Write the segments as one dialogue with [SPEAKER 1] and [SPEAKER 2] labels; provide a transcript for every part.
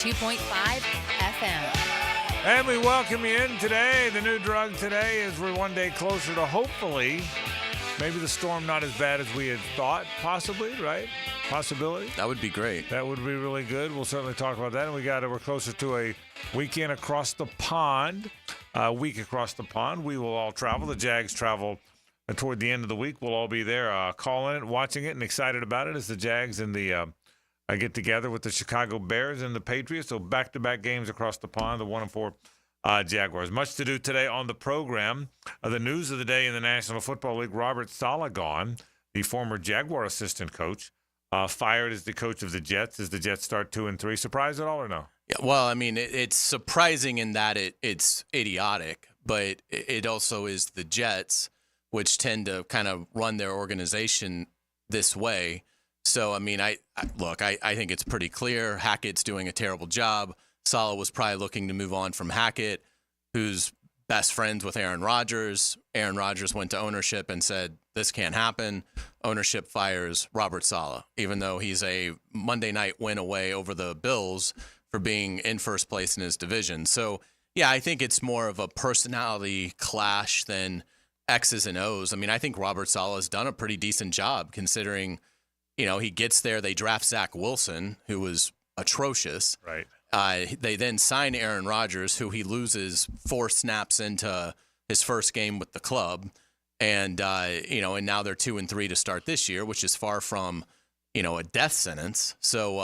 [SPEAKER 1] 2.5 FM.
[SPEAKER 2] And we welcome you in today. The new drug today is we're one day closer to hopefully maybe the storm not as bad as we had thought, possibly, right? Possibility.
[SPEAKER 3] That would be great.
[SPEAKER 2] That would be really good. We'll certainly talk about that. And we're closer to a weekend across the pond. A week across the pond. We will all travel. The Jags travel toward the end of the week. We'll all be there calling it, watching it, and excited about it as the Jags and the get together with the Chicago Bears and the Patriots. So back-to-back games across the pond, the 1-4 Jaguars. Much to do today on the program. The news of the day in the National Football League, Robert Saleh gone, the former Jaguar assistant coach, fired as the coach of the Jets as the Jets start 2-3. Surprised at all or no?
[SPEAKER 3] Yeah, well, I mean, it's surprising in that it's idiotic, but it also is the Jets, which tend to kind of run their organization this way. So, I mean, I think it's pretty clear Hackett's doing a terrible job. Saleh was probably looking to move on from Hackett, who's best friends with Aaron Rodgers. Aaron Rodgers went to ownership and said, this can't happen. Ownership fires Robert Saleh, even though he's a Monday night win away over the Bills for being in first place in his division. So, yeah, I think it's more of a personality clash than X's and O's. I mean, I think Robert Saleh has done a pretty decent job considering, he gets there, they draft Zach Wilson, who was atrocious.
[SPEAKER 2] Right.
[SPEAKER 3] They then sign Aaron Rodgers, who he loses 4 snaps into his first game with the club. And, and now they're 2-3 to start this year, which is far from, a death sentence. So,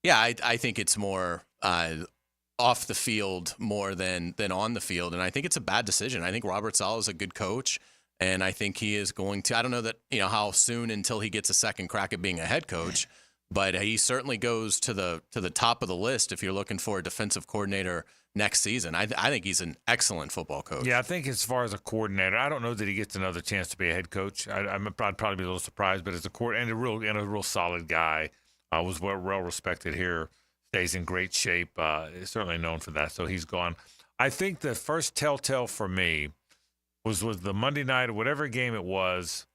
[SPEAKER 3] I think it's more off the field more than on the field. And I think it's a bad decision. I think Robert Saleh is a good coach. And I think he is going to, I don't know that, how soon until he gets a second crack at being a head coach, but he certainly goes to the top of the list if you're looking for a defensive coordinator next season. I think he's an excellent football coach.
[SPEAKER 2] Yeah, I think as far as a coordinator, I don't know that he gets another chance to be a head coach. I'd probably be a little surprised, but as a coordinator, and a real solid guy, was well respected here, stays in great shape, is certainly known for that. So he's gone. I think the first telltale for me was the Monday night or whatever game it was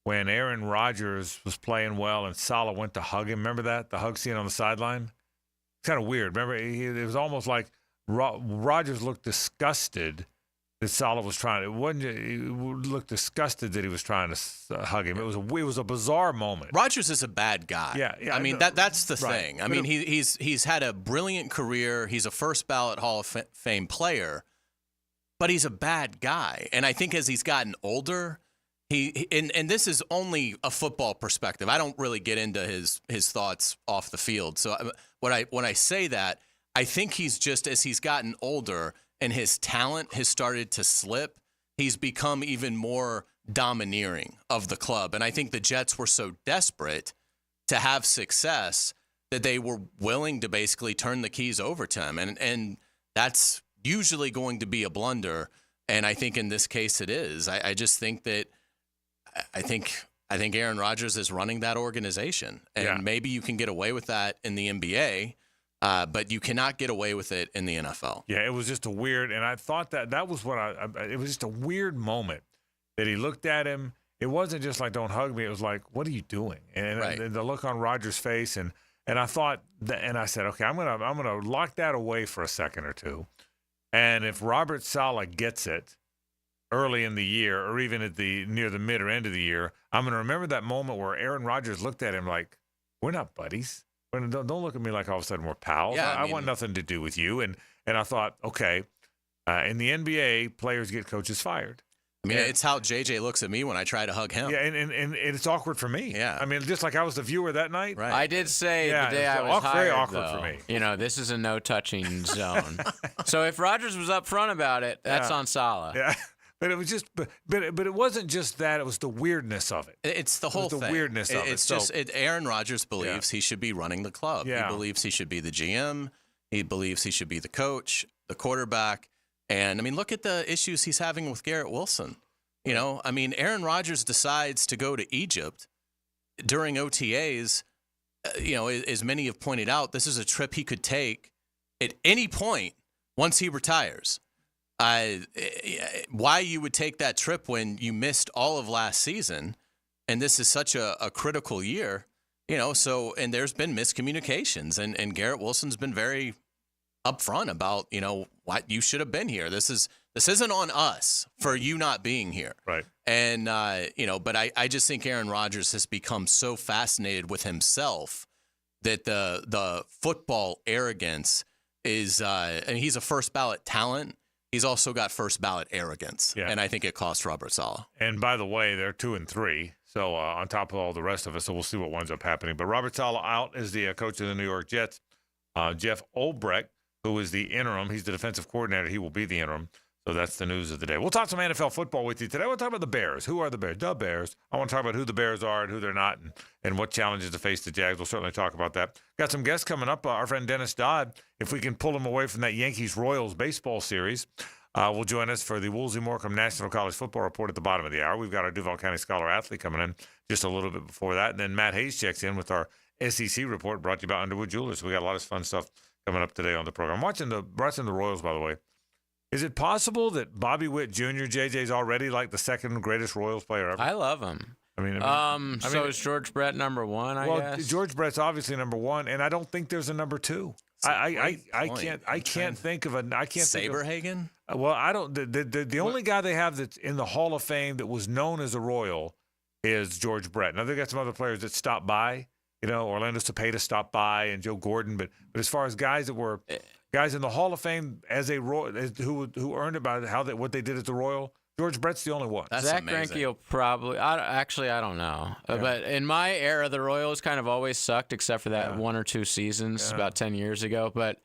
[SPEAKER 2] when Aaron Rodgers was playing well and Saleh went to hug him. Remember that? The hug scene on the sideline? It's kind of weird. Remember, it was almost like Rodgers looked disgusted that Saleh was trying to. He looked disgusted that he was trying to hug him. It was a bizarre moment.
[SPEAKER 3] Rodgers is a bad guy.
[SPEAKER 2] Yeah.
[SPEAKER 3] I mean, that's the thing. I mean, he's had a brilliant career. He's a first ballot Hall of Fame player. But he's a bad guy. And I think as he's gotten older, and this is only a football perspective. I don't really get into his thoughts off the field. So when I say that, I think he's just, as he's gotten older and his talent has started to slip, he's become even more domineering of the club. And I think the Jets were so desperate to have success that they were willing to basically turn the keys over to him. And that's usually going to be a blunder, and I think in this case it is. I just think that I think Aaron Rodgers is running that organization, and maybe you can get away with that in the NBA, but you cannot get away with it in the NFL.
[SPEAKER 2] Yeah, it was just a weird, and I thought that was what it was just a weird moment that he looked at him. It wasn't just like, don't hug me. It was like, what are you doing? And the look on Rodgers' face, and I thought, and I said, okay, I'm gonna lock that away for a second or two. And if Robert Saleh gets it early in the year, or even near the mid or end of the year, I'm going to remember that moment where Aaron Rodgers looked at him like, "We're not buddies. Don't look at me like all of a sudden we're pals.
[SPEAKER 3] Yeah,
[SPEAKER 2] I want nothing to do with you." And I thought, okay, in the NBA, players get coaches fired.
[SPEAKER 3] I mean, it's how JJ looks at me when I try to hug him.
[SPEAKER 2] Yeah, and it's awkward for me.
[SPEAKER 3] Yeah.
[SPEAKER 2] I mean, just like I was the viewer that night.
[SPEAKER 3] Right.
[SPEAKER 4] I did say the day I was hired,
[SPEAKER 2] very awkward
[SPEAKER 4] though,
[SPEAKER 2] for me.
[SPEAKER 4] this is a no-touching zone. So if Rodgers was upfront about it, that's on Saleh.
[SPEAKER 2] Yeah. But it was just, but it wasn't just that. It was the weirdness of it.
[SPEAKER 3] It's the whole thing.
[SPEAKER 2] The weirdness of it.
[SPEAKER 3] It's just Aaron Rodgers believes he should be running the club.
[SPEAKER 2] Yeah.
[SPEAKER 3] He believes he should be the GM. He believes he should be the coach, the quarterback. And, I mean, look at the issues he's having with Garrett Wilson. I mean, Aaron Rodgers decides to go to Egypt during OTAs. As many have pointed out, this is a trip he could take at any point once he retires. Why you would take that trip when you missed all of last season, and this is such a critical year, And there's been miscommunications, and Garrett Wilson's been very upfront about, what you should have been here. This isn't on us for you not being here.
[SPEAKER 2] Right.
[SPEAKER 3] And, but I just think Aaron Rodgers has become so fascinated with himself that the football arrogance is, and he's a first ballot talent. He's also got first ballot arrogance. Yeah. And I think it cost Robert Saleh.
[SPEAKER 2] And by the way, they're 2-3. So on top of all the rest of it, so we'll see what winds up happening. But Robert Saleh out as the coach of the New York Jets. Jeff Olbrecht, who is the interim, he's the defensive coordinator. He will be the interim. So that's the news of the day. We'll talk some NFL football with you today. We'll talk about the Bears. Who are the Bears? The Bears. I want to talk about who the Bears are and who they're not and what challenges to face the Jags. We'll certainly talk about that. Got some guests coming up. Our friend Dennis Dodd, if we can pull him away from that Yankees-Royals baseball series, will join us for the Woolsey Morecambe National College Football Report at the bottom of the hour. We've got our Duval County Scholar Athlete coming in just a little bit before that. And then Matt Hays checks in with our SEC report brought to you by Underwood Jewelers. We got a lot of fun stuff coming up today on the program. I'm watching the Royals, by the way. Is it possible that Bobby Witt Jr., JJ, is already like the second greatest Royals player ever?
[SPEAKER 4] I love him. So is George Brett number one, I guess?
[SPEAKER 2] Well, George Brett's obviously number one, and I don't think there's a number two. I can't think of a
[SPEAKER 3] Saberhagen?
[SPEAKER 2] Well, I don't. The only guy they have that's in the Hall of Fame that was known as a Royal is George Brett. Now they got some other players that stopped by. Orlando Cepeda stopped by and Joe Gordon, but as far as guys that were guys in the Hall of Fame as a Royal, who earned it by what they did as a Royal, George Brett's the only one.
[SPEAKER 3] That's
[SPEAKER 4] Zach
[SPEAKER 3] amazing.
[SPEAKER 4] Greinke will probably. I don't know, but in my era, the Royals kind of always sucked, except for that 1 or 2 seasons about 10 years ago. But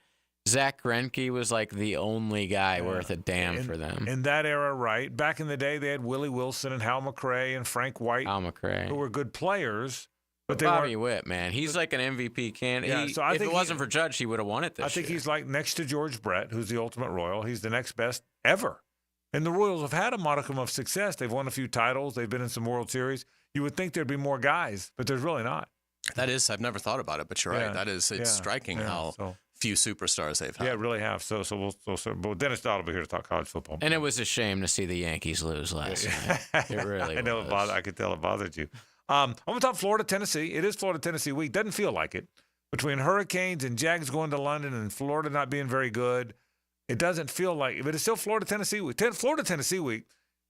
[SPEAKER 4] Zach Greinke was like the only guy worth a damn for them.
[SPEAKER 2] In that era, right? Back in the day, they had Willie Wilson and Hal McRae and Frank White, who were good players. But
[SPEAKER 4] Bobby Witt, man, he's like an MVP candidate.
[SPEAKER 2] So if
[SPEAKER 4] it wasn't for Judge, he would have won it this year.
[SPEAKER 2] I think he's like next to George Brett, who's the ultimate Royal. He's the next best ever. And the Royals have had a modicum of success. They've won a few titles. They've been in some World Series. You would think there'd be more guys, but there's really not.
[SPEAKER 3] That is, I've never thought about it, but you're right. That is, it's striking how few superstars they've had.
[SPEAKER 2] Yeah, really have. So Dennis Dodd will be here to talk college football.
[SPEAKER 4] And it was a shame to see the Yankees lose last night. It really
[SPEAKER 2] I know
[SPEAKER 4] was.
[SPEAKER 2] I could tell it bothered you. I'm going to talk Florida, Tennessee. It is Florida-Tennessee week. Doesn't feel like it. Between Hurricanes and Jags going to London and Florida not being very good, it doesn't feel like it. But it's still Florida-Tennessee week. Florida-Tennessee week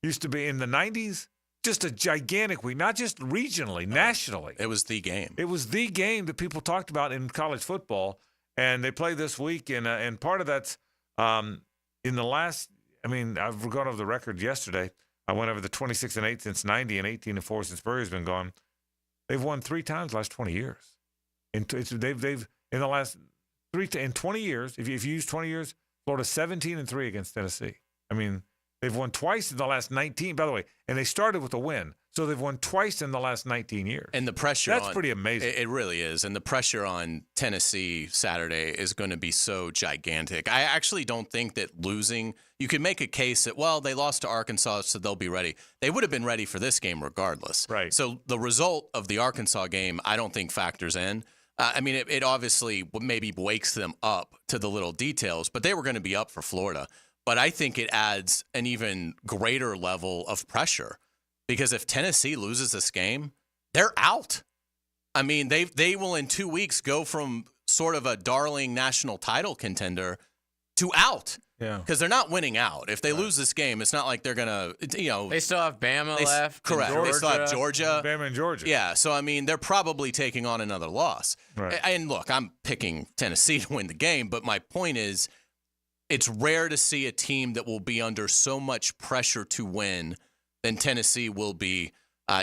[SPEAKER 2] used to be in the 90s, just a gigantic week, not just regionally, nationally.
[SPEAKER 3] It was the game.
[SPEAKER 2] It was the game that people talked about in college football. And they play this week, and part of that's in the last – I've gone over the record yesterday. I went over the 26-8 since 90 and 18-4 since Spurrier's been gone. They've won 3 times the last 20 years. They've in the last 20 years. If you use 20 years, Florida 17-3 against Tennessee. They've won twice in the last 19. By the way, and they started with a win, so they've won twice in the last 19 years.
[SPEAKER 3] And the pressure
[SPEAKER 2] that's pretty amazing.
[SPEAKER 3] It really is, and the pressure on Tennessee Saturday is going to be so gigantic. I actually don't think that losing. You could make a case that, they lost to Arkansas, so they'll be ready. They would have been ready for this game regardless.
[SPEAKER 2] Right.
[SPEAKER 3] So the result of the Arkansas game, I don't think factors in. It obviously maybe wakes them up to the little details, but they were going to be up for Florida. But I think it adds an even greater level of pressure because if Tennessee loses this game, they're out. They will in 2 weeks go from sort of a darling national title contender to out.
[SPEAKER 2] Yeah.
[SPEAKER 3] Because they're not winning out. If they lose this game, it's not like they're going to,
[SPEAKER 4] They still have Bama left.
[SPEAKER 3] Correct. They still have Georgia.
[SPEAKER 2] Bama and Georgia.
[SPEAKER 3] Yeah. So, they're probably taking on another loss.
[SPEAKER 2] Right.
[SPEAKER 3] And look, I'm picking Tennessee to win the game, but my point is it's rare to see a team that will be under so much pressure to win than Tennessee will be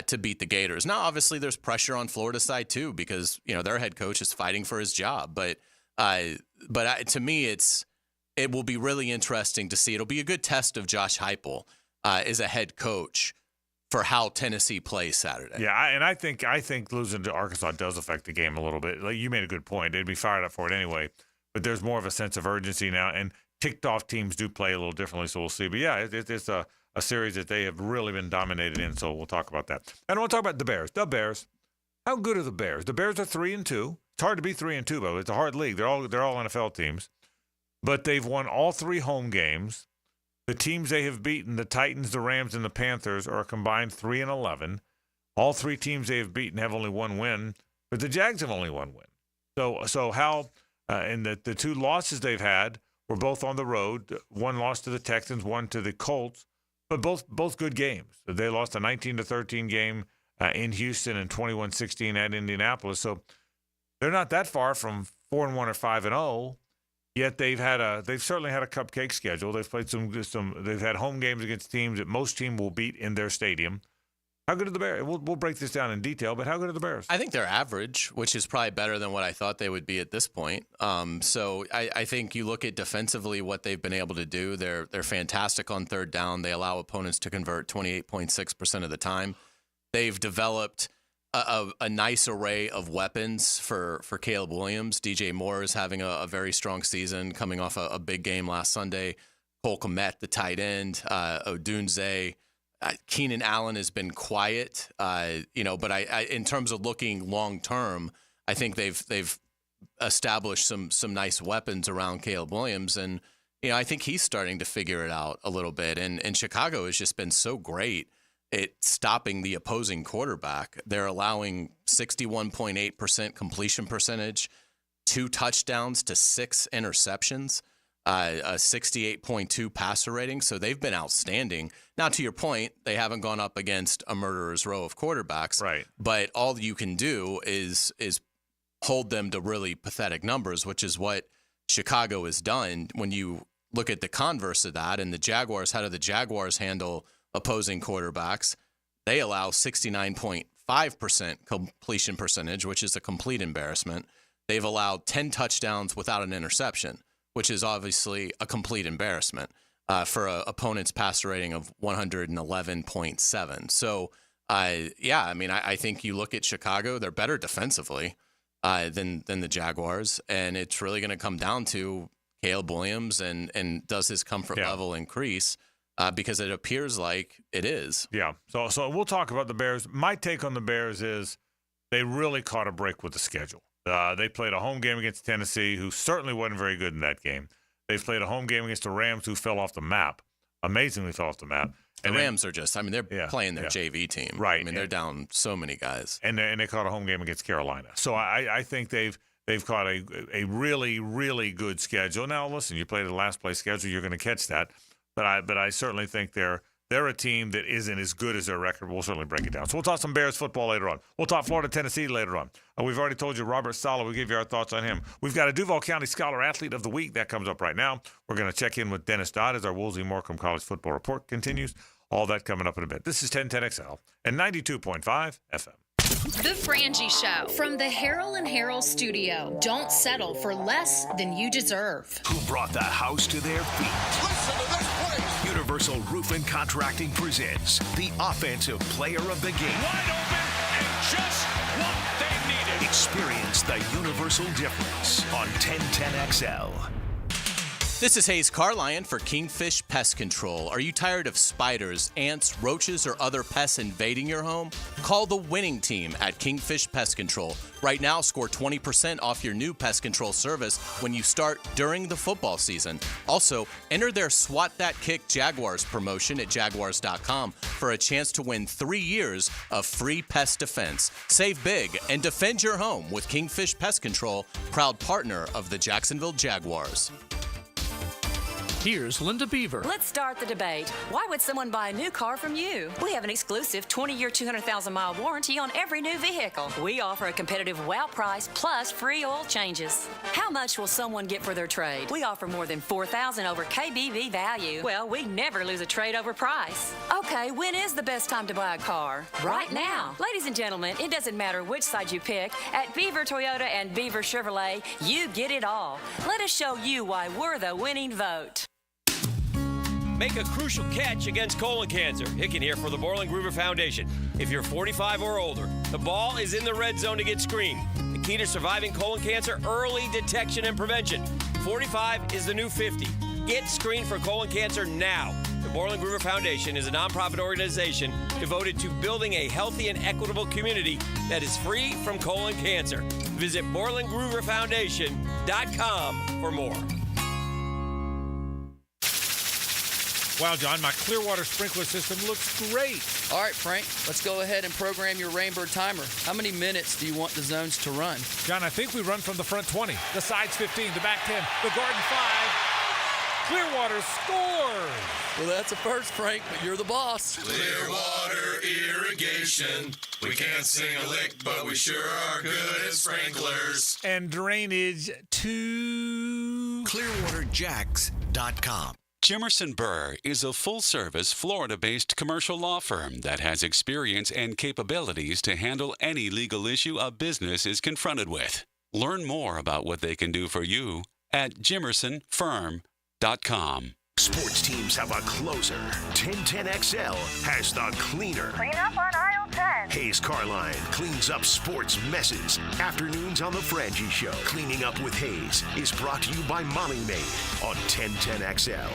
[SPEAKER 3] to beat the Gators. Now, obviously, there's pressure on Florida's side, too, because, their head coach is fighting for his job. But to me, it will be really interesting to see. It'll be a good test of Josh Heupel as a head coach for how Tennessee plays Saturday.
[SPEAKER 2] Yeah, and I think losing to Arkansas does affect the game a little bit. Like you made a good point. They'd be fired up for it anyway. But there's more of a sense of urgency now, and ticked off teams do play a little differently, so we'll see. But yeah, it's a series that they have really been dominated in, so we'll talk about that. And I want to talk about the Bears. The Bears. How good are the Bears? The Bears are 3-2. It's hard to be 3-2, though. It's a hard league. They're all NFL teams. But they've won all 3 home games. The teams they have beaten, the Titans, the Rams, and the Panthers, are a combined 3-11. All 3 teams they have beaten have only one win. but the Jags have only one win. So how and the two losses they've had were both on the road. One loss to the Texans, one to the Colts, but both good games. They lost a 19-13 game in Houston and 21-16 at Indianapolis. So they're not that far from 4-1 or 5-0. Yet they've certainly had a cupcake schedule. They've played some. They've had home games against teams that most teams will beat in their stadium. How good are the Bears? We'll break this down in detail, but how good are the Bears?
[SPEAKER 3] I think they're average, which is probably better than what I thought they would be at this point. So I think you look at defensively what they've been able to do. They're fantastic on third down. They allow opponents to convert 28.6% of the time. They've developed a nice array of weapons for Caleb Williams. DJ Moore is having a very strong season, coming off a big game last Sunday. Cole Kmet, the tight end, Odunze. Keenan Allen has been quiet, but I in terms of looking long term, I think they've established some nice weapons around Caleb Williams, and I think he's starting to figure it out a little bit. And Chicago has just been so great at stopping the opposing quarterback. They're allowing 61.8% completion percentage, 2 touchdowns to 6 interceptions, a 68.2 passer rating. So they've been outstanding. Now, to your point, they haven't gone up against a murderer's row of quarterbacks.
[SPEAKER 2] Right.
[SPEAKER 3] But all you can do is hold them to really pathetic numbers, which is what Chicago has done. When you look at the converse of that, and the Jaguars, how do the Jaguars handle opposing quarterbacks? They allow 69.5% completion percentage, which is a complete embarrassment. They've allowed 10 touchdowns without an interception, which is obviously a complete embarrassment for an opponent's passer rating of 111.7. So, I think you look at Chicago, they're better defensively than the Jaguars, and it's really going to come down to Caleb Williams and does his comfort level increase? Because it appears like it is.
[SPEAKER 2] Yeah. So we'll talk about the Bears. My take on the Bears is they really caught a break with the schedule. They played a home game against Tennessee, who certainly wasn't very good in that game. They've played a home game against the Rams, who fell off the map, amazingly fell off the map. And
[SPEAKER 3] the Rams are just, they're playing their JV team.
[SPEAKER 2] Right.
[SPEAKER 3] They're down so many guys.
[SPEAKER 2] And they caught a home game against Carolina. So I think they've caught a really, really good schedule. Now, listen, you play the last place schedule, you're going to catch that. But I certainly think they're a team that isn't as good as their record. We'll certainly break it down. So we'll talk some Bears football later on. We'll talk Florida, Tennessee later on. We've already told you Robert Saleh. We'll give you our thoughts on him. We've got a Duval County Scholar Athlete of the Week. That comes up right now. We're going to check in with Dennis Dodd as our Woolsey Morecambe College Football Report continues. All that coming up in a bit. This is 1010XL and 92.5 FM.
[SPEAKER 1] The Frangie Show from the Harrell and Harrell studio. Don't settle for less than you deserve.
[SPEAKER 5] Who brought the house to their feet?
[SPEAKER 6] Listen to this place.
[SPEAKER 5] Universal Roof and Contracting presents the offensive player of the game.
[SPEAKER 6] Wide open and just what they needed.
[SPEAKER 5] Experience the universal difference on 1010XL.
[SPEAKER 3] This is Hays Carlyon for Kingfish Pest Control. Are you tired of spiders, ants, roaches, or other pests invading your home? Call the winning team at Kingfish Pest Control. Right now, score 20% off your new pest control service when you start during the football season. Also, enter their SWAT That Kick Jaguars promotion at Jaguars.com for a chance to win 3 years of free pest defense. Save big and defend your home with Kingfish Pest Control, proud partner of the Jacksonville Jaguars.
[SPEAKER 7] Here's Linda Beaver.
[SPEAKER 8] Let's start the debate. Why would someone buy a new car from you? We have an exclusive 20-year, 200,000-mile warranty on every new vehicle. We offer a competitive wow price plus free oil changes. How much will someone get for their trade? We offer more than $4,000 over KBV value. Well, we never lose a trade over price. Okay, when is the best time to buy a car? Right now. Ladies and gentlemen, it doesn't matter which side you pick. At Beaver Toyota and Beaver Chevrolet, you get it all. Let us show you why we're the winning vote.
[SPEAKER 9] Make a crucial catch against colon cancer. Hicken here for the Borland Groover Foundation. If you're 45 or older, the ball is in the red zone to get screened. The key to surviving colon cancer, early detection and prevention. 45 is the new 50. Get screened for colon cancer now. The Borland Groover Foundation is a nonprofit organization devoted to building a healthy and equitable community that is free from colon cancer. Visit BorlandGrooverFoundation.com for more.
[SPEAKER 2] Wow, John, my Clearwater sprinkler system looks great.
[SPEAKER 7] All right, Frank, let's go ahead and program your Rainbird timer. How many minutes do you want the zones to run?
[SPEAKER 2] John, I think we run from the front 20, the sides 15, the back 10, the garden 5. Clearwater scores!
[SPEAKER 7] Well, that's a first, Frank, but you're the boss.
[SPEAKER 10] Clearwater irrigation. We can't sing a lick, but we sure are good at sprinklers.
[SPEAKER 2] And drainage to
[SPEAKER 11] ClearwaterJacks.com. Jimerson Burr is a full-service, Florida-based commercial law firm that has experience and capabilities to handle any legal issue a business is confronted with. Learn more about what they can do for you at jimersonfirm.com.
[SPEAKER 5] Sports teams have a closer. 1010XL has the cleaner.
[SPEAKER 12] Clean up on aisle 10.
[SPEAKER 5] Hays Carlyon cleans up sports messes. Afternoons on the Frangie Show. Cleaning Up with Hays is brought to you by Molly Maid on 1010XL.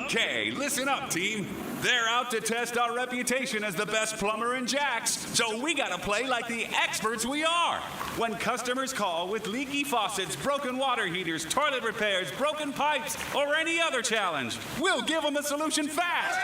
[SPEAKER 6] Okay, listen up, team. They're out to test our reputation as the best plumber in Jacks, so we gotta play like the experts we are. When customers call with leaky faucets, broken water heaters, toilet repairs, broken pipes, or any other challenge, we'll give them the solution fast.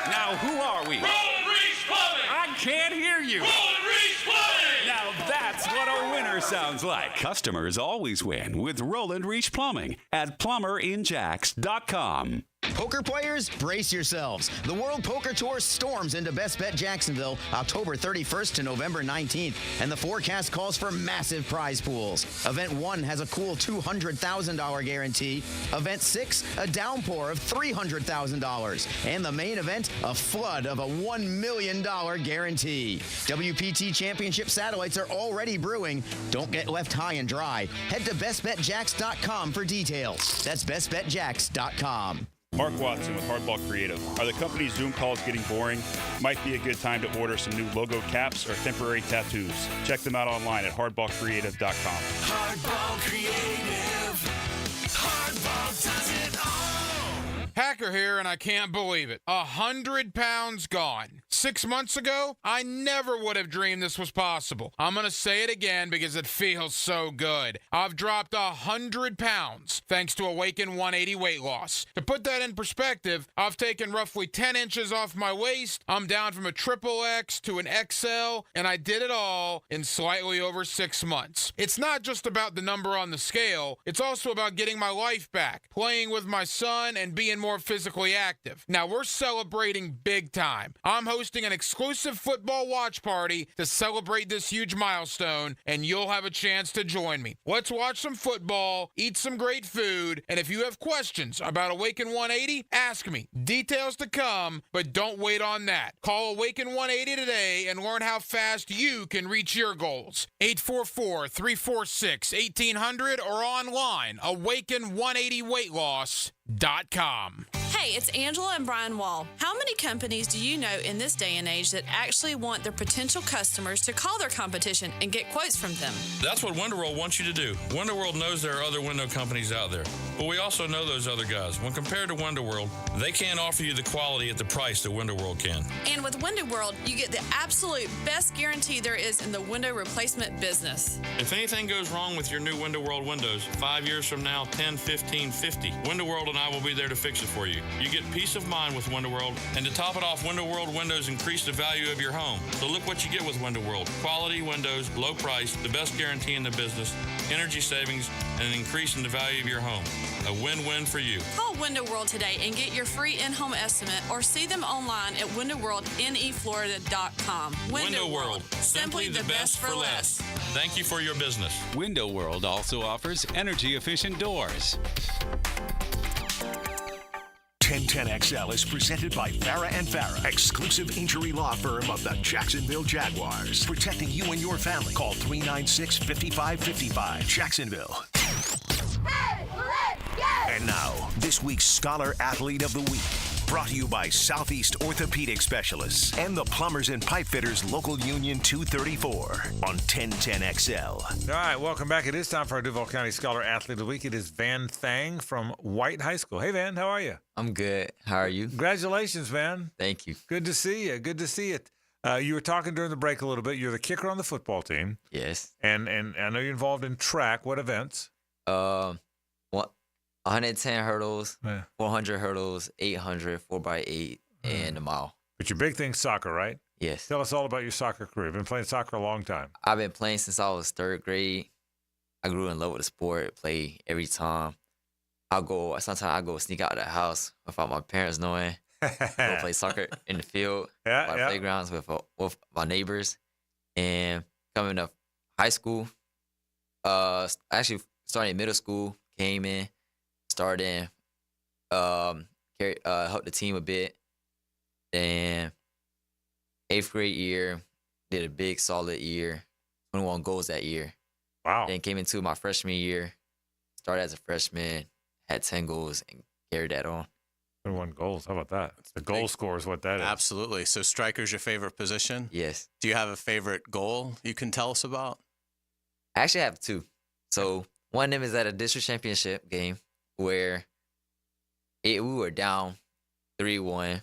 [SPEAKER 6] Now, who are we?
[SPEAKER 10] Roland Reese Plumbing!
[SPEAKER 6] I can't hear you.
[SPEAKER 10] Roland Reese Plumbing!
[SPEAKER 6] Now that's what a winner sounds like. Customers always win with Roland Reach Plumbing at plumberinjacks.com.
[SPEAKER 13] Poker players, brace yourselves. The World Poker Tour storms into Best Bet Jacksonville October 31st to November 19th, and the forecast calls for massive prize pools. Event 1 has a cool $200,000 guarantee. Event 6, a downpour of $300,000. And the main event, a flood of a $1 million guarantee. WPT Championship satellites are already brewing. Don't get left high and dry. Head to bestbetjacks.com for details. That's bestbetjacks.com.
[SPEAKER 14] Mark Watson with Hardball Creative. Are the company's Zoom calls getting boring? Might be a good time to order some new logo caps or temporary tattoos. Check them out online at hardballcreative.com.
[SPEAKER 10] Hardball Creative. Hardball does it all.
[SPEAKER 15] Hacker here, and I can't believe it. 100 pounds gone. 6 months ago, I never would have dreamed this was possible. I'm going to say it again because it feels so good. I've dropped 100 pounds thanks to Awaken 180 weight loss. To put that in perspective, I've taken roughly 10 inches off my waist. I'm down from a XXX to an XL, and I did it all in slightly over 6 months. It's not just about the number on the scale. It's also about getting my life back, playing with my son, and being more physically active. Now, we're celebrating big time. I'm hosting an exclusive football watch party to celebrate this huge milestone, and you'll have a chance to join me. Let's watch some football, eat some great food, and if you have questions about Awaken 180, ask me. Details to come, but don't wait on that. Call Awaken 180 today and learn how fast you can reach your goals. 844-346-1800 or online, awaken180weightloss.com.
[SPEAKER 16] Hey, it's Angela and Brian Wall. How many companies do you know in this day and age that actually want their potential customers to call their competition and get quotes from them?
[SPEAKER 17] That's what WindoWorld wants you to do. WindoWorld knows there are other window companies out there, but we also know those other guys. When compared to WindoWorld, they can't offer you the quality at the price that WindoWorld can.
[SPEAKER 16] And with WindoWorld, you get the absolute best guarantee there is in the window replacement business.
[SPEAKER 17] If anything goes wrong with your new WindoWorld windows, 5 years from now, 10, 15, 50, WindoWorld and I will be there to fix it for you. You get peace of mind with WindoWorld, and to top it off, WindoWorld windows increase the value of your home. So look what you get with WindoWorld. Quality windows, low price, the best guarantee in the business, energy savings, and an increase in the value of your home. A win-win for you.
[SPEAKER 16] Call WindowWorld today and get your free in-home estimate, or see them online at windowworldneflorida.com.
[SPEAKER 17] WindoWorld, simply the best for less. Thank you for your business.
[SPEAKER 11] WindoWorld also offers energy-efficient doors.
[SPEAKER 5] 1010XL is presented by Farah and Farah, exclusive injury law firm of the Jacksonville Jaguars. Protecting you and your family. Call 396-5555. Jacksonville.
[SPEAKER 12] Hey, let's go!
[SPEAKER 5] And now, this week's Scholar Athlete of the Week. Brought to you by Southeast Orthopedic Specialists and the Plumbers and Pipe Fitters Local Union 234 on 1010XL.
[SPEAKER 2] All right, welcome back. It is time for our Duval County Scholar Athlete of the Week. It is Van Thang from White High School. Hey, Van, how are you?
[SPEAKER 18] I'm good. How are you?
[SPEAKER 2] Congratulations, man.
[SPEAKER 18] Thank you.
[SPEAKER 2] Good to see you. Good to see it. You were talking during the break a little bit. You're the kicker on the football team.
[SPEAKER 18] Yes.
[SPEAKER 2] And I know you're involved in track. What events?
[SPEAKER 18] 110 hurdles,
[SPEAKER 2] Yeah.
[SPEAKER 18] 400 hurdles, 800, 4x8, and a mile.
[SPEAKER 2] But your big thing's soccer, right?
[SPEAKER 18] Yes.
[SPEAKER 2] Tell us all about your soccer career. You've been playing soccer a long time.
[SPEAKER 18] I've been playing since I was 3rd grade. I grew in love with the sport, play every time. Sometimes I go sneak out of the house without my parents knowing. Go play soccer in the field, by the playgrounds with my neighbors. And coming up high school, actually starting in middle school, came in, started, helped the team a bit. Then 8th grade year, did a big solid year, 21 goals that year.
[SPEAKER 2] Wow.
[SPEAKER 18] Then came into my freshman year, started as a freshman, had 10 goals and carried that on.
[SPEAKER 2] 21 goals. How about that? The goal score is what that is.
[SPEAKER 3] Absolutely. So striker's your favorite position?
[SPEAKER 18] Yes.
[SPEAKER 3] Do you have a favorite goal you can tell us about?
[SPEAKER 18] I actually have 2. So one of them is at a district championship game where we were down 3-0.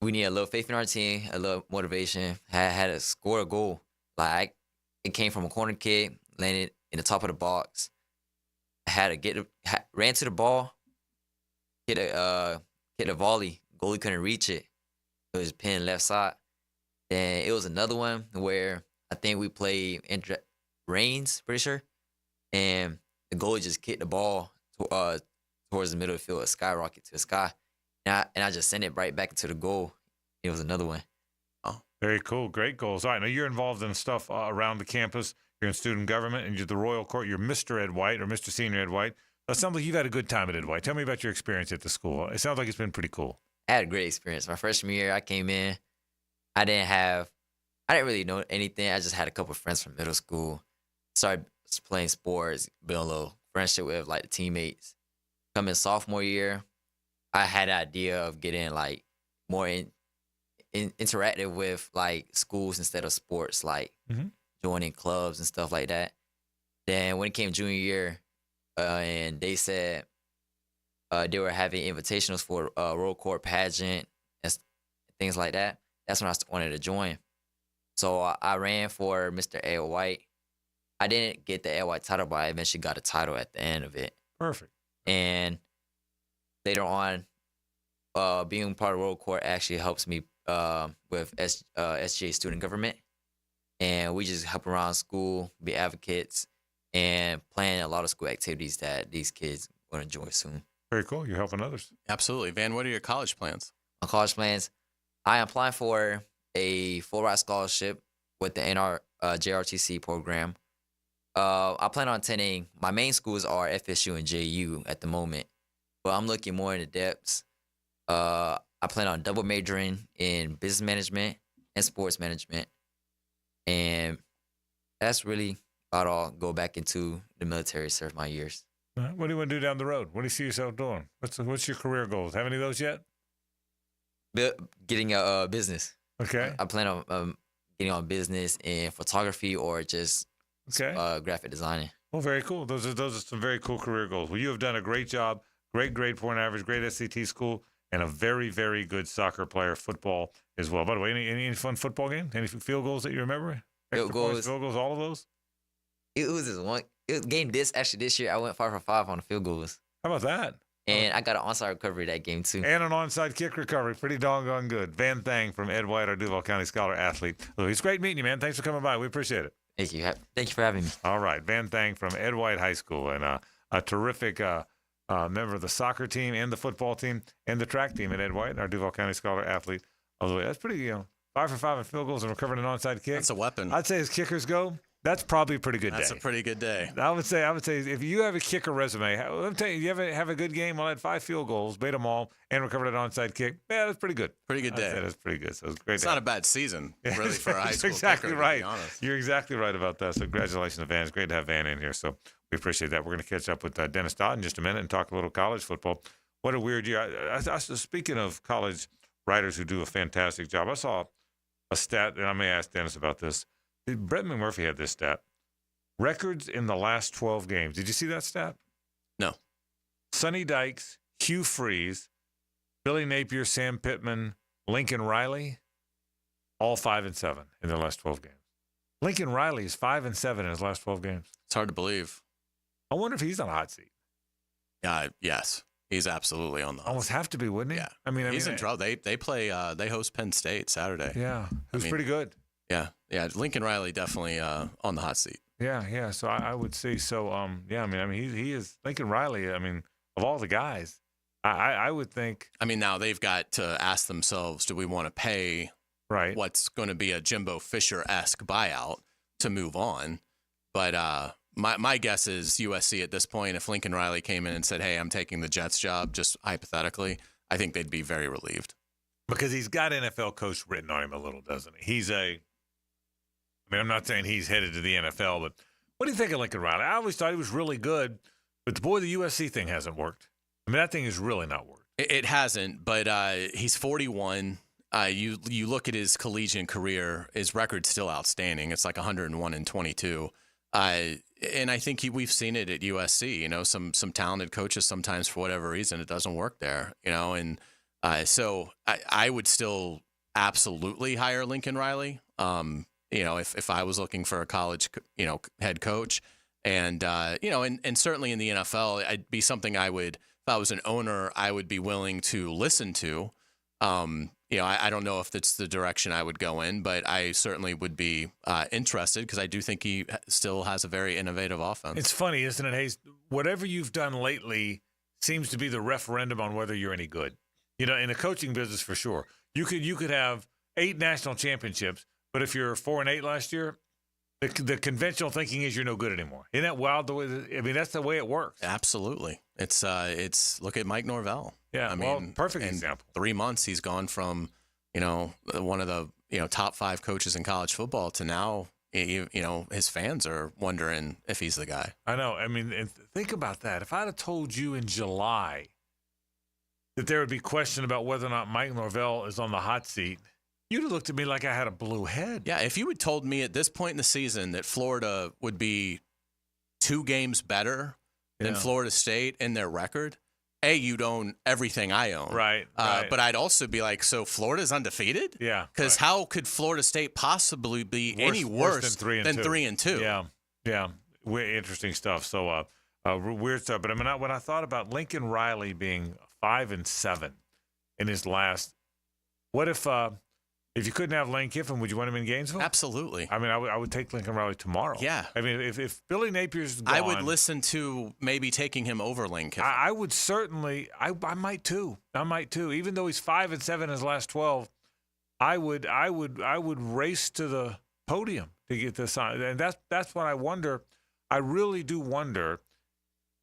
[SPEAKER 18] We need a little faith in our team, a little motivation. Had to score a goal. Like, it came from a corner kick, landed in the top of the box. I had to ran to the ball, hit a volley. Goalie couldn't reach it. It was pinned left side. Then it was another one where I think we played Reigns, pretty sure, and the goalie just kicked the ball towards the middle of the field, a skyrocket to the sky, and I just sent it right back into the goal. It was another one.
[SPEAKER 2] Oh, very cool, great goals. All right, now you're involved in stuff around the campus. You're in student government, and you're the Royal Court. You're Mr. Ed White or Mr. Senior Ed White. It sounds like you've had a good time at Ed White. Tell me about your experience at the school. It sounds like it's been pretty cool.
[SPEAKER 18] I had a great experience. My freshman year, I came in. I didn't really know anything. I just had a couple of friends from middle school. Started playing sports, building a little friendship with like the teammates. Coming sophomore year, I had an idea of getting like more interactive with like schools instead of sports, like joining clubs and stuff like that. Then when it came junior year, and they said they were having invitationals for Royal Court pageant and things like that. That's when I wanted to join. So I ran for Mr. Ed White. I didn't get the Ed White title, but I eventually got a title at the end of it.
[SPEAKER 2] Perfect.
[SPEAKER 18] And later on, being part of Royal Court actually helps me with SGA student government. And we just help around school, be advocates, and plan a lot of school activities that these kids will enjoy soon.
[SPEAKER 2] Very cool. You're helping others.
[SPEAKER 3] Absolutely. Van, what are your college plans?
[SPEAKER 18] My college plans, I am applying for a full ride scholarship with the JRTC program. I plan on attending, my main schools are FSU and JU at the moment, but I'm looking more into depths. I plan on double majoring in business management and sports management. And that's really about all. Go back into the military, serve my years.
[SPEAKER 2] What do you want to do down the road? What do you see yourself doing? What's your career goals? Have any of those yet?
[SPEAKER 18] Getting a business.
[SPEAKER 2] Okay.
[SPEAKER 18] I plan on getting on business in photography or just graphic designing.
[SPEAKER 2] Well, very cool. Those are some very cool career goals. Well, you have done a great job. Great grade point average, great SAT school, and a very, very good soccer player, football as well. By the way, any fun football game? Any field goals that you remember? Field goals, all of those?
[SPEAKER 18] It was this one game this year. I went 5 for 5 on the field goals.
[SPEAKER 2] How about that?
[SPEAKER 18] And I got an onside recovery that game too.
[SPEAKER 2] And an onside kick recovery. Pretty doggone good. Van Thang from Ed White, our Duval County Scholar athlete. It's great meeting you, man. Thanks for coming by. We appreciate it.
[SPEAKER 18] Thank you. Thank you for having me.
[SPEAKER 2] All right. Van Thang from Ed White High School, and a terrific member of the soccer team and the football team and the track team at Ed White, our Duval County Scholar athlete. All the way. That's pretty, 5 for 5 in field goals and recovering an onside kick.
[SPEAKER 3] That's a weapon.
[SPEAKER 2] I'd say as kickers go, that's probably a pretty good day.
[SPEAKER 3] That's a pretty good day.
[SPEAKER 2] I would say if you have a kicker resume, let me tell you, you have a good game. I had 5 field goals, made them all, and recovered an onside kick. Yeah, that's pretty good.
[SPEAKER 3] Pretty good day.
[SPEAKER 2] That's pretty good. So it's great.
[SPEAKER 3] It's not a bad season, really, for a high school
[SPEAKER 2] exactly
[SPEAKER 3] kicker,
[SPEAKER 2] right.
[SPEAKER 3] to be honest.
[SPEAKER 2] You're exactly right about that. So congratulations to Van. It's great to have Van in here. So we appreciate that. We're going to catch up with Dennis Dodd in just a minute and talk a little college football. What a weird year. Speaking of college writers who do a fantastic job, I saw a stat, and I may ask Dennis about this. Brett McMurphy had this stat. Records in the last 12 games. Did you see that stat?
[SPEAKER 3] No.
[SPEAKER 2] Sonny Dykes, Hugh Freeze, Billy Napier, Sam Pittman, Lincoln Riley, all 5-7 in their last 12 games. Lincoln Riley is 5-7 in his last 12 games.
[SPEAKER 3] It's hard to believe.
[SPEAKER 2] I wonder if he's on a hot seat.
[SPEAKER 3] Yes. He's absolutely on the hot
[SPEAKER 2] Almost
[SPEAKER 3] seat.
[SPEAKER 2] have to be, wouldn't he?
[SPEAKER 3] Yeah.
[SPEAKER 2] I mean,
[SPEAKER 3] he's in trouble. They play. They host Penn State Saturday.
[SPEAKER 2] Yeah, who's pretty good.
[SPEAKER 3] Yeah. Lincoln Riley definitely on the hot seat.
[SPEAKER 2] Yeah. So I would see. So he is Lincoln Riley. I mean, of all the guys, I would think.
[SPEAKER 3] I mean, now they've got to ask themselves, do we want to pay what's going to be a Jimbo Fisher-esque buyout to move on? But my guess is USC at this point, if Lincoln Riley came in and said, hey, I'm taking the Jets job, just hypothetically, I think they'd be very relieved.
[SPEAKER 2] Because he's got NFL coach written on him a little, doesn't he? I'm not saying he's headed to the NFL, but what do you think of Lincoln Riley? I always thought he was really good, but the USC thing hasn't worked. I mean, that thing has really not worked.
[SPEAKER 3] It hasn't, but he's 41. You look at his collegiate career, his record's still outstanding. It's like 101-22. And I think we've seen it at USC. You know, some talented coaches sometimes for whatever reason it doesn't work there. You know, and so I would still absolutely hire Lincoln Riley. You know, if I was looking for a college head coach, and and certainly in the NFL, it'd be something I would. If I was an owner, I would be willing to listen to. I don't know if that's the direction I would go in, but I certainly would be interested because I do think he still has a very innovative offense.
[SPEAKER 2] It's funny, isn't it, Hays? Whatever you've done lately seems to be the referendum on whether you're any good. You know, in the coaching business, for sure. You could have 8 national championships, but if you're 4-8 last year, the conventional thinking is you're no good anymore. Isn't that wild? That's the way it works.
[SPEAKER 3] Absolutely. It's look at Mike Norvell.
[SPEAKER 2] Yeah, perfect example.
[SPEAKER 3] 3 months he's gone from, one of the, top 5 coaches in college football to now, his fans are wondering if he's the guy.
[SPEAKER 2] I know. I mean, and think about that. If I'd have told you in July that there would be question about whether or not Mike Norvell is on the hot seat, you'd have looked at me like I had a blue head.
[SPEAKER 3] Yeah, if you had told me at this point in the season that Florida would be 2 games better than Florida State in their record, you'd own everything I own.
[SPEAKER 2] Right.
[SPEAKER 3] But I'd also be like, so Florida's undefeated?
[SPEAKER 2] Yeah.
[SPEAKER 3] Because how could Florida State possibly be any worse than 3-2?
[SPEAKER 2] Yeah. Interesting stuff. So weird stuff. But when I thought about Lincoln Riley being 5-7 in his last, what if you couldn't have Lane Kiffin, would you want him in Gainesville?
[SPEAKER 3] Absolutely.
[SPEAKER 2] I mean, I would take Lincoln Riley tomorrow.
[SPEAKER 3] Yeah.
[SPEAKER 2] I mean, if Billy Napier's gone,
[SPEAKER 3] I would listen to maybe taking him over Lane Kiffin.
[SPEAKER 2] I would certainly. I might too. Even though he's 5-7 in his last 12, I would race to the podium to get this on. And that's what I wonder. I really do wonder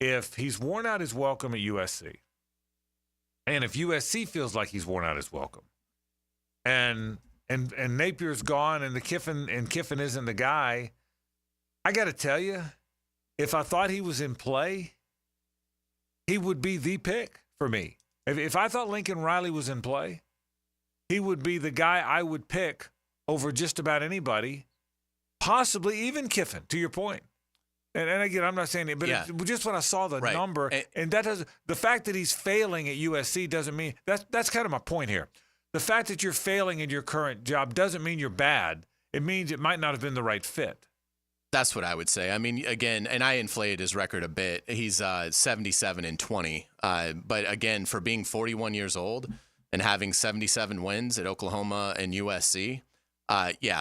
[SPEAKER 2] if he's worn out his welcome at USC, and if USC feels like he's worn out his welcome. And Napier's gone, and Kiffin isn't the guy. I got to tell you, if I thought he was in play, he would be the pick for me. If I thought Lincoln Riley was in play, he would be the guy I would pick over just about anybody, possibly even Kiffin. To your point, and again, I'm not saying it, but just when I saw the number, and that doesn't. The fact that he's failing at USC doesn't mean that's kind of my point here. The fact that you're failing in your current job doesn't mean you're bad. It means it might not have been the right fit.
[SPEAKER 3] That's what I would say. I mean, again, and I inflated his record a bit. He's 77-20. But again, for being 41 years old and having 77 wins at Oklahoma and USC,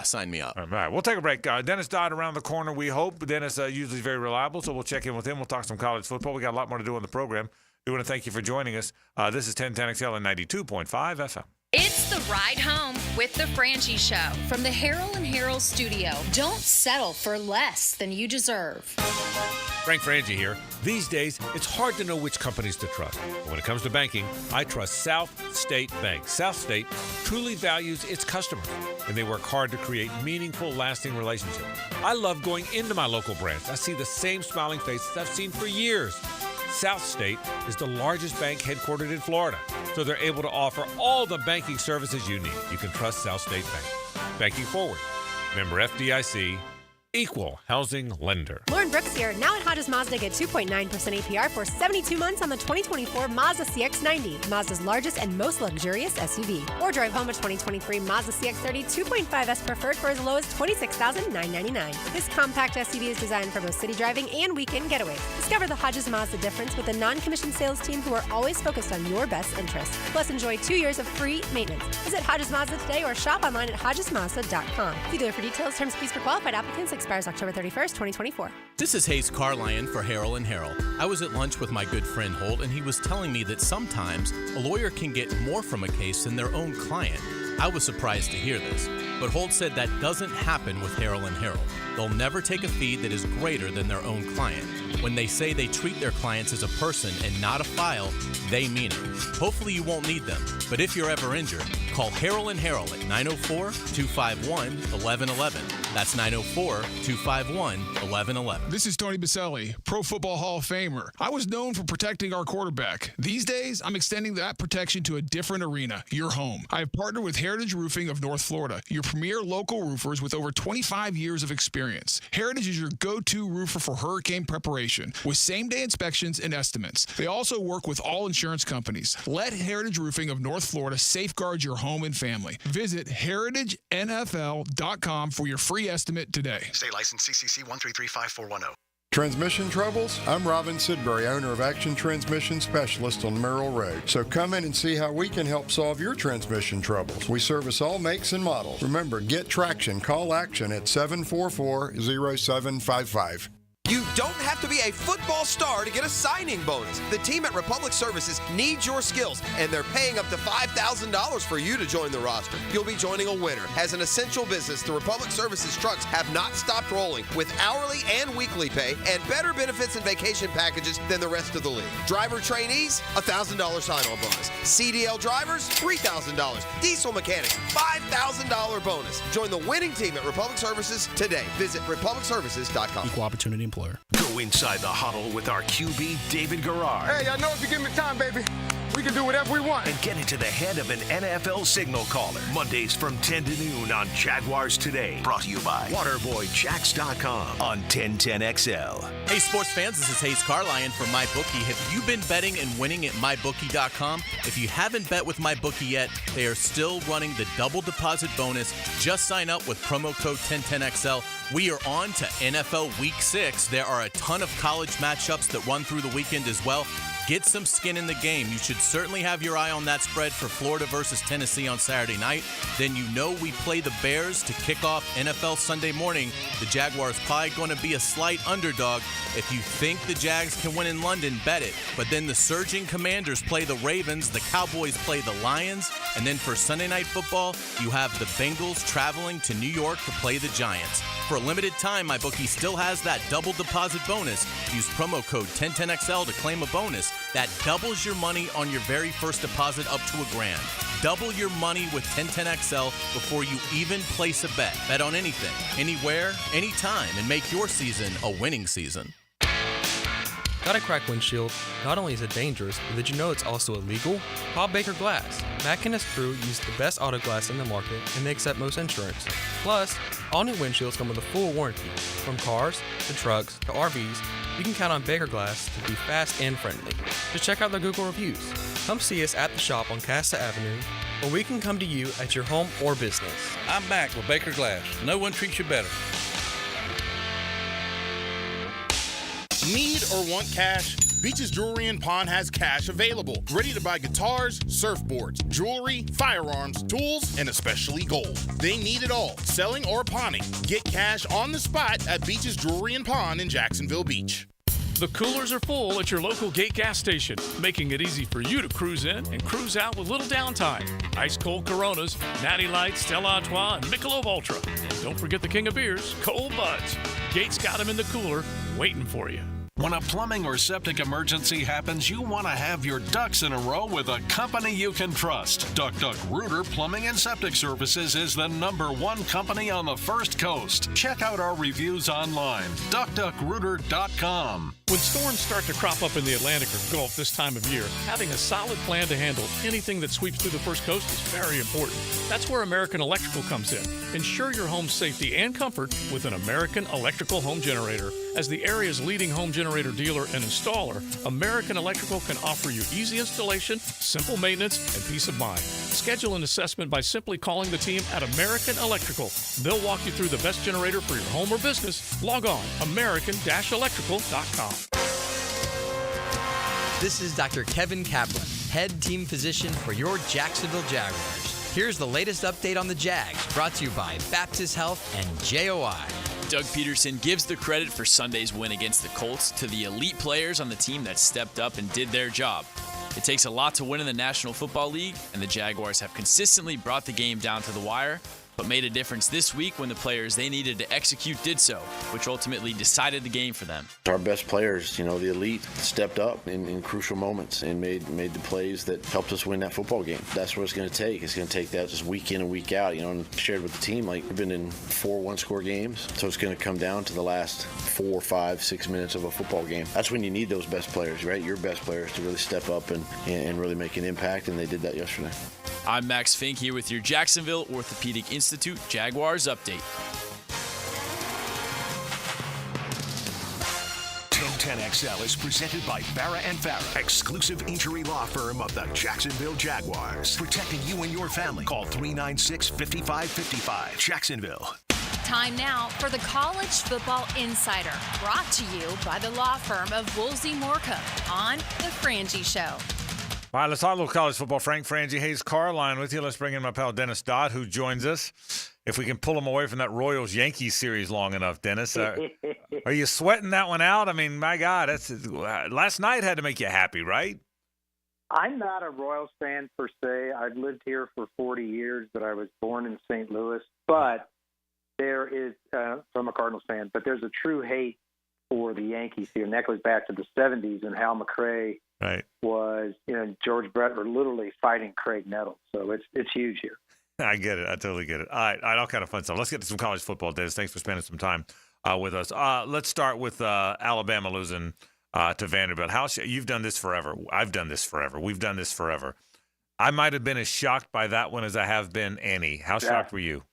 [SPEAKER 3] sign me up.
[SPEAKER 2] All right, we'll take a break. Dennis Dodd around the corner, we hope. Dennis usually very reliable, so we'll check in with him. We'll talk some college football. We got a lot more to do on the program. We want to thank you for joining us. This is 1010XL and 92.5 FM.
[SPEAKER 1] It's the ride home with the Frangie Show from the Harold and Harold studio. Don't settle for less than you deserve.
[SPEAKER 19] Frank Frangie here. These days, it's hard to know which companies to trust. But when it comes to banking, I trust South State Bank. South State truly values its customers, and they work hard to create meaningful, lasting relationships. I love going into my local branch. I see the same smiling faces I've seen for years. South State is the largest bank headquartered in Florida, so they're able to offer all the banking services you need. You can trust South State Bank. Banking forward. Member FDIC, Equal housing lender.
[SPEAKER 20] Lauren Brooks here. Now at Hodges Mazda, get 2.9% APR for 72 months on the 2024 Mazda CX-90, Mazda's largest and most luxurious SUV. Or drive home a 2023 Mazda CX-30 2.5S Preferred for as low as $26,999. This compact SUV is designed for both city driving and weekend getaways. Discover the Hodges Mazda difference with a non-commissioned sales team who are always focused on your best interests. Plus, enjoy 2 years of free maintenance. Visit Hodges Mazda today or shop online at HodgesMazda.com. See dealer for details. Terms and fees for qualified applicants expires October 31st, 2024.
[SPEAKER 3] This is Hays Carlyon for Harrell & Harrell. I was at lunch with my good friend Holt, and he was telling me that sometimes a lawyer can get more from a case than their own client. I was surprised to hear this, but Holt said that doesn't happen with Harrell & Harrell. They'll never take a fee that is greater than their own client. When they say they treat their clients as a person and not a file, they mean it. Hopefully you won't need them, but if you're ever injured, call Harrell & Harrell at 904-251-1111. That's 904-251-1111.
[SPEAKER 21] This is Tony Baselli, Pro Football Hall of Famer. I was known for protecting our quarterback. These days, I'm extending that protection to a different arena, your home. I have partnered with Heritage Roofing of North Florida, your premier local roofers with over 25 years of experience. Heritage is your go-to roofer for hurricane preparation, with same-day inspections and estimates. They also work with all insurance companies. Let Heritage Roofing of North Florida safeguard your home and family. Visit heritagenfl.com for your free estimate today.
[SPEAKER 22] State license CCC 1335410.
[SPEAKER 23] Transmission troubles? I'm Robin Sidbury, owner of Action Transmission Specialist on Merrill Road. So come in and see how we can help solve your transmission troubles. We service all makes and models. Remember, get traction. Call Action at 744-0755.
[SPEAKER 24] You don't have to be a football star to get a signing bonus. The team at Republic Services needs your skills, and they're paying up to $5,000 for you to join the roster. You'll be joining a winner. As an essential business, the Republic Services trucks have not stopped rolling with hourly and weekly pay and better benefits and vacation packages than the rest of the league. Driver trainees, $1,000 sign-on bonus. CDL drivers, $3,000. Diesel mechanics, $5,000 bonus. Join the winning team at Republic Services today. Visit republicservices.com.
[SPEAKER 25] Equal opportunity employer.
[SPEAKER 5] Go inside the huddle with our QB, David Garrard.
[SPEAKER 26] Hey, I know if you give me time, baby, we can do whatever we want.
[SPEAKER 5] And get into the head of an NFL signal caller. Mondays from 10 to noon on Jaguars Today. Brought to you by WaterboyJax.com on 1010XL.
[SPEAKER 3] Hey, sports fans, this is Hays Carlyon from MyBookie. Have you been betting and winning at MyBookie.com? If you haven't bet with MyBookie yet, they are still running the double deposit bonus. Just sign up with promo code 1010XL. We are on to NFL Week 6. There are a ton of college matchups that run through the weekend as well. Get some skin in the game. You should certainly have your eye on that spread for Florida versus Tennessee on Saturday night. Then you know we play the Bears to kick off NFL Sunday morning. The Jaguars probably going to be a slight underdog. If you think the Jags can win in London, bet it. But then the surging Commanders play the Ravens, the Cowboys play the Lions, and then for Sunday Night Football, you have the Bengals traveling to New York to play the Giants. For a limited time, MyBookie still has that double deposit bonus. Use promo code 1010XL to claim a bonus. That doubles your money on your very first deposit up to $1,000. Double your money with 1010XL before you even place a bet. Bet on anything, anywhere, anytime, and make your season a winning season.
[SPEAKER 27] Got a cracked windshield? Not only is it dangerous, but did you know it's also illegal? Call Baker Glass. Mack and his crew use the best auto glass in the market, and they accept most insurance. Plus, all new windshields come with a full warranty. From cars, to trucks, to RVs, you can count on Baker Glass to be fast and friendly. Just check out their Google reviews. Come see us at the shop on Casta Avenue, or we can come to you at your home or business.
[SPEAKER 28] I'm Mac with Baker Glass. No one treats you better.
[SPEAKER 29] Need or want cash? Beaches Jewelry and Pawn has cash available. Ready to buy guitars, surfboards, jewelry, firearms, tools, and especially gold. They need it all, selling or pawning. Get cash on the spot at Beaches Jewelry and Pawn in Jacksonville Beach.
[SPEAKER 30] The coolers are full at your local Gate gas station, making it easy for you to cruise in and cruise out with little downtime. Ice cold Coronas, Natty Light, Stella Artois, and Michelob Ultra. Don't forget the king of beers, Cold Buds. Gate's got them in the cooler, waiting for you.
[SPEAKER 31] When a plumbing or septic emergency happens, you want to have your ducks in a row with a company you can trust. Duck Rooter Plumbing and Septic Services is the #1 company on the First Coast. Check out our reviews online, duckduckrooter.com.
[SPEAKER 30] When storms start to crop up in the Atlantic or Gulf this time of year, having a solid plan to handle anything that sweeps through the First Coast is very important. That's where American Electrical comes in. Ensure your home's safety and comfort with an American Electrical home generator. As the area's leading home generator dealer and installer, American Electrical can offer you easy installation, simple maintenance, and peace of mind. Schedule an assessment by simply calling the team at American Electrical. They'll walk you through the best generator for your home or business. Log on, american-electrical.com.
[SPEAKER 4] This is Dr. Kevin Kaplan, head team physician for your Jacksonville Jaguars. Here's the latest update on the Jags, brought to you by Baptist Health and JOI.
[SPEAKER 6] Doug Peterson gives the credit for Sunday's win against the Colts to the elite players on the team that stepped up and did their job. It takes a lot to win in the National Football League, and the Jaguars have consistently brought the game down to the wire, but made a difference this week when the players they needed to execute did so, which ultimately decided the game for them.
[SPEAKER 7] Our best players, the elite, stepped up in crucial moments and made the plays that helped us win that football game. That's what it's going to take. It's going to take that just week in and week out. And shared with the team, we've been in 4 one-score games, so it's going to come down to the last 4, 5, 6 minutes of a football game. That's when you need those best players, right? Your best players to really step up and really make an impact, and they did that yesterday.
[SPEAKER 6] I'm Max Fink here with your Jacksonville Orthopedic Institute Jaguars update.
[SPEAKER 5] 1010XL is presented by Farah and Farah, exclusive injury law firm of the Jacksonville Jaguars. Protecting you and your family. Call 396-5555. Jacksonville.
[SPEAKER 1] Time now for the College Football Insider, brought to you by the law firm of Woolsey Moorcoat on The Frangie Show.
[SPEAKER 2] All right, let's talk a little college football. Frank Frangie, Hays Carlyon with you. Let's bring in my pal Dennis Dodd, who joins us. If we can pull him away from that Royals-Yankees series long enough, Dennis. Are you sweating that one out? I mean, my God, last night had to make you happy, right?
[SPEAKER 8] I'm not a Royals fan per se. I've lived here for 40 years, but I was born in St. Louis. But there is, so I'm a Cardinals fan, but there's a true hate for the Yankees here. And that goes back to the 70s and Hal McRae was, George Brett were literally fighting Craig Nettles. So it's huge here.
[SPEAKER 2] I get it. I totally get it. All right, all kind of fun stuff. Let's get to some college football, Dennis. Thanks for spending some time with us. Let's start with Alabama losing to Vanderbilt. You've done this forever. I've done this forever. We've done this forever. I might have been as shocked by that one as I have been Annie. How shocked were you?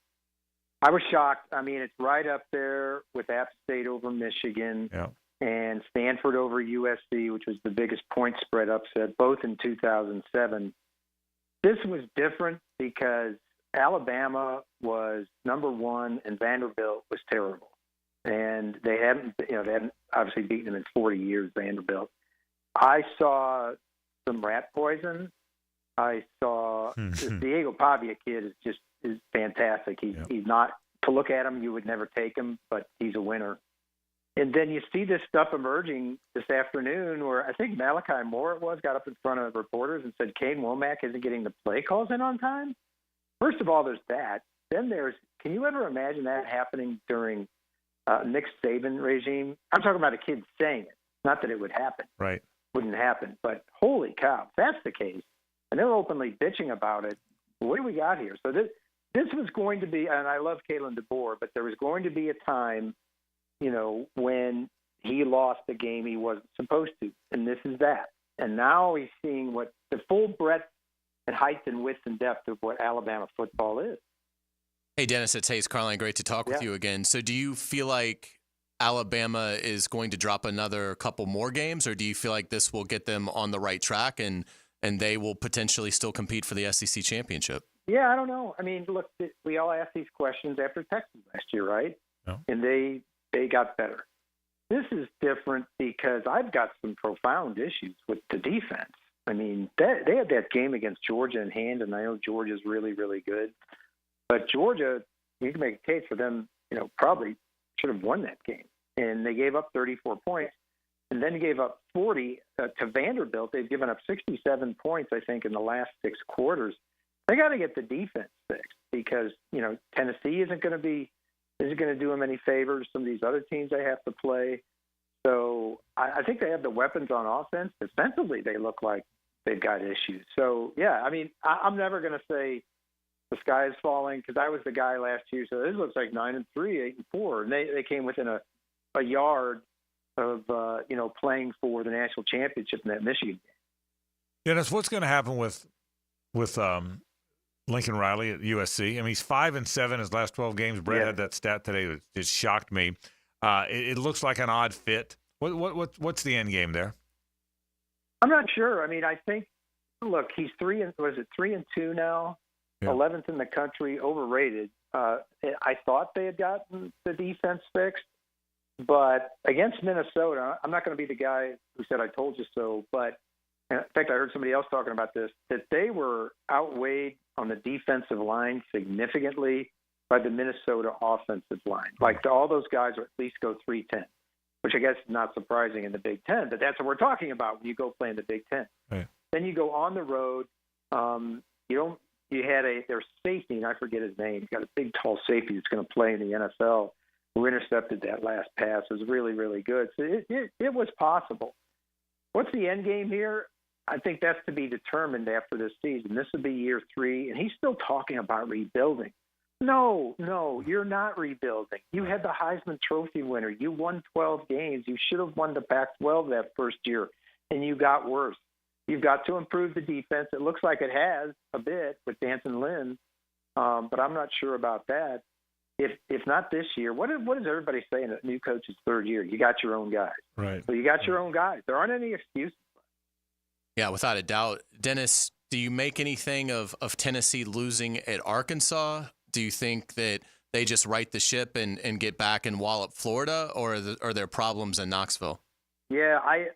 [SPEAKER 8] I was shocked. I mean, it's right up there with App State over Michigan and Stanford over USC, which was the biggest point spread upset, both in 2007. This was different because Alabama was number one and Vanderbilt was terrible. And they hadn't obviously beaten them in 40 years, Vanderbilt. I saw some rat poison. I saw the Diego Pavia kid is fantastic. He's not, to look at him, you would never take him, but he's a winner. And then you see this stuff emerging this afternoon where I think Malachi Moore got up in front of reporters and said Kane Womack isn't getting the play calls in on time. First of all, there's that. Then can you ever imagine that happening during Nick Saban regime? I'm talking about a kid saying it. Not that it would happen.
[SPEAKER 2] Right.
[SPEAKER 8] Wouldn't happen. But holy cow, if that's the case, and they're openly bitching about it, what do we got here? So this was going to be, and I love Kalen DeBoer, but there was going to be a time, when he lost the game he wasn't supposed to. And this is that. And now he's seeing what the full breadth and height and width and depth of what Alabama football is.
[SPEAKER 3] Hey, Dennis, it's Hays Carlyon. Great to talk with you again. So do you feel like Alabama is going to drop another couple more games, or do you feel like this will get them on the right track and they will potentially still compete for the SEC championship?
[SPEAKER 8] Yeah, I don't know. I mean, look, we all asked these questions after Texas last year, right? No. And they got better. This is different because I've got some profound issues with the defense. I mean, they had that game against Georgia in hand, and I know Georgia's really, really good. But Georgia, you can make a case for them, probably should have won that game. And they gave up 34 points and then gave up 40 to Vanderbilt. They've given up 67 points, I think, in the last 6 quarters. They got to get the defense fixed because, Tennessee isn't going to do them any favors. Some of these other teams they have to play. So I think they have the weapons on offense. Defensively, they look like they've got issues. So, yeah, I mean, I'm never going to say the sky is falling because I was the guy last year. So this looks like 9-3, 8-4. And they came within a yard of playing for the national championship in that Michigan game.
[SPEAKER 2] Dennis, what's going to happen with Lincoln Riley at USC? I mean, he's 5-7 his last 12 games. Brett had that stat today that just shocked me. It looks like an odd fit. What's the end game there?
[SPEAKER 8] I'm not sure. I mean, I think, look, he's 3-2 now, 11th in the country, overrated. I thought they had gotten the defense fixed, but against Minnesota, I'm not going to be the guy who said I told you so, but in fact, I heard somebody else talking about this, that they were outweighed on the defensive line significantly by the Minnesota offensive line. Like all those guys will at least go 3-10, which I guess is not surprising in the Big Ten, but that's what we're talking about when you go play in the Big Ten.
[SPEAKER 2] Right.
[SPEAKER 8] Then you go on the road. You had their safety, and I forget his name. You got a big, tall safety that's going to play in the NFL who intercepted that last pass. It was really, really good. So it was possible. What's the end game here? I think that's to be determined after this season. This would be year 3, and he's still talking about rebuilding. No, you're not rebuilding. You had the Heisman Trophy winner. You won 12 games. You should have won the Pac-12 that first year, and you got worse. You've got to improve the defense. It looks like it has a bit with Danton Lynn, but I'm not sure about that. If not this year, what is everybody saying at new coach's third year? You got your own guys.
[SPEAKER 2] Right.
[SPEAKER 8] So you got your own guys. There aren't any excuses.
[SPEAKER 3] Yeah, without a doubt. Dennis, do you make anything of Tennessee losing at Arkansas? Do you think that they just right the ship and get back and wallop Florida, or are there problems in Knoxville?
[SPEAKER 8] Yeah, I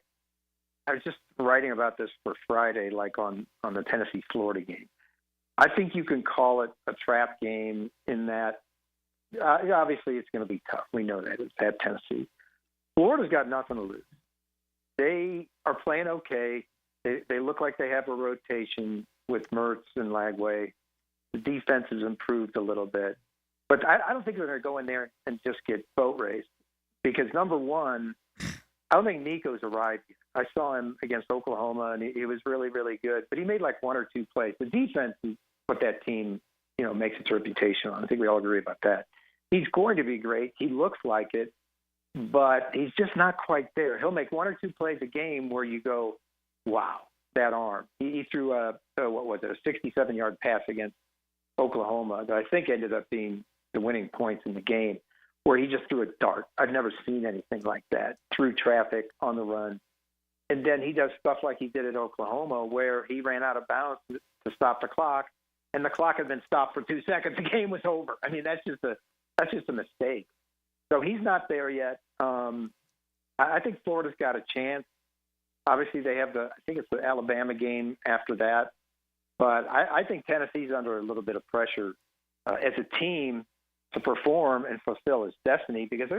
[SPEAKER 8] was just writing about this for Friday, like on the Tennessee-Florida game. I think you can call it a trap game in that obviously it's going to be tough. We know that. It's at Tennessee. Florida's got nothing to lose. They are playing okay. They look like they have a rotation with Mertz and Lagway. The defense has improved a little bit. But I don't think they're going to go in there and just get boat raced because, number one, I don't think Nico's arrived yet. I saw him against Oklahoma, and he was really, really good. But he made like 1 or 2 plays. The defense is what that team, makes its reputation on. I think we all agree about that. He's going to be great. He looks like it, but he's just not quite there. He'll make 1 or 2 plays a game where you go, wow, that arm. He threw a 67-yard pass against Oklahoma that I think ended up being the winning points in the game, where he just threw a dart. I've never seen anything like that, through traffic, on the run. And then he does stuff like he did at Oklahoma, where he ran out of bounds to stop the clock, and the clock had been stopped for 2 seconds. The game was over. I mean, that's just a mistake. So he's not there yet. I think Florida's got a chance. Obviously, they have I think it's the Alabama game after that. But I think Tennessee's under a little bit of pressure as a team to perform and fulfill its destiny because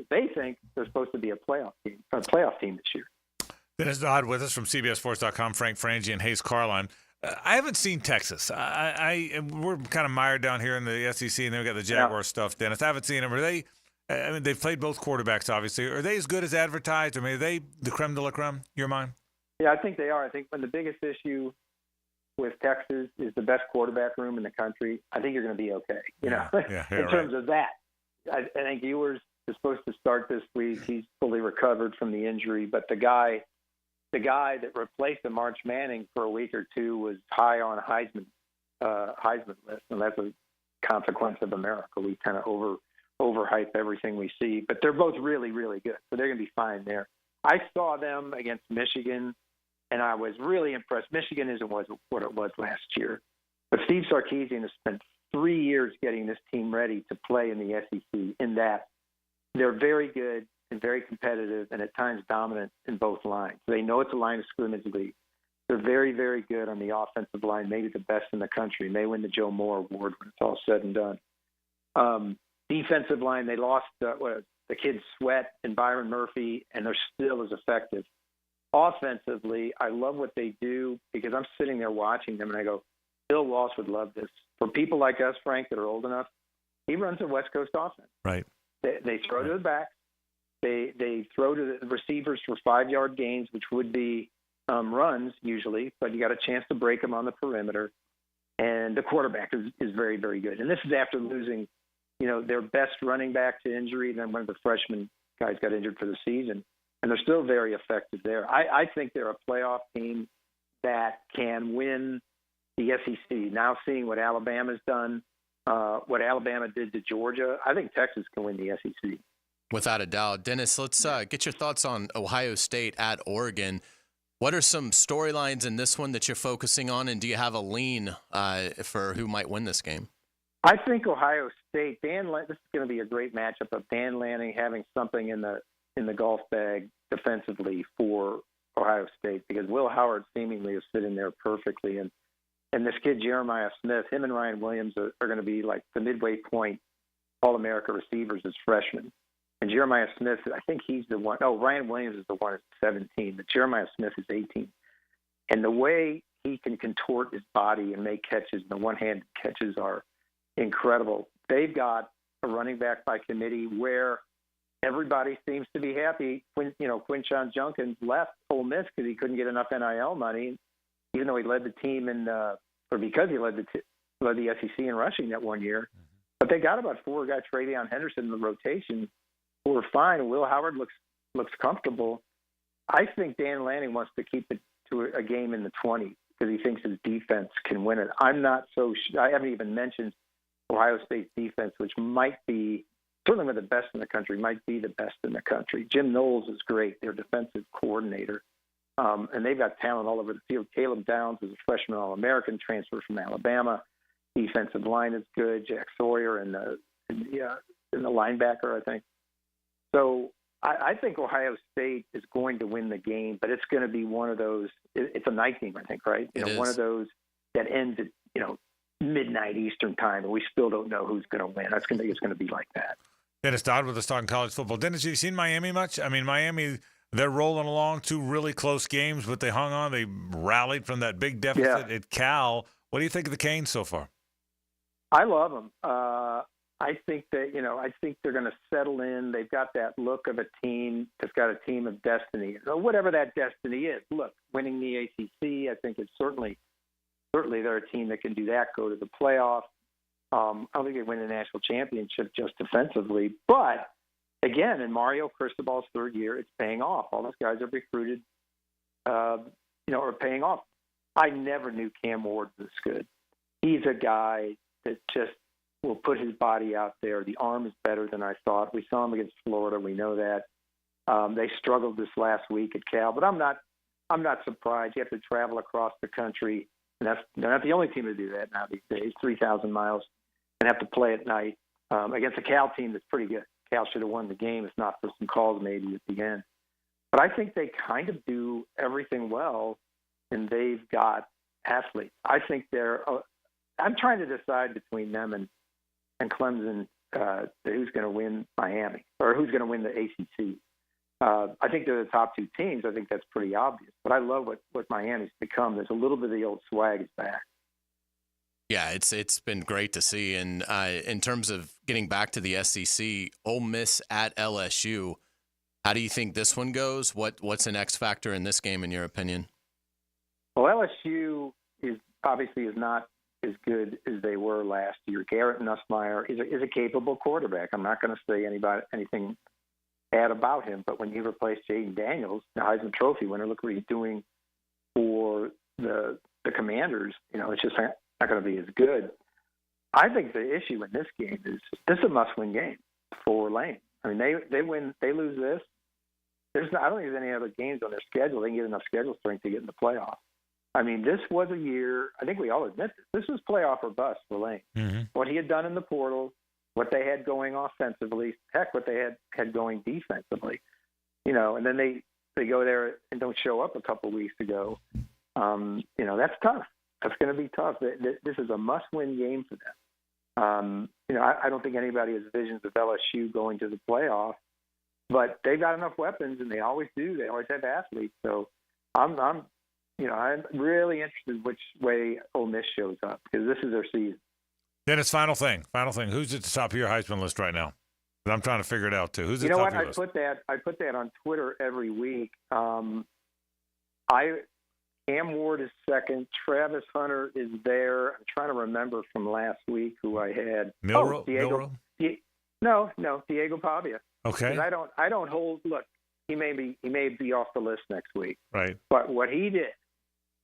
[SPEAKER 8] they think they're supposed to be a playoff team this year.
[SPEAKER 2] Dennis Dodd with us from CBSSports.com, Frank Frangie and Hays Carlyon. I haven't seen Texas. We're kind of mired down here in the SEC, and they've got the Jaguars stuff, Dennis. I haven't seen them. Are they? I mean, they've played both quarterbacks, obviously. Are they as good as advertised? I mean, are they the creme de la creme, your mind?
[SPEAKER 8] Yeah, I think they are. I think when the biggest issue with Texas is the best quarterback room in the country, I think you're going to be okay. In terms of that. I think Ewers is supposed to start this week. He's fully recovered from the injury, but the guy that replaced him, March Manning, for a week or two was high on Heisman list, and that's a consequence of America. We kind of overhype everything we see, but they're both really, really good, so they're going to be fine there. I saw them against Michigan, and I was really impressed. Michigan isn't what it was last year, but Steve Sarkisian has spent 3 years getting this team ready to play in the SEC, in that they're very good and very competitive and at times dominant in both lines. They know it's a line of scrimmage league. They're very, very good on the offensive line, maybe the best in the country. They win the Joe Moore Award when it's all said and done. Defensive line, they lost the kids Sweat and Byron Murphy, and they're still as effective. Offensively, I love what they do because I'm sitting there watching them, and I go, Bill Walsh would love this. For people like us, Frank, that are old enough, he runs a West Coast offense.
[SPEAKER 2] Right.
[SPEAKER 8] They throw to the back. They throw to the receivers for 5-yard gains, which would be runs usually, but you got a chance to break them on the perimeter. And the quarterback is very, very good. And this is after losing, their best running back to injury. Then one of the freshman guys got injured for the season. and they're still very effective there. I think they're a playoff team that can win the SEC. Now seeing what Alabama's done, what Alabama did to Georgia, I think Texas can win the SEC.
[SPEAKER 3] Without a doubt. Dennis, let's get your thoughts on Ohio State at Oregon. What are some storylines in this one that you're focusing on, and do you have a lean for who might win this game?
[SPEAKER 8] I think Ohio State, this is going to be a great matchup of Dan Lanning having something in the golf bag defensively for Ohio State, because Will Howard seemingly is sitting there perfectly. And this kid, Jeremiah Smith, him and Ryan Williams are going to be like the midway point All-America receivers as freshmen. And Jeremiah Smith, I think he's the one. Oh, Ryan Williams is the one at 17, but Jeremiah Smith is 18. And the way he can contort his body and make catches, the one-handed catches are incredible. They've got a running back by committee where everybody seems to be happy. Quinshon Judkins left Ole Miss because he couldn't get enough NIL money, even though he led the team because he led the SEC in rushing that one year. But they got about 4 guys, Travion Henderson in the rotation, who are fine. Will Howard looks comfortable. I think Dan Lanning wants to keep it to a game in the 20s because he thinks his defense can win it. I'm not so I haven't even mentioned Ohio State's defense, which might be certainly one of the best in the country, might be the best in the country. Jim Knowles is great, their defensive coordinator. And they've got talent all over the field. Caleb Downs is a freshman All-American, transfer from Alabama. Defensive line is good. Jack Sawyer and the linebacker, I think. So I think Ohio State is going to win the game, but it's going to be one of those. It's a night game, I think, right? One of those that ends at midnight Eastern time, and we still don't know who's going to win. It's going to be like that.
[SPEAKER 2] Dennis Dodd with us talking college football. Dennis, have you seen Miami much? I mean, Miami, they're rolling along, 2 really close games, but they hung on. They rallied from that big deficit at Cal. What do you think of the Canes so far?
[SPEAKER 8] I love them. I think that, I think they're going to settle in. They've got that look of a team that's got a team of destiny, whatever that destiny is. Look, winning the ACC, I think it's certainly they're a team that can do that, go to the playoffs. I don't think they win the national championship just defensively. But, again, in Mario Cristobal's 3rd year, it's paying off. All those guys are recruited, are paying off. I never knew Cam Ward was good. He's a guy that just will put his body out there. The arm is better than I thought. We saw him against Florida. We know that. They struggled this last week at Cal, but I'm not surprised. You have to travel across the country, and they're not the only team to do that now these days, 3,000 miles, and have to play at night against a Cal team that's pretty good. Cal should have won the game if not for some calls maybe at the end. But I think they kind of do everything well, and they've got athletes. I think I'm trying to decide between them and Clemson who's going to win Miami or who's going to win the ACC. I think they're the top 2 teams. I think that's pretty obvious. But I love what Miami's become. There's a little bit of the old swag is back.
[SPEAKER 3] Yeah, it's been great to see. And in terms of getting back to the SEC, Ole Miss at LSU, how do you think this one goes? What's an X factor in this game, in your opinion? Well,
[SPEAKER 8] LSU is not as good as they were last year. Garrett Nussmeier is a capable quarterback. I'm not going to say anything bad about him, but when you replace Jaden Daniels, the Heisman Trophy winner, look what he's doing for the Commanders. It's just not going to be as good. I think the issue in this game is this is a must-win game for Lane. I mean, they win, they lose this. I don't think there's any other games on their schedule. They can get enough schedule strength to get in the playoffs. I mean, this was a year, I think we all admit this was playoff or bust for Lane. Mm-hmm. What he had done in the portal, what they had going offensively, heck, what they had going defensively. And then they go there and don't show up a couple weeks ago. That's tough. That's going to be tough. This is a must-win game for them. I don't think anybody has visions of LSU going to the playoff, but they've got enough weapons, and they always do. They always have athletes. So I'm really interested which way Ole Miss shows up because this is their season.
[SPEAKER 2] Dennis, final thing. Who's at the top of your Heisman list right now? I'm trying to figure it out too. Who's at the top of your list?
[SPEAKER 8] I put that on Twitter every week. Cam Ward is second. Travis Hunter is there. I'm trying to remember from last week who I had.
[SPEAKER 2] Diego.
[SPEAKER 8] No, Diego Pavia.
[SPEAKER 2] Okay.
[SPEAKER 8] I don't hold. Look, he may be off the list next week.
[SPEAKER 2] Right.
[SPEAKER 8] But what he did,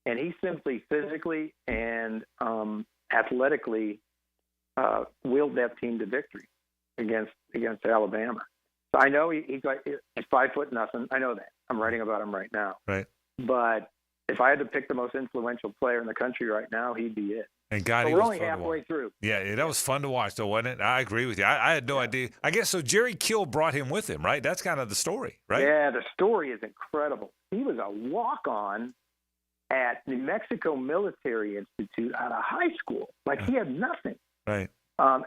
[SPEAKER 8] and he simply physically and athletically willed that team to victory against Alabama. So I know he's 5'0". I know that. I'm writing about him right now.
[SPEAKER 2] Right.
[SPEAKER 8] But if I had to pick the most influential player in the country right now, he'd be it.
[SPEAKER 2] And God,
[SPEAKER 8] so we're only halfway through.
[SPEAKER 2] Yeah, that was fun to watch, though, wasn't it? I agree with you. I had no idea. I guess so. Jerry Kill brought him with him, right? That's kind of the story, right?
[SPEAKER 8] Yeah, the story is incredible. He was a walk-on at New Mexico Military Institute out of high school. Like, he had nothing.
[SPEAKER 2] Right.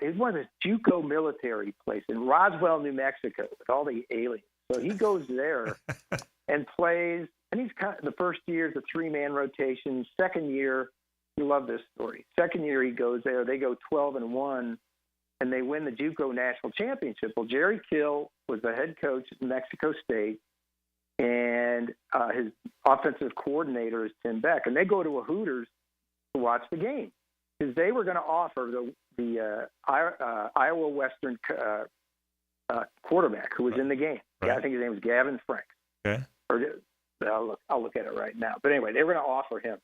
[SPEAKER 8] It was this JUCO military place in Roswell, New Mexico, with all the aliens. So he goes there and plays. And he's the first year is a 3-man rotation. Second year, you love this story. Second year he goes there. They go 12-1, and they win the JUCO national championship. Well, Jerry Kill was the head coach at Mexico State, and his offensive coordinator is Tim Beck. And they go to a Hooters to watch the game because they were going to offer the Iowa Western quarterback who was in the game. Right. I think his name was Gavin Frank.
[SPEAKER 2] Okay.
[SPEAKER 8] I'll look at it right now. But anyway, they were going to offer him.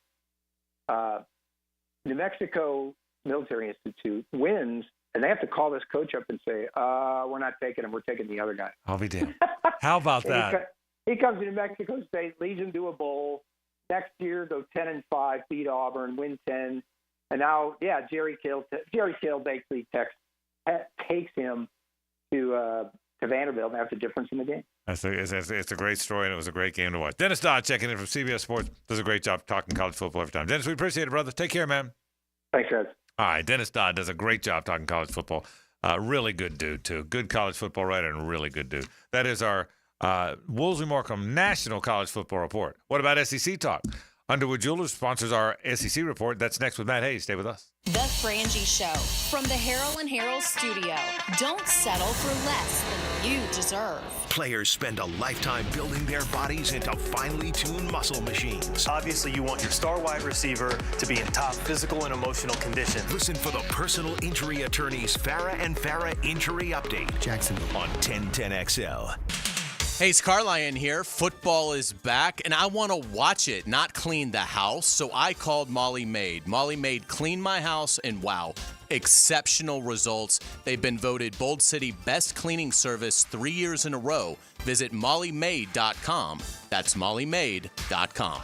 [SPEAKER 8] New Mexico Military Institute wins, and they have to call this coach up and say, we're not taking him. We're taking the other guy.
[SPEAKER 2] I'll be damned. How about that?
[SPEAKER 8] He comes to New Mexico State, leads them to a bowl. Next year, go 10-5, beat Auburn, win 10. And now, Jerry Kill basically takes him to Vanderbilt, and that's the difference in the game.
[SPEAKER 2] It's a great story, and it was a great game to watch. Dennis Dodd checking in from CBS Sports. Does a great job talking college football every time. Dennis, we appreciate it, brother. Take care, man.
[SPEAKER 8] Thanks, guys.
[SPEAKER 2] All right, Dennis Dodd does a great job talking college football. Really good dude, too. Good college football writer and a really good dude. That is our Woolsey Markham National College Football Report. What about SEC talk? Underwood Jewelers sponsors our SEC report. That's next with Matt Hays. Stay with us.
[SPEAKER 1] The Frangie Show from the Harrell and Harrell studio. Don't settle for less than you deserve.
[SPEAKER 5] Players spend a lifetime building their bodies into finely tuned muscle machines.
[SPEAKER 9] Obviously, you want your star wide receiver to be in top physical and emotional condition.
[SPEAKER 5] Listen for the personal injury attorneys Farah and Farah Injury Update. Jacksonville on 1010XL.
[SPEAKER 3] Hays Carlyon here. Football is back, and I want to watch it, not clean the house. So I called Molly Maid. Molly Maid cleaned my house, and wow, exceptional results. They've been voted Bold City Best Cleaning Service 3 years in a row. Visit mollymaid.com. That's mollymaid.com.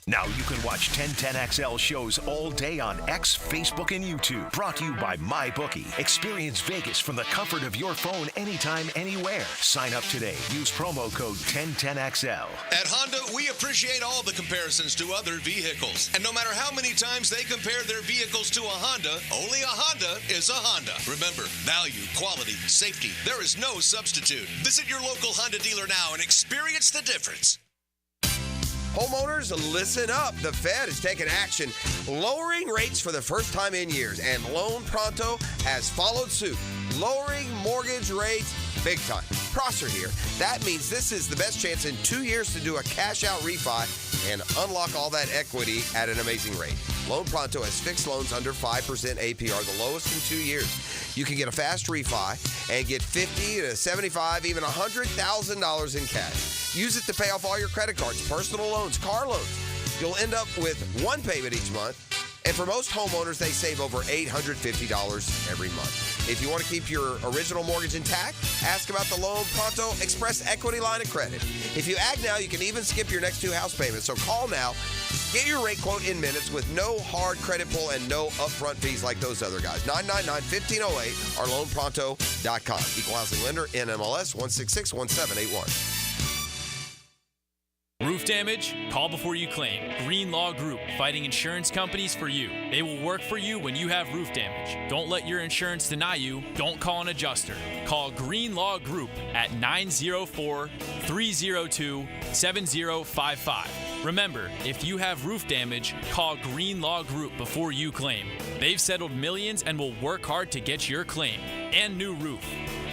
[SPEAKER 5] Now you can watch 1010XL shows all day on X, Facebook, and YouTube. Brought to you by MyBookie. Experience Vegas from the comfort of your phone anytime, anywhere. Sign up today. Use promo code 1010XL.
[SPEAKER 10] At Honda, we appreciate all the comparisons to other vehicles. And no matter how many times they compare their vehicles to a Honda, only a Honda is a Honda. Remember, value, quality, safety. There is no substitute. Visit your local Honda dealer now and experience the difference.
[SPEAKER 24] Homeowners, listen up. The Fed is taking action, lowering rates for the first time in years, and Loan Pronto has followed suit, lowering mortgage rates big time. Prosser here. That means this is the best chance in 2 years to do a cash-out refi and unlock all that equity at an amazing rate. Loan Pronto has fixed loans under 5% APR, the lowest in 2 years. You can get a fast refi and get $50,000 to $75,000, even $100,000 in cash. Use it to pay off all your credit cards, personal loans, car loans. You'll end up with one payment each month. And for most homeowners, they save over $850 every month. If you want to keep your original mortgage intact, ask about the Loan Pronto Express Equity Line of Credit. If you act now, you can even skip your next 2 house payments. So call now. Get your rate quote in minutes with no hard credit pull and no upfront fees like those other guys. 999-1508 or loanpronto.com. Equal housing lender, NMLS 1661781.
[SPEAKER 6] Roof damage? Call before you claim. Green Law Group, fighting insurance companies for you. They will work for you when you have roof damage. Don't let your insurance deny you. Don't call an adjuster. Call Green Law Group at 904-302-7055. Remember, if you have roof damage, call Green Law Group before you claim. They've settled millions and will work hard to get your claim and new roof.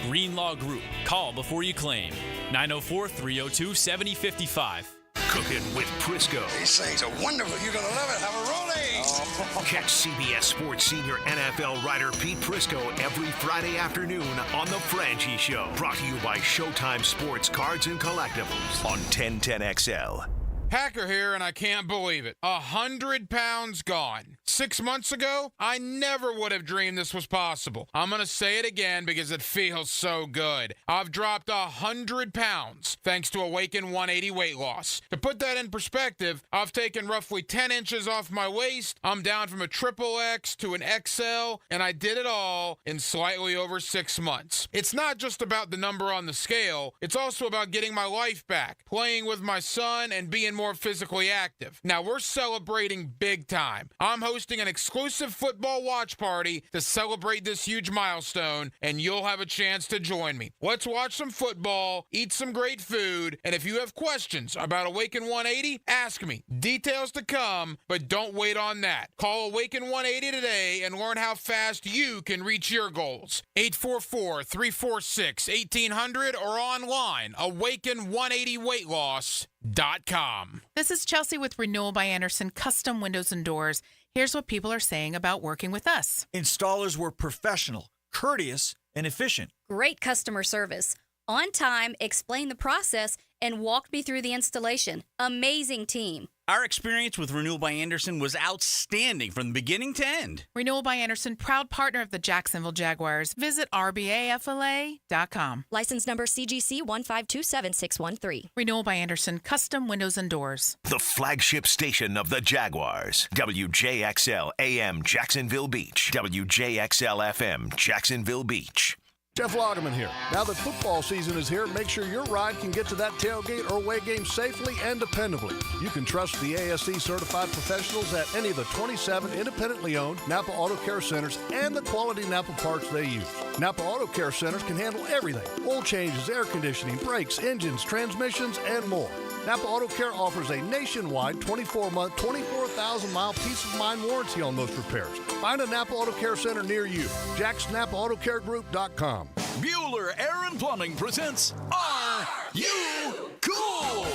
[SPEAKER 6] Green Law Group. Call before you claim. 904-302-7055.
[SPEAKER 5] Cooking with Prisco.
[SPEAKER 22] These things are wonderful. You're going to love it. Have a rollie.
[SPEAKER 5] Catch CBS Sports senior NFL writer Pete Prisco every Friday afternoon on The Frangie Show. Brought to you by Showtime Sports Cards and Collectibles on 1010XL.
[SPEAKER 21] Hacker here, and I can't believe it. 100 pounds gone. 6 months ago, I never would have dreamed this was possible. I'm going to say it again because it feels so good. I've dropped 100 pounds thanks to Awaken 180 weight loss. To put that in perspective, I've taken roughly 10 inches off my waist. I'm down from a XXX to an XL, and I did it all in slightly over 6 months. It's not just about the number on the scale. It's also about getting my life back, playing with my son, and being more physically active. Now, we're celebrating big time. I'm hosting an exclusive football watch party to celebrate this huge milestone, and you'll have a chance to join me. Let's watch some football, eat some great food, and if you have questions about Awaken 180, ask me. Details to come, but don't wait on that. Call Awaken 180 today and learn how fast you can reach your goals. 844-346-1800 or online, awaken180weightloss.com.
[SPEAKER 11] This is Chelsea with Renewal by Andersen Custom Windows and Doors. Here's what people are saying about working with us.
[SPEAKER 12] Installers were professional, courteous, and efficient.
[SPEAKER 13] Great customer service. On time, explained the process, and walked me through the installation. Amazing team.
[SPEAKER 12] Our experience with Renewal by Andersen was outstanding from the beginning to end.
[SPEAKER 11] Renewal by Andersen, proud partner of the Jacksonville Jaguars. Visit rbafla.com.
[SPEAKER 13] License number CGC 1527613.
[SPEAKER 11] Renewal by Andersen, Custom Windows and Doors.
[SPEAKER 5] The flagship station of the Jaguars. WJXL AM Jacksonville Beach. WJXL FM Jacksonville Beach.
[SPEAKER 14] Jeff Lagerman here. Now that football season is here, make sure your ride can get to that tailgate or away game safely and dependably. You can trust the ASE certified professionals at any of the 27 independently owned Napa Auto Care Centers and the quality Napa parts they use. Napa Auto Care Centers can handle everything: oil changes, air conditioning, brakes, engines, transmissions, and more. Napa Auto Care offers a nationwide 24-month, 24,000-mile peace-of-mind warranty on most repairs. Find a Napa Auto Care Center near you. JacksNapaAutoCareGroup.com.
[SPEAKER 15] Bueller Air and Plumbing presents Are You Cool?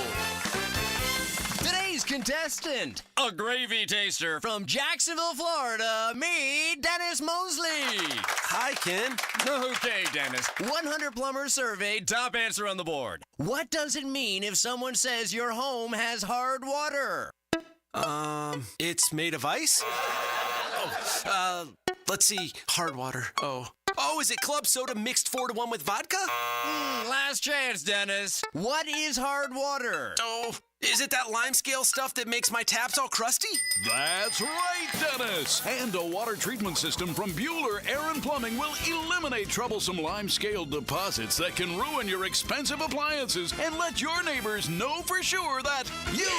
[SPEAKER 16] Today's contestant, a gravy taster from Jacksonville, Florida, me, Dennis Mosley.
[SPEAKER 13] Hi, Ken.
[SPEAKER 16] Okay, Dennis. 100 plumbers surveyed, top answer on the board. What does it mean if someone says your home has hard water?
[SPEAKER 13] It's made of ice? Let's see. Hard water. Oh, is it club soda mixed 4-to-1 with vodka?
[SPEAKER 16] Last chance, Dennis. What is hard water?
[SPEAKER 13] Oh, is it that lime scale stuff that makes my taps all crusty?
[SPEAKER 15] That's right, Dennis. And a water treatment system from Bueller Air and Plumbing will eliminate troublesome lime-scale deposits that can ruin your expensive appliances and let your neighbors know for sure that you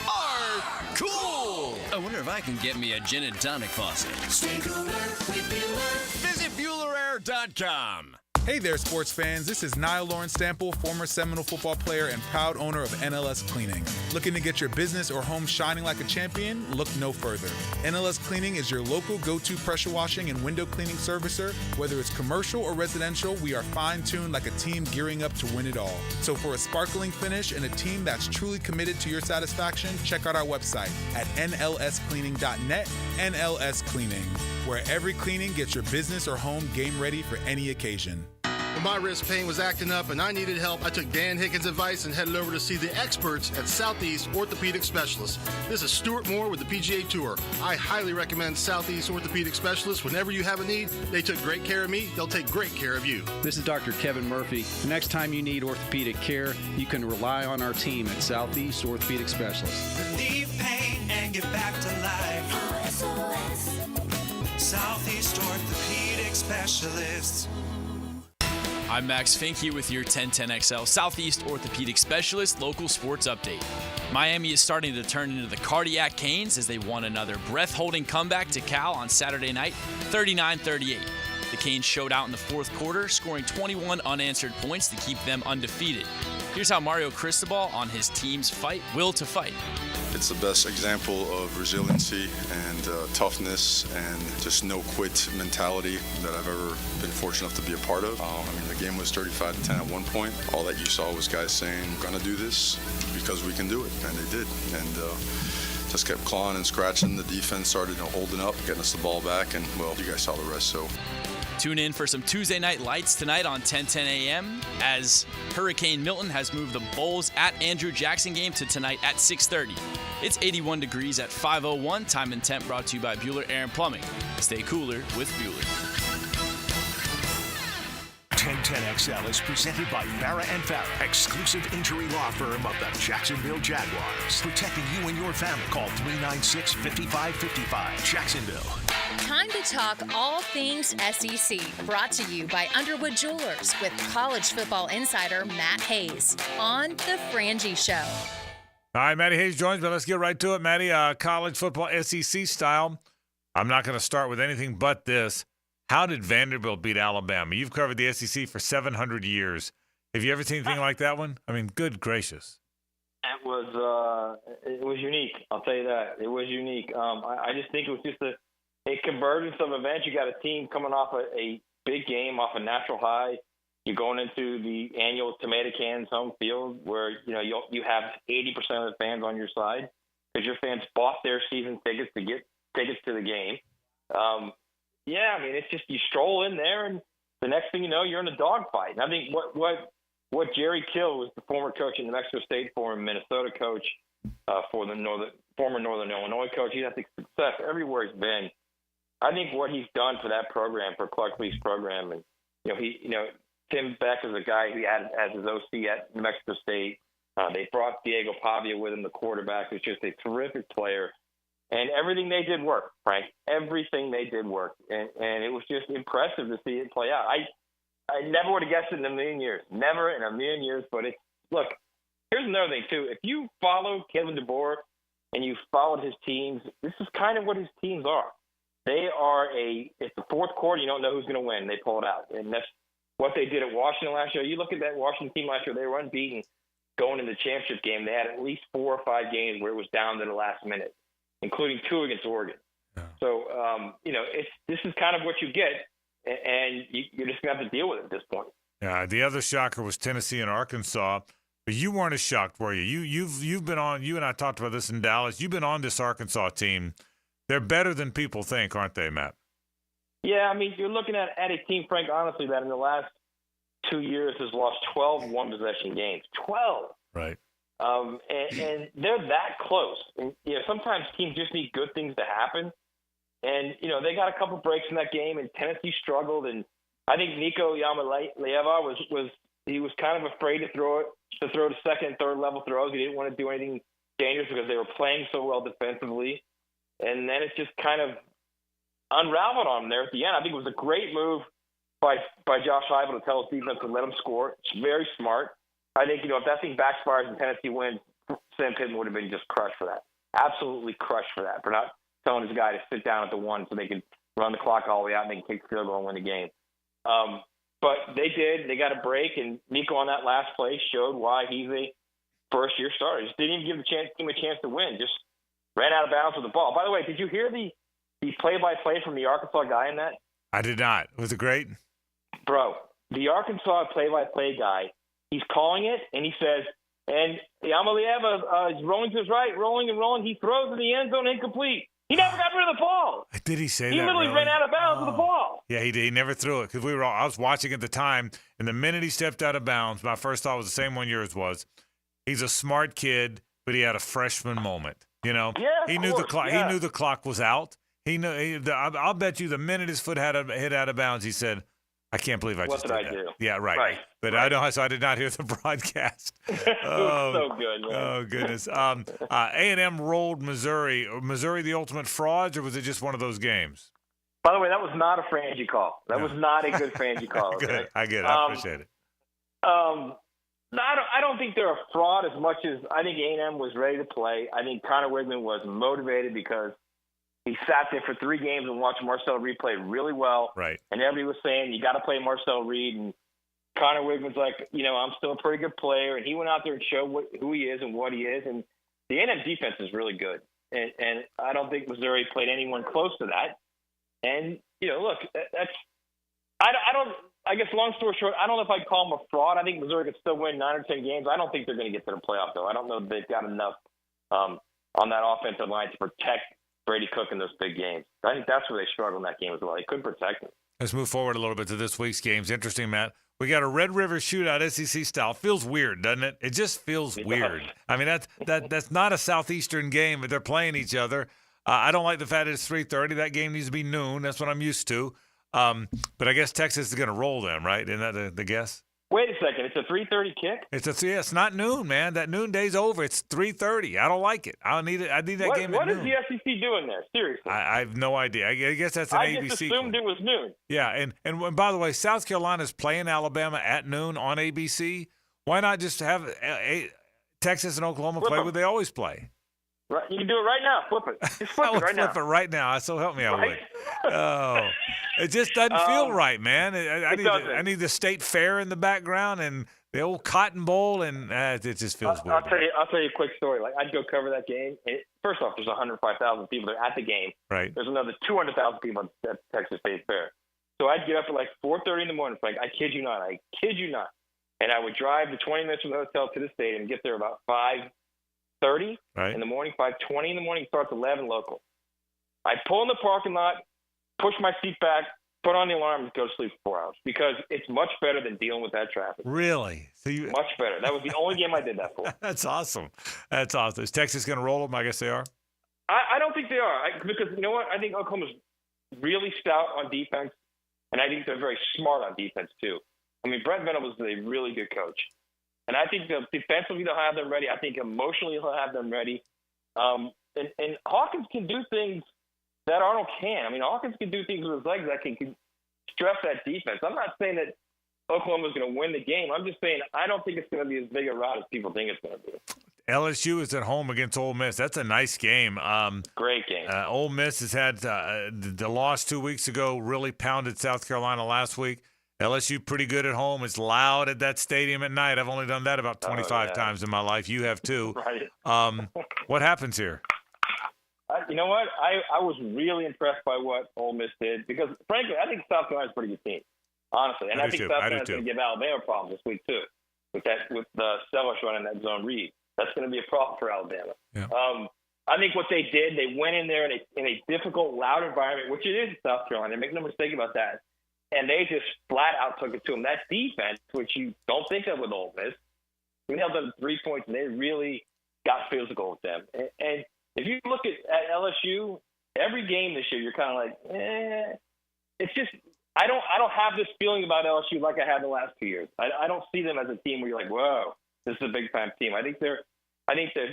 [SPEAKER 15] are cool.
[SPEAKER 16] I wonder if I can get me a gin and tonic faucet.
[SPEAKER 15] Stay cooler with Bueller.
[SPEAKER 16] Visit BuellerAir.com.
[SPEAKER 17] Hey there, sports fans. This is Niall Lawrence Stample, former Seminole football player and proud owner of NLS Cleaning. Looking to get your business or home shining like a champion? Look no further. NLS Cleaning is your local go-to pressure washing and window cleaning servicer. Whether it's commercial or residential, we are fine-tuned like a team gearing up to win it all. So for a sparkling finish and a team that's truly committed to your satisfaction, check out our website at nlscleaning.net. NLS Cleaning, where every cleaning gets your business or home game ready for any occasion.
[SPEAKER 26] When my wrist pain was acting up and I needed help, I took Dan Hickens' advice and headed over to see the experts at Southeast Orthopedic Specialists. This is Stuart Moore with the PGA Tour. I highly recommend Southeast Orthopedic Specialists. Whenever you have a need, they took great care of me. They'll take great care of you.
[SPEAKER 18] This is Dr. Kevin Murphy. The next time you need orthopedic care, you can rely on our team at Southeast Orthopedic Specialists.
[SPEAKER 19] Relieve pain and get back to life. SOS. Southeast Orthopedic Specialists.
[SPEAKER 6] I'm Max Finke with your 1010XL Southeast Orthopedic Specialist local sports update. Miami is starting to turn into the Cardiac Canes as they won another breath-holding comeback to Cal on Saturday night, 39-38. The Canes showed out in the fourth quarter, scoring 21 unanswered points to keep them undefeated. Here's how Mario Cristobal on his team's will to fight.
[SPEAKER 4] It's the best example of resiliency and toughness and just no-quit mentality that I've ever been fortunate enough to be a part of. The game was 35-10 at one point. All that you saw was guys saying, "We're going to do this because we can do it," and they did. And just kept clawing and scratching. The defense started holding up, getting us the ball back, and, well, you guys saw the rest. So
[SPEAKER 6] tune in for some Tuesday Night Lights tonight on 10:10 a.m. as Hurricane Milton has moved the Bulls at Andrew Jackson game to tonight at 6:30. It's 81 degrees at 5:01. Time and Temp brought to you by Bueller Air and Plumbing. Stay cooler with Bueller.
[SPEAKER 5] 1010XL is presented by Farah & Farah, exclusive injury law firm of the Jacksonville Jaguars. Protecting you and your family. Call 396-5555. Jacksonville.
[SPEAKER 1] Time to talk all things SEC. Brought to you by Underwood Jewelers with college football insider Matt Hays on The Frangie Show.
[SPEAKER 2] All right, Matty Hays joins me. Let's get right to it, Matty. College football SEC style. I'm not going to start with anything but this. How did Vanderbilt beat Alabama? You've covered the SEC for 700 years. Have you ever seen anything like that one? I mean, good gracious.
[SPEAKER 7] It was unique. I'll tell you that. It was unique. I just think it was just a convergence of events. You got a team coming off a big game, off a natural high. You're going into the annual Tomato Cans home field where you have 80% of the fans on your side because your fans bought their season tickets to get tickets to the game. It's just you stroll in there, and the next thing you know, you're in a dogfight. And I think what Jerry Kill was the former coach in New Mexico State, former Minnesota coach, for the former Northern Illinois coach. He's had success everywhere he's been. I think what he's done for that program, for Clark Lee's program, and Tim Beck is a guy who had as his OC at New Mexico State. They brought Diego Pavia with him, the quarterback, who's just a terrific player. And everything they did worked, Frank. Everything they did worked. And it was just impressive to see it play out. I never would have guessed it in a million years. Never in a million years. But look, here's another thing, too. If you follow Kevin DeBoer and you followed his teams, this is kind of what his teams are. They are it's the fourth quarter, you don't know who's going to win. They pull it out. And that's what they did at Washington last year. You look at that Washington team last year, they were unbeaten going into the championship game. They had at least 4 or 5 games where it was down to the last minute, including 2 against Oregon. Yeah. So, this is kind of what you get, and you're just going to have to deal with it at this point.
[SPEAKER 2] Yeah, the other shocker was Tennessee and Arkansas, but you weren't as shocked, were you? You've been on. You and I talked about this in Dallas. You've been on this Arkansas team. They're better than people think, aren't they, Matt?
[SPEAKER 7] Yeah, you're looking at a team, Frank, honestly, that in the last 2 years has lost 12 one-possession games. 12.
[SPEAKER 2] Right.
[SPEAKER 7] And they're that close. And, sometimes teams just need good things to happen. And, they got a couple breaks in that game, and Tennessee struggled. And I think Nico Yamaleava was kind of afraid to throw to second and third level throws. He didn't want to do anything dangerous because they were playing so well defensively. And then it just kind of unraveled on them there at the end. I think it was a great move by Josh Heupel to tell his defense to let him score. It's very smart. I think, if that thing backfires and Tennessee wins, Sam Pittman would have been just crushed for that. Absolutely crushed for that, for not telling his guy to sit down at the 1 so they could run the clock all the way out and they can kick the field goal and win the game. But they did. They got a break, and Nico on that last play showed why he's a first-year starter. Just didn't even give the team a chance to win. Just ran out of bounds with the ball. By the way, did you hear the play-by-play from the Arkansas guy in that?
[SPEAKER 2] I did not. Was it great?
[SPEAKER 7] Bro, the Arkansas play-by-play guy, he's calling it, and he says, and Yamaleava is rolling to his right, rolling and rolling. He throws in the end zone incomplete. He never got rid of the ball.
[SPEAKER 2] Did he say that?
[SPEAKER 7] He literally ran out of bounds with the ball.
[SPEAKER 2] Yeah, he did. He never threw it because I was watching at the time, and the minute he stepped out of bounds, my first thought was the same one yours was. He's a smart kid, but he had a freshman moment.
[SPEAKER 7] Yeah,
[SPEAKER 2] he knew the clock. Yeah. He knew the clock was out. He knew. I'll bet you the minute his foot hit out of bounds, he said, "I can't believe I just did that."
[SPEAKER 7] What did I do?
[SPEAKER 2] Yeah, right. But I know, so I did not hear the broadcast.
[SPEAKER 7] It was so good, man.
[SPEAKER 2] Oh goodness. A&M rolled Missouri. Missouri the ultimate frauds, or was it just one of those games?
[SPEAKER 7] By the way, that was not a Frangie call. That was not a good Frangie call. Okay?
[SPEAKER 2] Good. I get it. I appreciate it.
[SPEAKER 7] No, I don't think they're a fraud as much as I think A&M was ready to play. I think Connor Wigman was motivated because he sat there for 3 games and watched Marcel Reed play really well.
[SPEAKER 2] Right.
[SPEAKER 7] And everybody was saying, you got to play Marcel Reed. And Connor Wigman's like, I'm still a pretty good player. And he went out there and showed who he is and what he is. And the A&M defense is really good, and I don't think Missouri played anyone close to that. And look, I guess long story short, I don't know if I'd call them a fraud. I think Missouri could still win 9 or 10 games. I don't think they're going to get to the playoff, though. I don't know if they've got enough on that offensive line to protect Brady Cook in those big games. I think that's where they struggle in that game as well. They couldn't protect him.
[SPEAKER 2] Let's move forward a little bit to this week's games. Interesting, Matt. We got a Red River shootout, SEC style. Feels weird, doesn't it? It just feels weird. I mean, that's not a Southeastern game, but they're playing each other. I don't like the fact that it's 3:30. That game needs to be noon. That's what I'm used to. But I guess Texas is going to roll them, right? Isn't that the guess?
[SPEAKER 7] Wait a second. It's a 3:30 kick?
[SPEAKER 2] It's not noon, man. That noon day's over. It's 3:30. I don't like it. I need that game at noon.
[SPEAKER 7] What is the SEC doing there? Seriously.
[SPEAKER 2] I have no idea. I guess that's an ABC.
[SPEAKER 7] I just assumed it was noon.
[SPEAKER 2] Yeah, and by the way, South Carolina's playing Alabama at noon on ABC. Why not just have Texas and Oklahoma play where they always play?
[SPEAKER 7] Right, you can do it right now. Flip it. Just flip it right now.
[SPEAKER 2] Flip it right now. So help me, I would. Oh, it just doesn't feel right, man. I need the state fair in the background and the old Cotton Bowl, and it just feels weird.
[SPEAKER 7] I'll tell you a quick story. Like, I'd go cover that game. First off, there's 105,000 people there at the game.
[SPEAKER 2] Right.
[SPEAKER 7] There's another 200,000 people at Texas State Fair. So I'd get up at like 4:30 in the morning, Frank. I kid you not. And I would drive the 20 minutes from the hotel to the stadium and get there about 5:30 in the morning, 5:20 in the morning, starts 11 local. I pull in the parking lot, push my seat back, put on the alarm, and go to sleep for 4 hours because it's much better than dealing with that traffic.
[SPEAKER 2] Really?
[SPEAKER 7] Much better. That was the only game I did that for.
[SPEAKER 2] That's awesome. That's awesome. Is Texas going to roll them? I guess they are.
[SPEAKER 7] I don't think they are because you know what? I think Oklahoma's really stout on defense, and I think they're very smart on defense too. I mean, Brent Venables is a really good coach. And I think defensively they'll have them ready. I think emotionally he'll have them ready. And Hawkins can do things that Arnold can. I mean, Hawkins can do things with his legs that can stress that defense. I'm not saying that Oklahoma's going to win the game. I'm just saying I don't think it's going to be as big a rout as people think it's going to be.
[SPEAKER 2] LSU is at home against Ole Miss. That's a nice game.
[SPEAKER 7] Great game.
[SPEAKER 2] Ole Miss has had the loss 2 weeks ago, really pounded South Carolina last week. LSU pretty good at home. It's loud at that stadium at night. I've only done that about 25 times in my life. You have too.
[SPEAKER 7] Right.
[SPEAKER 2] What happens here?
[SPEAKER 7] You know what? I was really impressed by what Ole Miss did because, frankly, I think South Carolina's a pretty good team, honestly. And I think South Carolina's going to give Alabama problems this week too with the Sellers running that zone read. That's going to be a problem for Alabama.
[SPEAKER 2] Yeah.
[SPEAKER 7] I think what they did, they went in there in a difficult, loud environment, which it is in South Carolina. Make no mistake about that. And they just flat out took it to them. That defense, which you don't think of with Ole Miss, we held them 3 points, and they really got physical with them. And if you look at LSU, every game this year, you're kind of like, it's just I don't have this feeling about LSU like I had the last 2 years. I don't see them as a team where you're like, whoa, this is a big time team. I think they're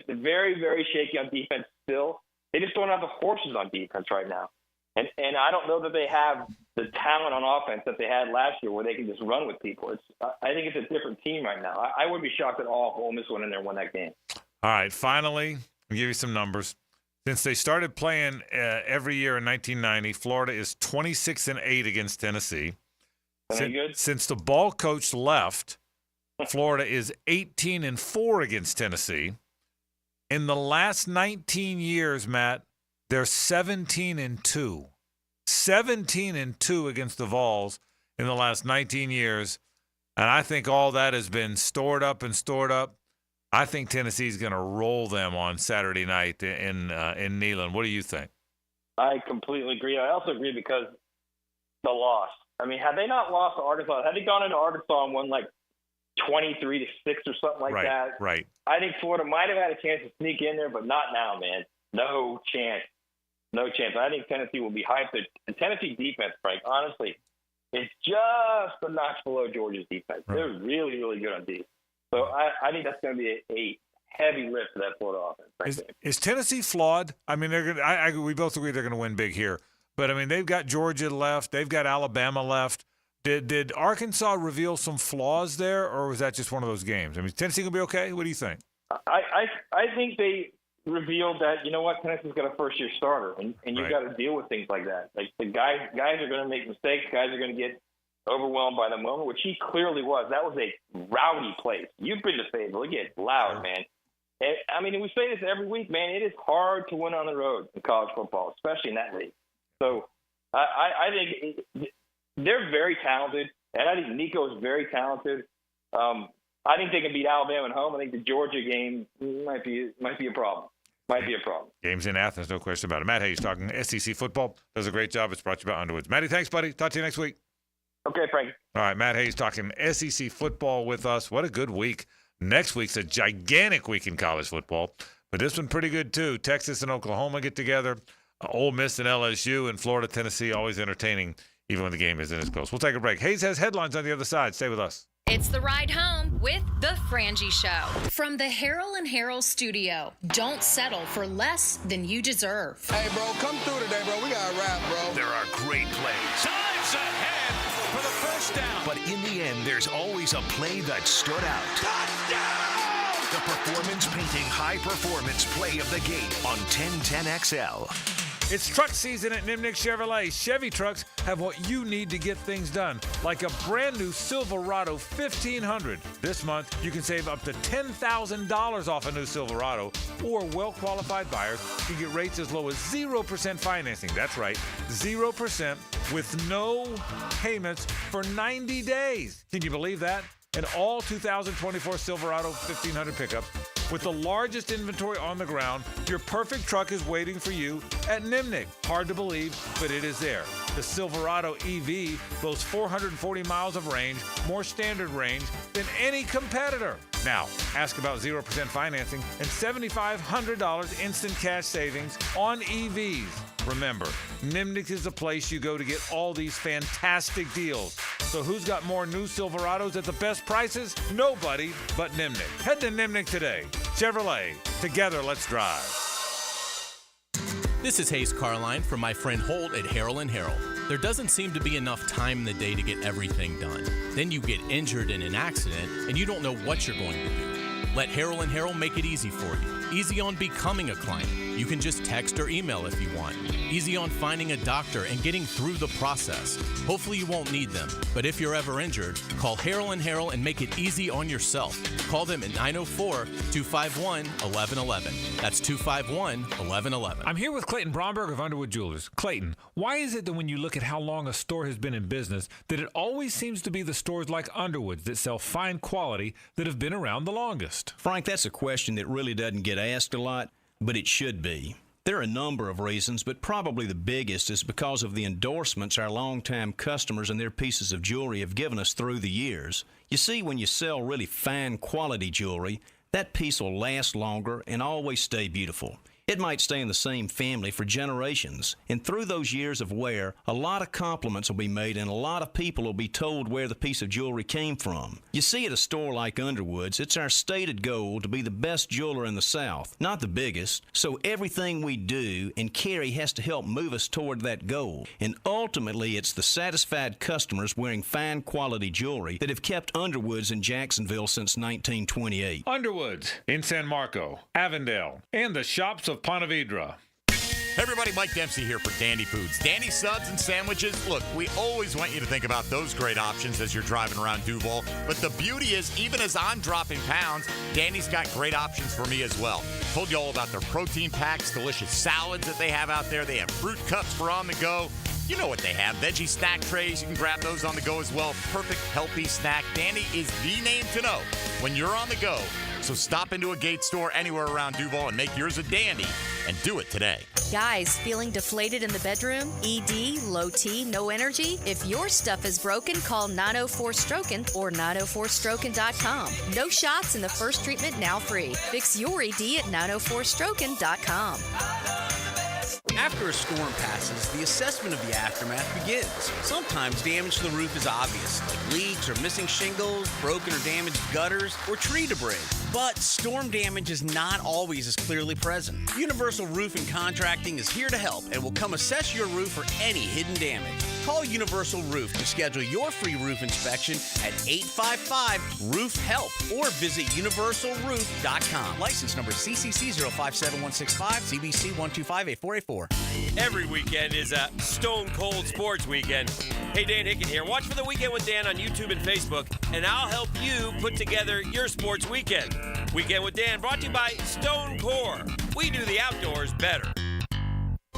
[SPEAKER 7] very, very shaky on defense still. They just don't have the horses on defense right now. And I don't know that they have the talent on offense that they had last year where they can just run with people. I think it's a different team right now. I wouldn't be shocked at all if Ole Miss went in there and won that game.
[SPEAKER 2] All right, finally, I'll give you some numbers. Since they started playing every year in 1990, Florida is 26-8 against Tennessee. Since the ball coach left, Florida is 18-4 against Tennessee. In the last 19 years, Matt, they're 17-2. 17-2 against the Vols in the last 19 years. And I think all that has been stored up. I think Tennessee's going to roll them on Saturday night in Neyland. What do you think?
[SPEAKER 7] I completely agree. I also agree because the loss. I mean, had they not lost to Arkansas, had they gone into Arkansas and won like 23-6 or something like that,
[SPEAKER 2] right.
[SPEAKER 7] I think Florida might have had a chance to sneak in there, but not now, man. No chance. No chance. I think Tennessee will be hyped. The Tennessee defense, Frank, honestly, is just a notch below Georgia's defense. Right. They're really, really good on defense. So I think that's going to be a heavy lift for that Florida offense.
[SPEAKER 2] Is Tennessee flawed? I mean, they're going. We both agree they're going to win big here. But I mean, they've got Georgia left. They've got Alabama left. Did Arkansas reveal some flaws there, or was that just one of those games? I mean, is Tennessee going to be okay? What do you think?
[SPEAKER 7] I think they revealed that, you know what, Tennessee's got a first-year starter, and you've got to deal with things like that. Like the guys are going to make mistakes. Guys are going to get overwhelmed by the moment, which he clearly was. That was a rowdy place. You've been to Fayetteville. It gets loud, man. I mean, we say this every week, man. It is hard to win on the road in college football, especially in that league. So I think they're very talented, and I think Nico is very talented. I think they can beat Alabama at home. I think the Georgia game might be a problem.
[SPEAKER 2] Games in Athens, no question about it. Matt Hays talking SEC football. Does a great job. It's brought to you by Underwoods. Matty, thanks, buddy. Talk to you next week.
[SPEAKER 7] Okay, Frank.
[SPEAKER 2] All right, Matt Hays talking SEC football with us. What a good week. Next week's a gigantic week in college football, but this one pretty good too. Texas and Oklahoma get together. Ole Miss and LSU, and Florida, Tennessee, always entertaining, even when the game isn't as close. We'll take a break. Hays has headlines on the other side. Stay with us.
[SPEAKER 1] It's the ride home with the Frangie Show. From the Harrell and Harrell studio, don't settle for less than you deserve.
[SPEAKER 22] Hey, bro, come through today, bro. We got a wrap, bro.
[SPEAKER 5] There are great plays.
[SPEAKER 15] Time's ahead for the first down.
[SPEAKER 5] But in the end, there's always a play that stood out.
[SPEAKER 22] Touchdown!
[SPEAKER 5] The performance-painting high-performance play of the game on 1010XL.
[SPEAKER 2] It's truck season at Nimnick Chevrolet. Chevy trucks have what you need to get things done, like a brand new Silverado 1500. This month, you can save up to $10,000 off a new Silverado, or well-qualified buyers can get rates as low as 0% financing. That's right, 0% with no payments for 90 days. Can you believe that? An all 2024 Silverado 1500 pickup with the largest inventory on the ground, your perfect truck is waiting for you at Nimnick. Hard to believe, but it is there. The Silverado EV boasts 440 miles of range, more standard range than any competitor. Now, ask about 0% financing and $7,500 instant cash savings on EVs. Remember, Nimnick is the place you go to get all these fantastic deals. So who's got more new Silverados at the best prices? Nobody but Nimnick. Head to Nimnick today. Chevrolet. Together, let's drive.
[SPEAKER 3] This is Hays Carlyon from my friend Holt at Harrell & Harrell. There doesn't seem to be enough time in the day to get everything done. Then you get injured in an accident and you don't know what you're going to do. Let Harrell & Harrell make it easy for you. Easy on becoming a client. You can just text or email if you want. Easy on finding a doctor and getting through the process. Hopefully you won't need them, but if you're ever injured, call Harrell & Harrell and make it easy on yourself. Call them at 904-251-1111. That's 251-1111.
[SPEAKER 8] I'm here with Clayton Bromberg of Underwood Jewelers. Clayton, why is it that when you look at how long a store has been in business, that it always seems to be the stores like Underwood's that sell fine quality that have been around the longest?
[SPEAKER 18] Frank, that's a question that really doesn't get asked a lot, but it should be. There are a number of reasons, but probably the biggest is because of the endorsements our longtime customers and their pieces of jewelry have given us through the years. You see, when you sell really fine quality jewelry, that piece will last longer and always stay beautiful. It might stay in the same family for generations, and through those years of wear, a lot of compliments will be made and a lot of people will be told where the piece of jewelry came from. You see, at a store like Underwood's, it's our stated goal to be the best jeweler in the South, not the biggest, so everything we do and carry has to help move us toward that goal. And ultimately, it's the satisfied customers wearing fine quality jewelry that have kept Underwood's in Jacksonville since 1928.
[SPEAKER 2] Underwood's in San Marco, Avondale, and the shops of Ponte Vedra.
[SPEAKER 9] Hey everybody, Mike Dempsey here for Dandy Foods. Dandy subs and sandwiches. Look, we always want you to think about those great options as you're driving around Duval. But the beauty is, even as I'm dropping pounds, Dandy's got great options for me as well. Told you all about their protein packs, delicious salads that they have out there. They have fruit cups for on the go. You know what they have. Veggie snack trays. You can grab those on the go as well. Perfect, healthy snack. Dandy is the name to know when you're on the go. So stop into a Gates store anywhere around Duval and make yours a dandy, and do it today.
[SPEAKER 13] Guys, feeling deflated in the bedroom? ED, low T, no energy? If your stuff is broken, call 904-STROKEN or 904stroken.com. No shots in the first treatment, now free. Fix your ED at 904stroken.com.
[SPEAKER 12] After a storm passes, the assessment of the aftermath begins. Sometimes damage to the roof is obvious, like leaks or missing shingles, broken or damaged gutters, or tree debris. But storm damage is not always as clearly present. Universal Roof and Contracting is here to help and will come assess your roof for any hidden damage. Call Universal Roof to schedule your free roof inspection at 855-ROOF-HELP or visit universalroof.com. License number CCC 057165, CBC 1258484.
[SPEAKER 20] Every weekend is a Stone Cold Sports Weekend. Hey, Dan Hicken here. Watch for The Weekend with Dan on YouTube and Facebook, and I'll help you put together your sports weekend. Weekend with Dan brought to you by Stone Core. We do the outdoors better.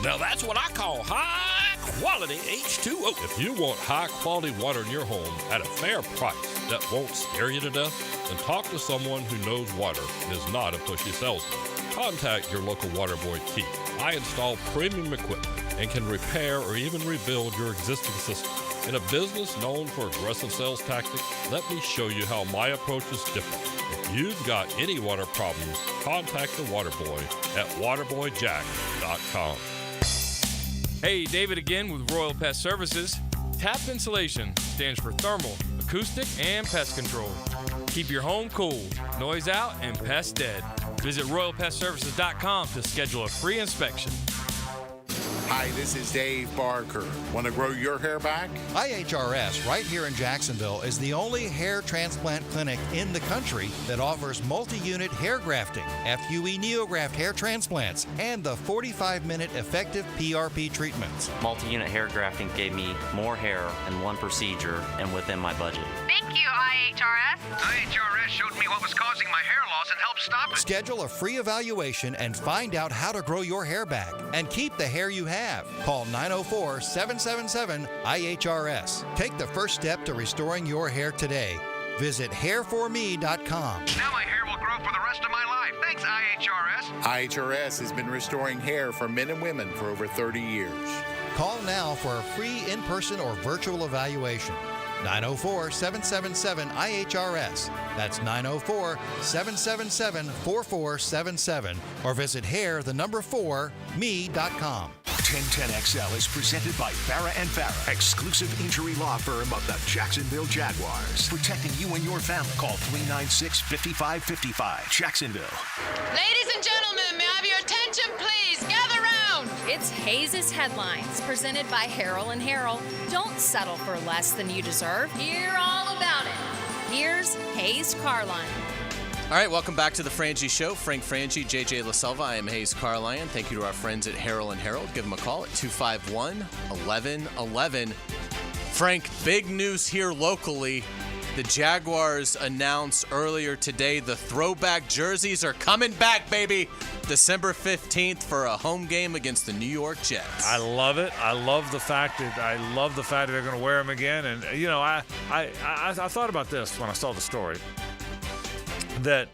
[SPEAKER 10] Now that's what I call high-quality H2O. If you want high-quality water in your home at a fair price that won't scare you to death, then talk to someone who knows water and is not a pushy salesman. Contact your local water boy, Keith. I install premium equipment and can repair or even rebuild your existing system. In a business known for aggressive sales tactics, let me show you how my approach is different. If you've got any water problems, contact the water boy at waterboyjack.com.
[SPEAKER 11] Hey, David again with Royal Pest Services. TAP Insulation stands for thermal, acoustic, and pest control. Keep your home cool, noise out, and pests dead. Visit RoyalPestServices.com to schedule a free inspection.
[SPEAKER 21] Hi, this is Dave Barker. Want to grow your hair back?
[SPEAKER 23] IHRS, right here in Jacksonville, is the only hair transplant clinic in the country that offers multi-unit hair grafting, FUE Neograft hair transplants, and the 45-minute effective PRP treatments.
[SPEAKER 24] Multi-unit hair grafting gave me more hair in one procedure and within my budget.
[SPEAKER 25] Thank you, IHRS.
[SPEAKER 27] IHRS showed me what was causing my hair loss and helped stop it.
[SPEAKER 23] Schedule a free evaluation and find out how to grow your hair back and keep the hair you have. Call 904-777-IHRS. Take the first step to restoring your hair today. Visit hairforme.com.
[SPEAKER 27] Now my hair will grow for the rest of my life. Thanks, IHRS.
[SPEAKER 21] IHRS has been restoring hair for men and women for over 30 years.
[SPEAKER 23] Call now for a free in-person or virtual evaluation. 904-777-IHRS. That's 904-777-4477. Or visit hair4me.com.
[SPEAKER 5] 1010XL is presented by Farrah & Farrah, exclusive injury law firm of the Jacksonville Jaguars. Protecting you and your family. Call 396-5555. Jacksonville.
[SPEAKER 25] Ladies and gentlemen, may I have your attention, please? Gather round.
[SPEAKER 1] It's Hays' Headlines, presented by Harrell & Harrell. Don't settle for less than you deserve. Hear all about it. Here's Hays Carlyon.
[SPEAKER 6] All right, welcome back to the Frangie Show. Frank Frangie, JJ LaSelva. I am Hays Carlyon. Thank you to our friends at Harrell & Harrell. Give them a call at 251-1111. Frank, big news here locally. The Jaguars announced earlier today the throwback jerseys are coming back, baby. December 15th for a home game against the New York Jets.
[SPEAKER 2] I love it. I love the fact that they're going to wear them again. And you know, I thought about this when I saw the story. That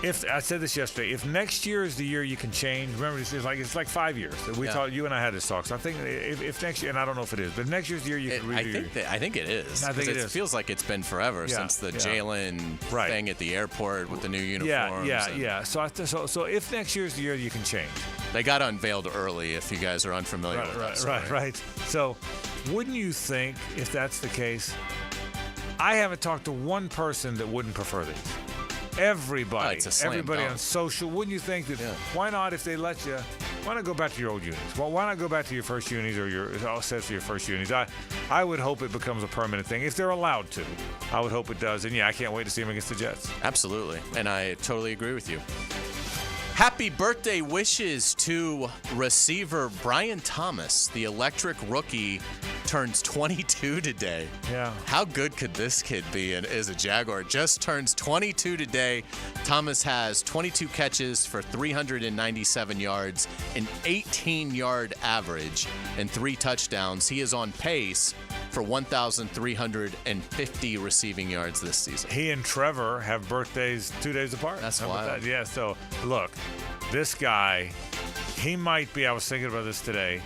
[SPEAKER 2] if I said this yesterday, if next year is the year you can change, remember it's like 5 years. We talked, you and I had this talk. So I think if next year, and I don't know if it is, but next year's the year you can redo.
[SPEAKER 6] I think it is.
[SPEAKER 2] I think it
[SPEAKER 6] feels like it's been forever since the Jalen thing at the airport with the new uniforms.
[SPEAKER 2] Yeah. So if next year's the year you can change.
[SPEAKER 6] They got unveiled early. If you guys are unfamiliar with that story.
[SPEAKER 2] Right. So wouldn't you think if that's the case? I haven't talked to one person that wouldn't prefer these. Everybody on social. Wouldn't you think that? Why not, if they let you? Why not go back to your old unis? Well, why not go back to your first unis or your first unis? I would hope it becomes a permanent thing if they're allowed to. I would hope it does. And I can't wait to see them against the Jets.
[SPEAKER 6] Absolutely, and I totally agree with you. Happy birthday wishes to receiver Brian Thomas. The electric rookie turns 22 today.
[SPEAKER 2] Yeah.
[SPEAKER 6] How good could this kid be as a Jaguar? Just turns 22 today. Thomas has 22 catches for 397 yards, an 18-yard average, and 3 touchdowns. He is on pace for 1,350 receiving yards this season.
[SPEAKER 2] He and Trevor have birthdays 2 days apart.
[SPEAKER 6] That's wild.
[SPEAKER 2] Yeah, so look, this guy, he might be, I was thinking about this today,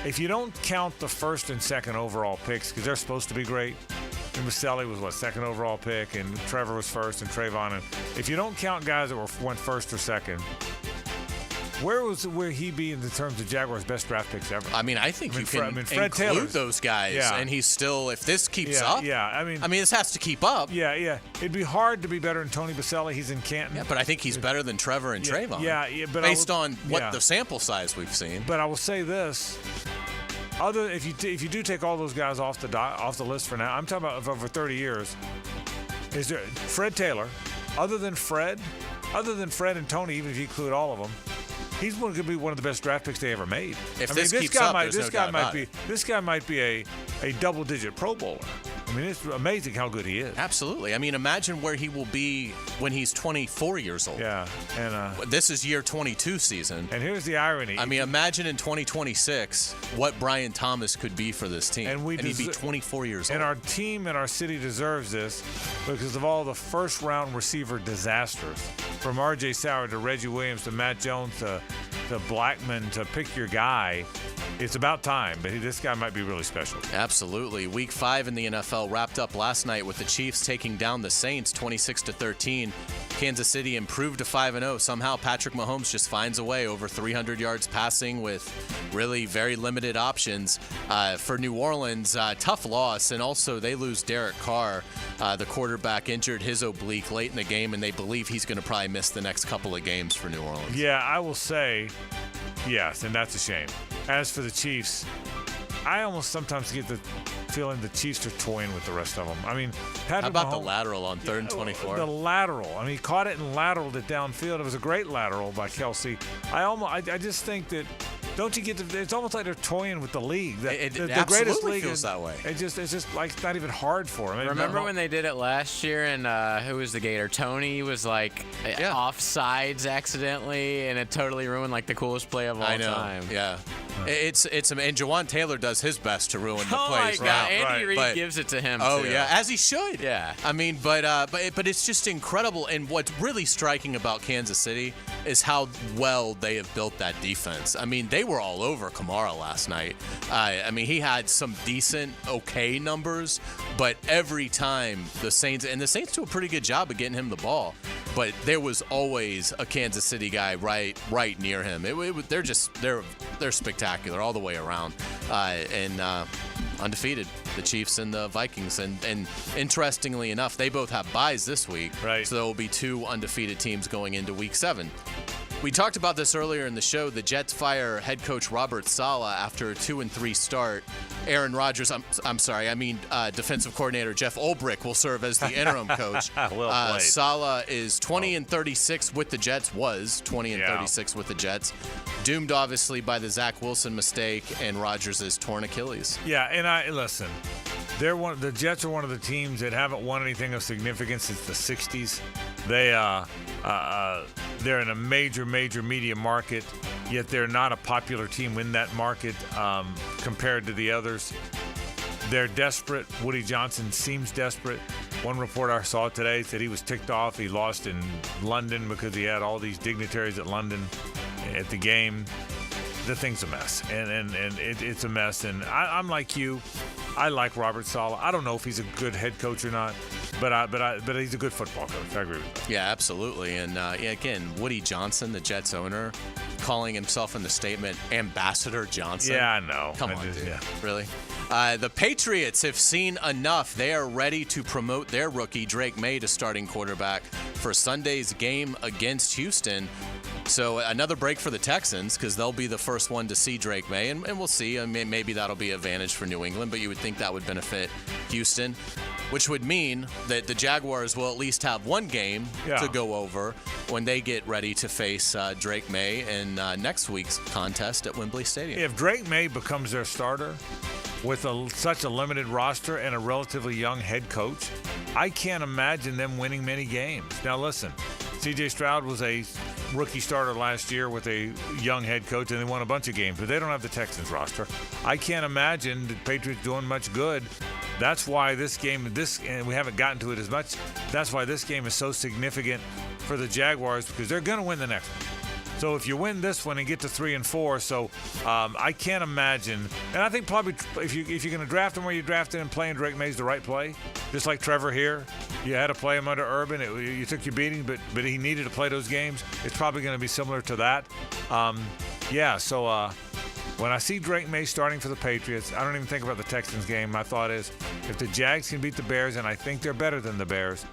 [SPEAKER 2] if you don't count the first and second overall picks, because they're supposed to be great, and Maselli was, second overall pick, and Trevor was first, and Trayvon, and if you don't count guys that went first or second, where he be in the terms of Jaguars' best draft picks ever?
[SPEAKER 6] I think you can
[SPEAKER 2] Fred
[SPEAKER 6] include
[SPEAKER 2] Taylor's,
[SPEAKER 6] those guys, and he's still, if this keeps up.
[SPEAKER 2] Yeah,
[SPEAKER 6] I mean, this has to keep up.
[SPEAKER 2] Yeah. It'd be hard to be better than Tony Baselli. He's in Canton.
[SPEAKER 6] Yeah, but I think he's better than Trevor and Trayvon.
[SPEAKER 2] Yeah, but
[SPEAKER 6] based on what the sample size we've seen.
[SPEAKER 2] But I will say this. If you do take all those guys off the list for now, I'm talking about over 30 years. Is there Fred Taylor? Other than Fred and Tony, even if you include all of them, he's going to be one of the best draft picks they ever made.
[SPEAKER 6] If this keeps up,
[SPEAKER 2] this guy might be a double-digit Pro Bowler. I mean, it's amazing how good he is.
[SPEAKER 3] Absolutely. I mean, imagine where he will be when he's 24 years old.
[SPEAKER 2] Yeah, and
[SPEAKER 3] this is year 22 season.
[SPEAKER 2] And here's the irony.
[SPEAKER 3] I mean, imagine in 2026 what Brian Thomas could be for this team. And he'd be 24 years old.
[SPEAKER 2] And our team and our city deserves this because of all the first-round receiver disasters, from R.J. Sauer to Reggie Williams to Matt Jones to Blackman to pick your guy. It's about time, but this guy might be really special.
[SPEAKER 3] Absolutely. Week 5 in the NFL wrapped up last night with the Chiefs taking down the Saints 26-13. Kansas City improved to 5-0. Somehow Patrick Mahomes just finds a way, over 300 yards passing with really very limited options. For New Orleans, tough loss, and also they lose Derek Carr. The quarterback injured his oblique late in the game, and they believe he's going to probably miss the next couple of games for New Orleans.
[SPEAKER 2] Yeah, I will say yes, and that's a shame. As for the Chiefs, I almost sometimes get the feeling the Chiefs are toying with the rest of them. I mean, Patrick
[SPEAKER 3] how about
[SPEAKER 2] Mahomes,
[SPEAKER 3] the lateral on 3rd and 24?
[SPEAKER 2] The lateral. I mean, he caught it and lateraled it downfield. It was a great lateral by Kelsey. I just think that, don't you get it's almost like they're toying with the league.
[SPEAKER 3] It
[SPEAKER 2] the
[SPEAKER 3] absolutely
[SPEAKER 2] greatest league
[SPEAKER 3] feels that way.
[SPEAKER 2] It's just like not even hard for him.
[SPEAKER 4] Remember when they did it last year and who was the Gator? Tony was like offsides accidentally, and it totally ruined like the coolest play of all time.
[SPEAKER 3] Yeah. It's and Jawan Taylor does his best to ruin the plays.
[SPEAKER 4] Oh my God, Andy Reid gives it to him.
[SPEAKER 3] Oh
[SPEAKER 4] too.
[SPEAKER 3] yeah, as he should.
[SPEAKER 4] Yeah.
[SPEAKER 3] I mean, but it's just incredible. And what's really striking about Kansas City is how well they have built that defense. I mean, they were all over Kamara last night. I mean, he had some decent, okay numbers, but every time the Saints do a pretty good job of getting him the ball, but there was always a Kansas City guy right near him. They're spectacular all the way around, and undefeated, the Chiefs and the Vikings, and interestingly enough, they both have byes this week,
[SPEAKER 2] right?
[SPEAKER 3] So there will be 2 undefeated teams going into Week 7. We talked about this earlier in the show. The Jets fire head coach Robert Saleh after a 2-3 start. Aaron Rodgers, defensive coordinator Jeff Ulbrich will serve as the interim coach.
[SPEAKER 2] Well played.
[SPEAKER 3] Saleh is 20-36 with the Jets, was 20-36 with the Jets. Doomed, obviously, by the Zach Wilson mistake and Rodgers' torn Achilles.
[SPEAKER 2] Yeah, and listen, the Jets are one of the teams that haven't won anything of significance since the 60s. They're in a major media market, yet they're not a popular team in that market compared to the others. They're desperate. Woody Johnson seems desperate. One report I saw today said he was ticked off. He lost in London because he had all these dignitaries at London at the game. The thing's a mess, and it's a mess. And I'm like you. I like Robert Saleh. I don't know if he's a good head coach or not, but he's a good football coach. I agree with that.
[SPEAKER 3] Yeah, absolutely. And again, Woody Johnson, the Jets owner, calling himself in the statement Ambassador Johnson.
[SPEAKER 2] Yeah, I know.
[SPEAKER 3] Come on, dude. Yeah. Really? The Patriots have seen enough. They are ready to promote their rookie, Drake May, to starting quarterback for Sunday's game against Houston. So another break for the Texans because they'll be the first one to see Drake May, and we'll see. I mean, maybe that'll be an advantage for New England, but you would think that would benefit Houston, which would mean that the Jaguars will at least have one game to go over when they get ready to face Drake May in next week's contest at Wembley Stadium.
[SPEAKER 2] If Drake May becomes their starter with such a limited roster and a relatively young head coach, I can't imagine them winning many games. Now listen, C.J. Stroud was a rookie starter last year with a young head coach, and they won a bunch of games, but they don't have the Texans roster. I can't imagine the Patriots doing much good. That's why this game, and we haven't gotten to it as much, that's why this game is so significant for the Jaguars, because they're going to win the next one. So if you win this one and get to 3-4, so I can't imagine. And I think probably if you're going to draft him where you drafted him, playing Drake May's the right play. Just like Trevor here, you had to play him under Urban. You took your beating, but he needed to play those games. It's probably going to be similar to that. So when I see Drake May starting for the Patriots, I don't even think about the Texans game. My thought is, if the Jags can beat the Bears, and I think they're better than the Bears,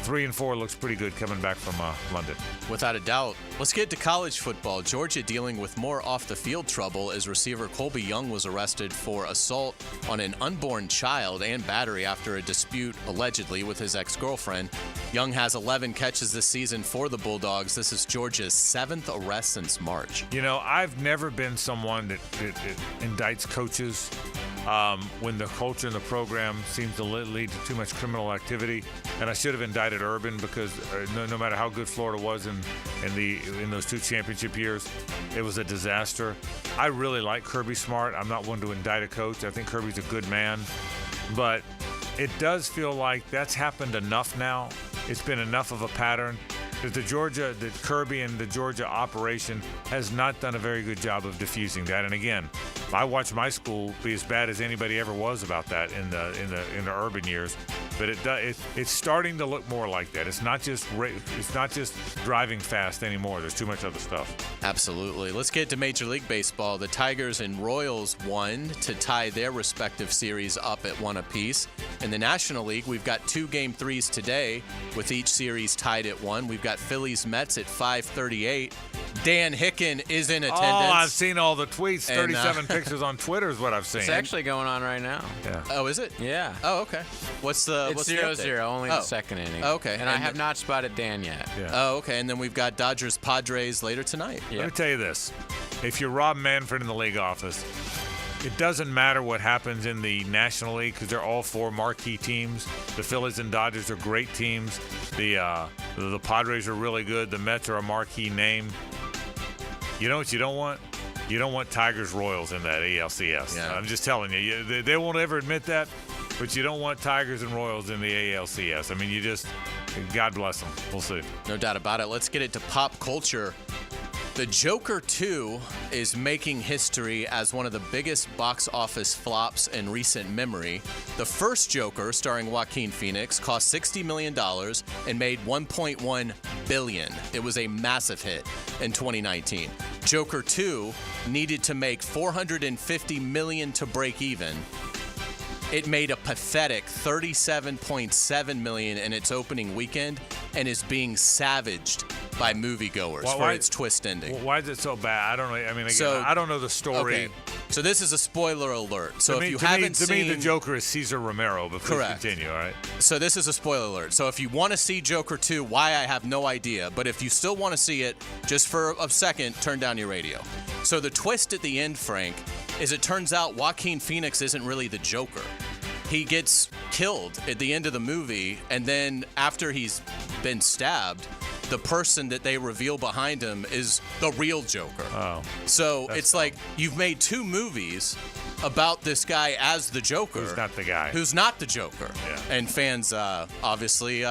[SPEAKER 2] 3-4 looks pretty good coming back from London.
[SPEAKER 3] Without a doubt. Let's get to college football. Georgia dealing with more off-the-field trouble as receiver Colby Young was arrested for assault on an unborn child and battery after a dispute, allegedly, with his ex-girlfriend. Young has 11 catches this season for the Bulldogs. This is Georgia's 7th arrest since March.
[SPEAKER 2] You know, I've never been someone that indicts coaches when the culture in the program seems to lead to too much criminal activity. And I should have indicted Urban because no matter how good Florida was in those 2 championship years, it was a disaster. I really like Kirby Smart. I'm not one to indict a coach. I think Kirby's a good man. But it does feel like that's happened enough now. It's been enough of a pattern that Kirby and the Georgia operation has not done a very good job of diffusing that. And again, I watched my school be as bad as anybody ever was about that in the Urban years. But it's starting to look more like that. It's not just driving fast anymore. There's too much other stuff.
[SPEAKER 3] Absolutely. Let's get to Major League Baseball. The Tigers and Royals won to tie their respective series up at 1 apiece. In the National League, we've got 2 Game 3s today, with each series tied at 1. We've got Phillies Mets at 5:38. Dan Hicken is in attendance.
[SPEAKER 2] Oh, I've seen all the tweets. 37 pictures on Twitter is what I've seen.
[SPEAKER 4] It's actually going on right now.
[SPEAKER 2] Yeah.
[SPEAKER 3] Oh, is it?
[SPEAKER 4] Yeah.
[SPEAKER 3] Oh, okay. What's the
[SPEAKER 4] It's
[SPEAKER 3] the update?
[SPEAKER 4] 0-0, only the second inning.
[SPEAKER 3] Okay.
[SPEAKER 4] And I have not spotted Dan yet.
[SPEAKER 2] Yeah.
[SPEAKER 3] Oh, okay. And then we've got Dodgers Padres later tonight.
[SPEAKER 2] Let me tell you this. If you're Rob Manfred in the league office, it doesn't matter what happens in the National League because they're all 4 marquee teams. The Phillies and Dodgers are great teams. The Padres are really good. The Mets are a marquee name. You know what you don't want? You don't want Tigers Royals in that ALCS.
[SPEAKER 3] Yeah.
[SPEAKER 2] I'm just telling you. They won't ever admit that, but you don't want Tigers and Royals in the ALCS. I mean, God bless them. We'll see.
[SPEAKER 3] No doubt about it. Let's get it to pop culture. The Joker 2 is making history as one of the biggest box office flops in recent memory. The first Joker, starring Joaquin Phoenix, cost $60 million and made $1.1 billion. It was a massive hit in 2019. Joker 2 needed to make $450 million to break even. It made a pathetic $37.7 million in its opening weekend and is being savaged by moviegoers for its twist ending.
[SPEAKER 2] Why is it so bad? I don't know. I mean, again, I don't know the story.
[SPEAKER 3] Okay. So this is a spoiler alert. So if you haven't seen...
[SPEAKER 2] To me, the Joker is Cesar Romero, but please continue, all right?
[SPEAKER 3] So this is a spoiler alert. So if you want to see Joker 2, why, I have no idea. But if you still want to see it, just for a second, turn down your radio. So the twist at the end, Frank, is it turns out Joaquin Phoenix isn't really the Joker. He gets killed at the end of the movie, and then after he's been stabbed, the person that they reveal behind him is the real Joker.
[SPEAKER 2] Oh.
[SPEAKER 3] So it's like you've made 2 movies about this guy as the Joker.
[SPEAKER 2] Who's not the guy.
[SPEAKER 3] Who's not the Joker.
[SPEAKER 2] Yeah.
[SPEAKER 3] And fans obviously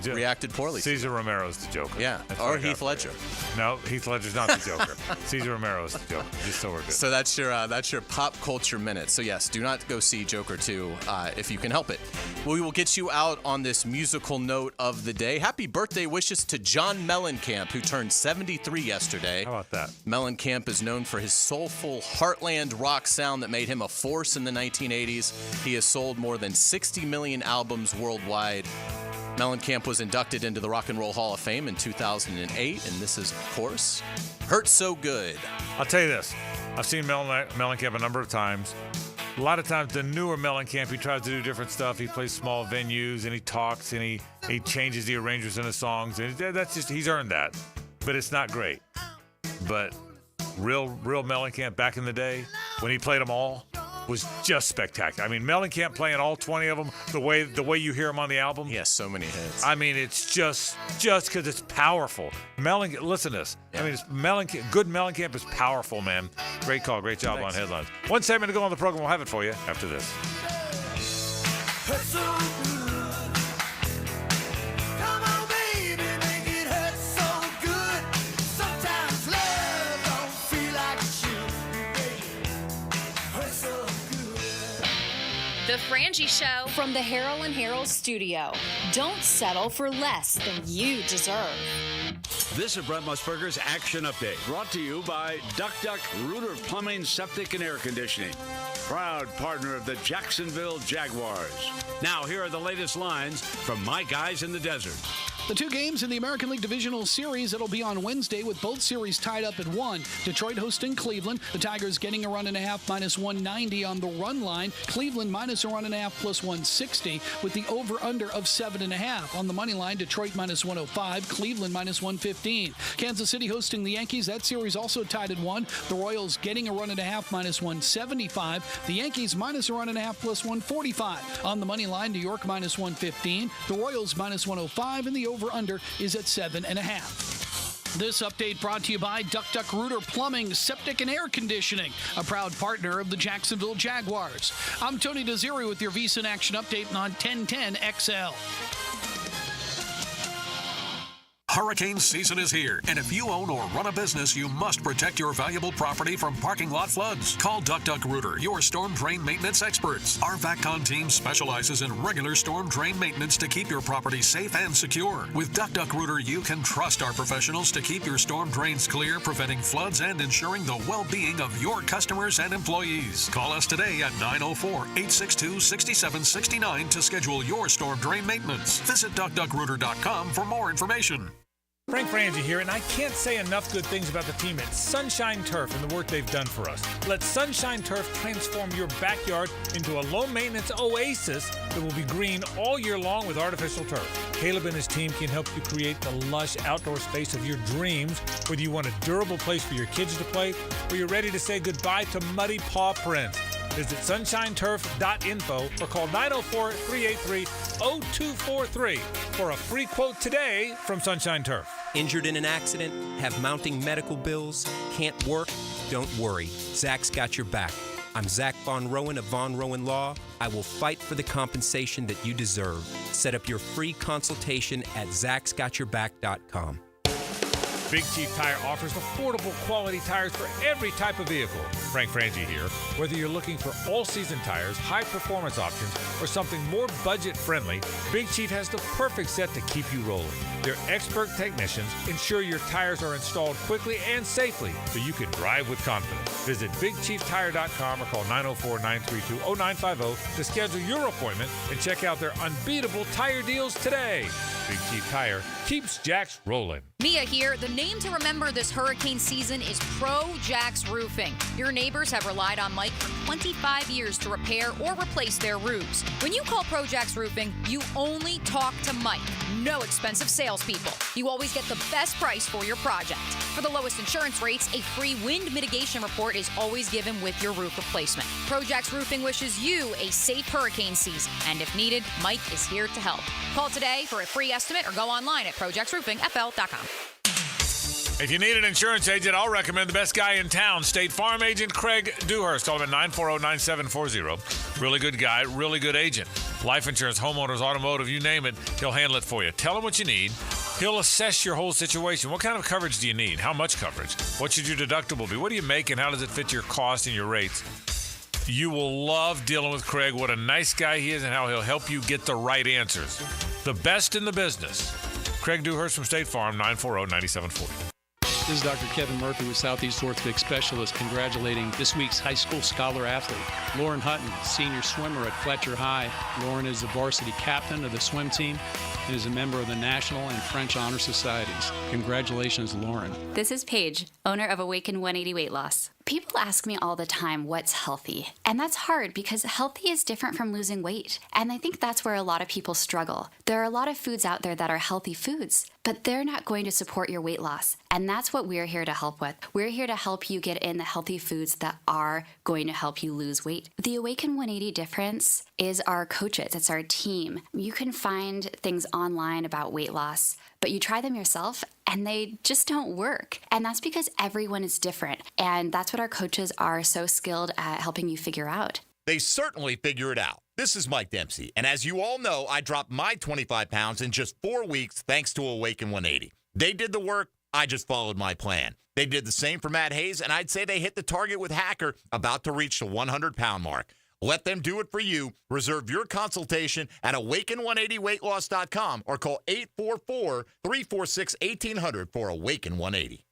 [SPEAKER 3] reacted poorly.
[SPEAKER 2] Cesar Romero's the Joker.
[SPEAKER 3] Yeah. Or Heath Ledger.
[SPEAKER 2] No, Heath Ledger's not the Joker. Cesar Romero's the Joker. Just so we're good.
[SPEAKER 3] So that's your pop culture minute. So yes, do not go see Joker 2 if you can help it. We will get you out on this musical note of the day. Happy birthday wishes to John Mellencamp, who turned 73 yesterday.
[SPEAKER 2] How about that?
[SPEAKER 3] Mellencamp is known for his soulful heartland rock sound that made him a force in the 1980s. He has sold more than 60 million albums worldwide. Mellencamp was inducted into the Rock and Roll Hall of Fame in 2008, and this is, of course, Hurt So Good.
[SPEAKER 2] I'll tell you this. I've seen Mellencamp a number of times. A lot of times, the newer Mellencamp, he tries to do different stuff. He plays small venues, and he talks, and he changes the arrangements in the songs, and that's just, he's earned that. But it's not great. But real Mellencamp back in the day, when he played them all, was just spectacular. I mean, Mellencamp playing all 20 of them, the way you hear him on the album.
[SPEAKER 3] He has so many hits.
[SPEAKER 2] I mean, it's just because it's powerful. Listen to this. Yeah. I mean, good Mellencamp is powerful, man. Great call. Great job on headlines. 1 segment to go on the program. We'll have it for you after this.
[SPEAKER 1] The Frangie Show from the Harold and Harold studio. Don't settle for less than you deserve.
[SPEAKER 7] This is Brent Musburger's Action Update, brought to you by Duck Duck Rooter Plumbing, Septic, and Air Conditioning, proud partner of the Jacksonville Jaguars. Now, here are the latest lines from my guys in the desert.
[SPEAKER 14] The two games in the American League Divisional Series that'll be on Wednesday with both series tied up at 1. Detroit hosting Cleveland. The Tigers getting a run and a half minus 190 on the run line. Cleveland minus a run and a half plus 160 with the over-under of 7.5. On the money line, Detroit minus 105, Cleveland minus 115. Kansas City hosting the Yankees. That series also tied at 1. The Royals getting a run and a half minus 175. The Yankees minus a run and a half plus 145. On the money line, New York minus 115. The Royals minus 105, and the over-under is at 7.5. This update brought to you by Duck Duck Rooter Plumbing, Septic and Air Conditioning, a proud partner of the Jacksonville Jaguars. I'm Tony Desiri with your VSiN Action Update on 1010 XL.
[SPEAKER 15] Hurricane season is here, and if you own or run a business, you must protect your valuable property from parking lot floods. Call Duck Duck Rooter, your storm drain maintenance experts. Our VACCON team specializes in regular storm drain maintenance to keep your property safe and secure. With Duck Duck Rooter, you can trust our professionals to keep your storm drains clear, preventing floods and ensuring the well-being of your customers and employees. Call us today at 904-862-6769 to schedule your storm drain maintenance. Visit DuckDuckRooter.com for more information.
[SPEAKER 8] Frank Frangie here, and I can't say enough good things about the team at Sunshine Turf and the work they've done for us. Let Sunshine Turf transform your backyard into a low-maintenance oasis that will be green all year long with artificial turf. Caleb and his team can help you create the lush outdoor space of your dreams, whether you want a durable place for your kids to play or you're ready to say goodbye to muddy paw prints. Visit sunshineturf.info or call 904-383-0243 for a free quote today from Sunshine Turf.
[SPEAKER 16] Injured in an accident? Have mounting medical bills? Can't work? Don't worry. Zach's got your back. I'm Zach Von Rowan of Von Rowan Law. I will fight for the compensation that you deserve. Set up your free consultation at zachsgotyourback.com.
[SPEAKER 8] Big Chief Tire offers affordable quality tires for every type of vehicle. Frank Frangie here. Whether you're looking for all-season tires, high-performance options, or something more budget-friendly, Big Chief has the perfect set to keep you rolling. Their expert technicians ensure your tires are installed quickly and safely so you can drive with confidence. Visit BigChiefTire.com or call 904-932-0950 to schedule your appointment and check out their unbeatable tire deals today. Big Chief Tire keeps Jacks rolling.
[SPEAKER 17] Mia here. The name to remember this hurricane season is Pro Jacks Roofing. Your neighbors have relied on Mike for 25 years to repair or replace their roofs. When you call Pro Jacks Roofing, you only talk to Mike. No expensive salespeople. You always get the best price for your project. For the lowest insurance rates, a free wind mitigation report is always given with your roof replacement. Pro Jacks Roofing wishes you a safe hurricane season. And if needed, Mike is here to help. Call today for a free estimate or go online at projacksroofingfl.com.
[SPEAKER 2] If you need an insurance agent, I'll recommend the best guy in town, State Farm agent Craig Dewhurst. Call him at 940-9740. Really good guy, really good agent. Life insurance, homeowners, automotive, you name it, he'll handle it for you. Tell him what you need. He'll assess your whole situation. What kind of coverage do you need? How much coverage? What should your deductible be? What do you make and how does it fit your cost and your rates? You will love dealing with Craig. What a nice guy he is and how he'll help you get the right answers. The best in the business. Craig Dewhurst from State Farm, 940-9740.
[SPEAKER 19] This is Dr. Kevin Murphy with Southeast Orthopedic Specialist, congratulating this week's high school scholar athlete, Lauren Hutton, senior swimmer at Fletcher High. Lauren is the varsity captain of the swim team and is a member of the National and French Honor Societies. Congratulations, Lauren.
[SPEAKER 22] This is Paige, owner of Awaken 180 Weight Loss. People ask me all the time what's healthy, and that's hard because healthy is different from losing weight, and I think that's where a lot of people struggle. There are a lot of foods out there that are healthy foods, but they're not going to support your weight loss, and that's what we're here to help with. We're here to help you get in the healthy foods that are going to help you lose weight. The Awaken 180 difference is our coaches. It's our team. You can find things online about weight loss, but you try them yourself and they just don't work. And that's because everyone is different. And that's what our coaches are so skilled at helping you figure out.
[SPEAKER 9] They certainly figure it out. This is Mike Dempsey. And as you all know, I dropped my 25 pounds in just 4 weeks thanks to Awaken 180. They did the work. I just followed my plan. They did the same for Matt Hays, and I'd say they hit the target with Hacker, about to reach the 100-pound mark. Let them do it for you. Reserve your consultation at awaken180weightloss.com or call 844-346-1800 for Awaken 180.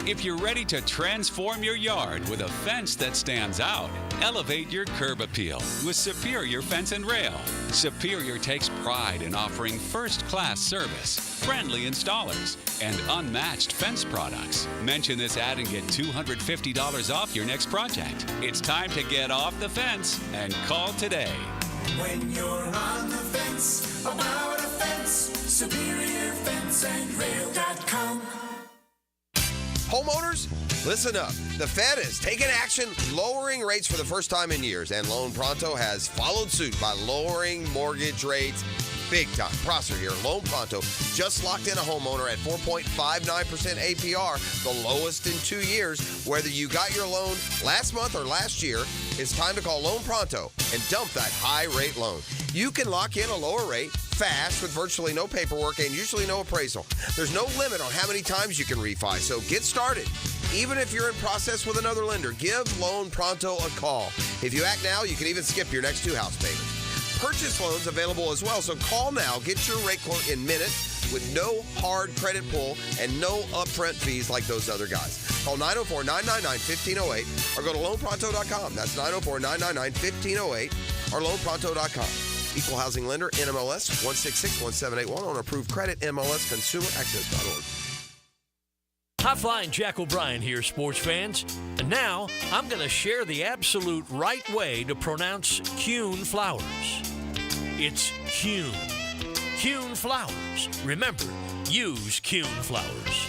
[SPEAKER 10] If you're ready to transform your yard with a fence that stands out, elevate your curb appeal with Superior Fence and Rail. Superior takes pride in offering first-class service, friendly installers, and unmatched fence products. Mention this ad and get $250 off your next project. It's time to get off the fence and call today.
[SPEAKER 11] When you're on the fence, about a fence, SuperiorFenceandRail.com.
[SPEAKER 12] Homeowners, listen up. The Fed has taken action, lowering rates for the first time in years, and Loan Pronto has followed suit by lowering mortgage rates big time. Prosser here. Loan Pronto just locked in a homeowner at 4.59% APR, the lowest in 2 years. Whether you got your loan last month or last year, it's time to call Loan Pronto and dump that high-rate loan. You can lock in a lower rate fast with virtually no paperwork and usually no appraisal. There's no limit on how many times you can refi, so get started. Even if you're in process with another lender, give Loan Pronto a call. If you act now, you can even skip your next 2 house payments. Purchase loans available as well, so call now. Get your rate quote in minutes with no hard credit pull and no upfront fees like those other guys. Call 904-999-1508 or go to loanpronto.com. That's 904-999-1508 or loanpronto.com. Equal housing lender, NMLS 1661781 on approved credit, MLSconsumeraccess.org.
[SPEAKER 13] Hi, Flying Jack O'Brien here, sports fans. And now, I'm going to share the absolute right way to pronounce Kuhn flowers. It's Kuhn. Kuhn flowers. Remember, use Kuhn flowers.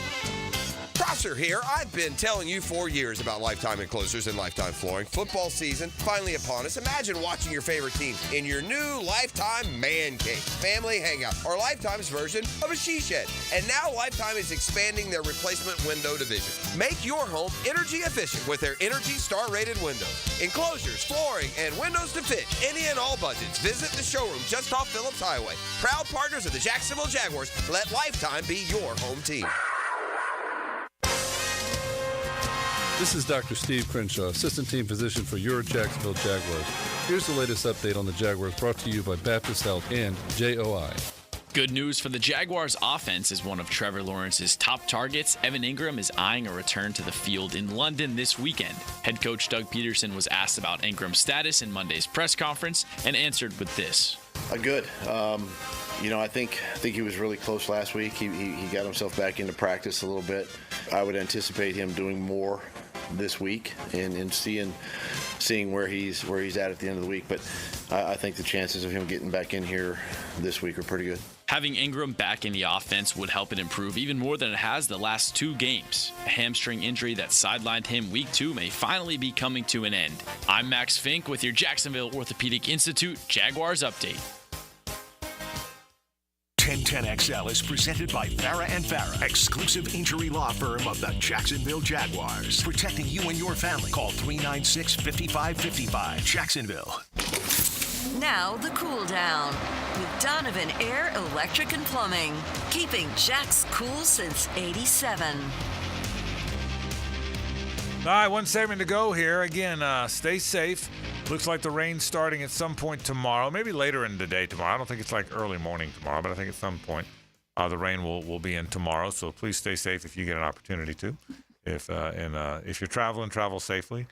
[SPEAKER 12] Prosser here. I've been telling you for years about Lifetime Enclosures and Lifetime Flooring. Football season finally upon us. Imagine watching your favorite team in your new Lifetime Man Cave, family hangout, or Lifetime's version of a she shed. And now Lifetime is expanding their replacement window division. Make your home energy efficient with their Energy Star rated windows, enclosures, flooring, and windows to fit any and all budgets. Visit the showroom just off Phillips Highway. Proud partners of the Jacksonville Jaguars. Let Lifetime be your home team.
[SPEAKER 18] This is Dr. Steve Crenshaw, Assistant Team Physician for your Jacksonville Jaguars. Here's the latest update on the Jaguars brought to you by Baptist Health and JOI.
[SPEAKER 6] Good news for the Jaguars offense is one of Trevor Lawrence's top targets. Evan Ingram is eyeing a return to the field in London this weekend. Head coach Doug Peterson was asked about Ingram's status in Monday's press conference and answered with this.
[SPEAKER 20] Good. I think he was really close last week. He got himself back into practice a little bit. I would anticipate him doing more this week and seeing where he's at the end of the week. But I think the chances of him getting back in here this week are pretty good.
[SPEAKER 6] Having Ingram back in the offense would help it improve even more than it has the last 2 games. A hamstring injury that sidelined him week 2 may finally be coming to an end. I'm Max Fink with your Jacksonville Orthopedic Institute Jaguars Update.
[SPEAKER 5] 1010XL is presented by Farah & Farah, exclusive injury law firm of the Jacksonville Jaguars. Protecting you and your family. Call 396-5555. Jacksonville.
[SPEAKER 26] Now the cool down with Donovan Air, Electric and Plumbing. Keeping Jack's cool since '87.
[SPEAKER 2] All right, 1 segment to go here. Again, stay safe. Looks like the rain's starting at some point tomorrow, maybe later in the day tomorrow. I don't think it's like early morning tomorrow, but I think at some point the rain will be in tomorrow. So please stay safe if you get an opportunity to. If you're traveling, travel safely.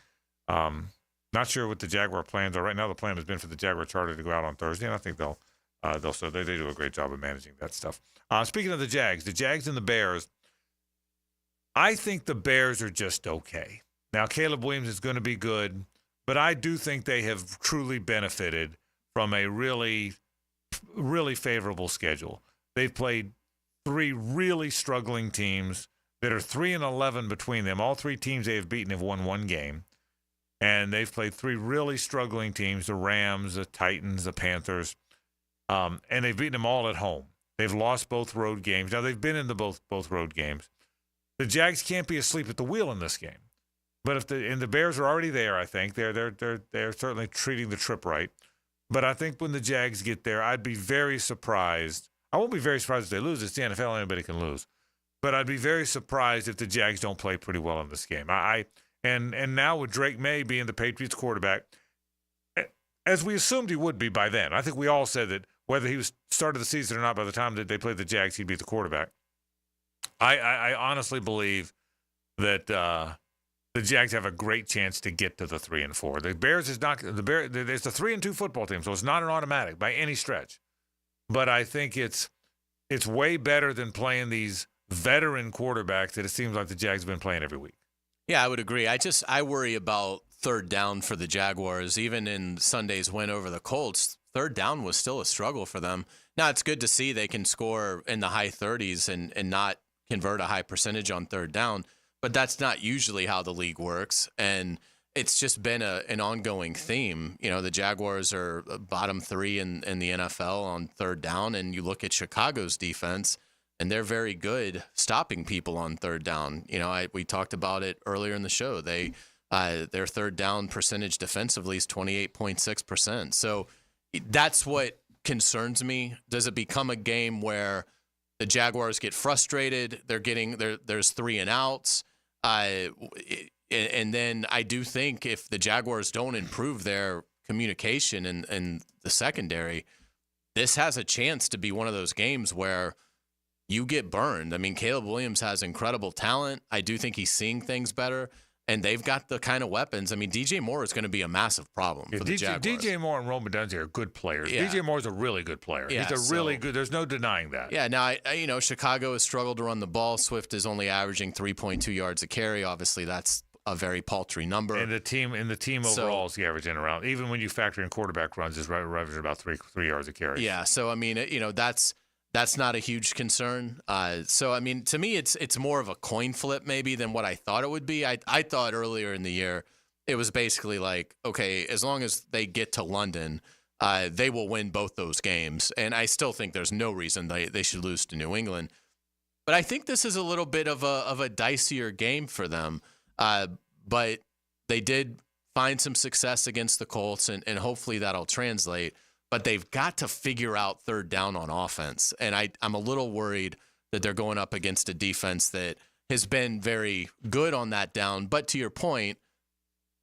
[SPEAKER 2] Not sure what the Jaguar plans are. Right now the plan has been for the Jaguar charter to go out on Thursday, and I think they do a great job of managing that stuff. Speaking of the Jags and the Bears, I think the Bears are just okay. Now, Caleb Williams is going to be good, but I do think they have truly benefited from a really, really favorable schedule. They've played 3 really struggling teams that are 3-11 between them. All 3 teams they have beaten have won 1 game. And they've played 3 really struggling teams, the Rams, the Titans, the Panthers, and they've beaten them all at home. They've lost both road games. Now, they've been in both road games. The Jags can't be asleep at the wheel in this game. But the Bears are already there, I think. They're certainly treating the trip right. But I think when the Jags get there, I'd be very surprised. I won't be very surprised if they lose. It's the NFL. Anybody can lose. But I'd be very surprised if the Jags don't play pretty well in this game. And now with Drake May being the Patriots quarterback, as we assumed he would be by then. I think we all said that whether he was started the season or not, by the time that they played the Jags, he'd be the quarterback. I honestly believe that the Jags have a great chance to get to the 3-4. The Bears is not the Bear. It's a 3-2 football team, so it's not an automatic by any stretch. But I think it's way better than playing these veteran quarterbacks that it seems like the Jags have been playing every week.
[SPEAKER 3] Yeah, I would agree. I worry about third down for the Jaguars. Even in Sunday's win over the Colts, third down was still a struggle for them. Now, it's good to see they can score in the high 30s and not convert a high percentage on third down, but that's not usually how the league works. And it's just been an ongoing theme. You know, the Jaguars are bottom 3 in the NFL on third down, and you look at Chicago's defense, and they're very good stopping people on third down. You know, we talked about it earlier in the show. Their third down percentage defensively is 28.6%. So that's what concerns me. Does it become a game where the Jaguars get frustrated? There's 3 and outs. And then I do think if the Jaguars don't improve their communication in the secondary, this has a chance to be one of those games where you get burned. I mean, Caleb Williams has incredible talent. I do think he's seeing things better, and they've got the kind of weapons. I mean, DJ Moore is going to be a massive problem for the Jaguars.
[SPEAKER 2] DJ Moore and Roman Dunze are good players.
[SPEAKER 3] Yeah.
[SPEAKER 2] DJ Moore is a really good player.
[SPEAKER 3] Yeah,
[SPEAKER 2] He's a really good. There's no denying that.
[SPEAKER 3] Yeah. Now, Chicago has struggled to run the ball. Swift is only averaging 3.2 yards a carry. Obviously, that's a very paltry number.
[SPEAKER 2] And the team overall is averaging around, even when you factor in quarterback runs, is averaging about 3 yards a carry.
[SPEAKER 3] Yeah. So I mean, that's not a huge concern. So I mean, to me, it's more of a coin flip maybe than what I thought it would be. I thought earlier in the year it was basically like, okay, as long as they get to London, they will win both those games. And I still think there's no reason they should lose to New England. But I think this is a little bit of a dicier game for them. But they did find some success against the Colts, and hopefully that'll translate. But they've got to figure out third down on offense. And I'm a little worried that they're going up against a defense that has been very good on that down. But to your point,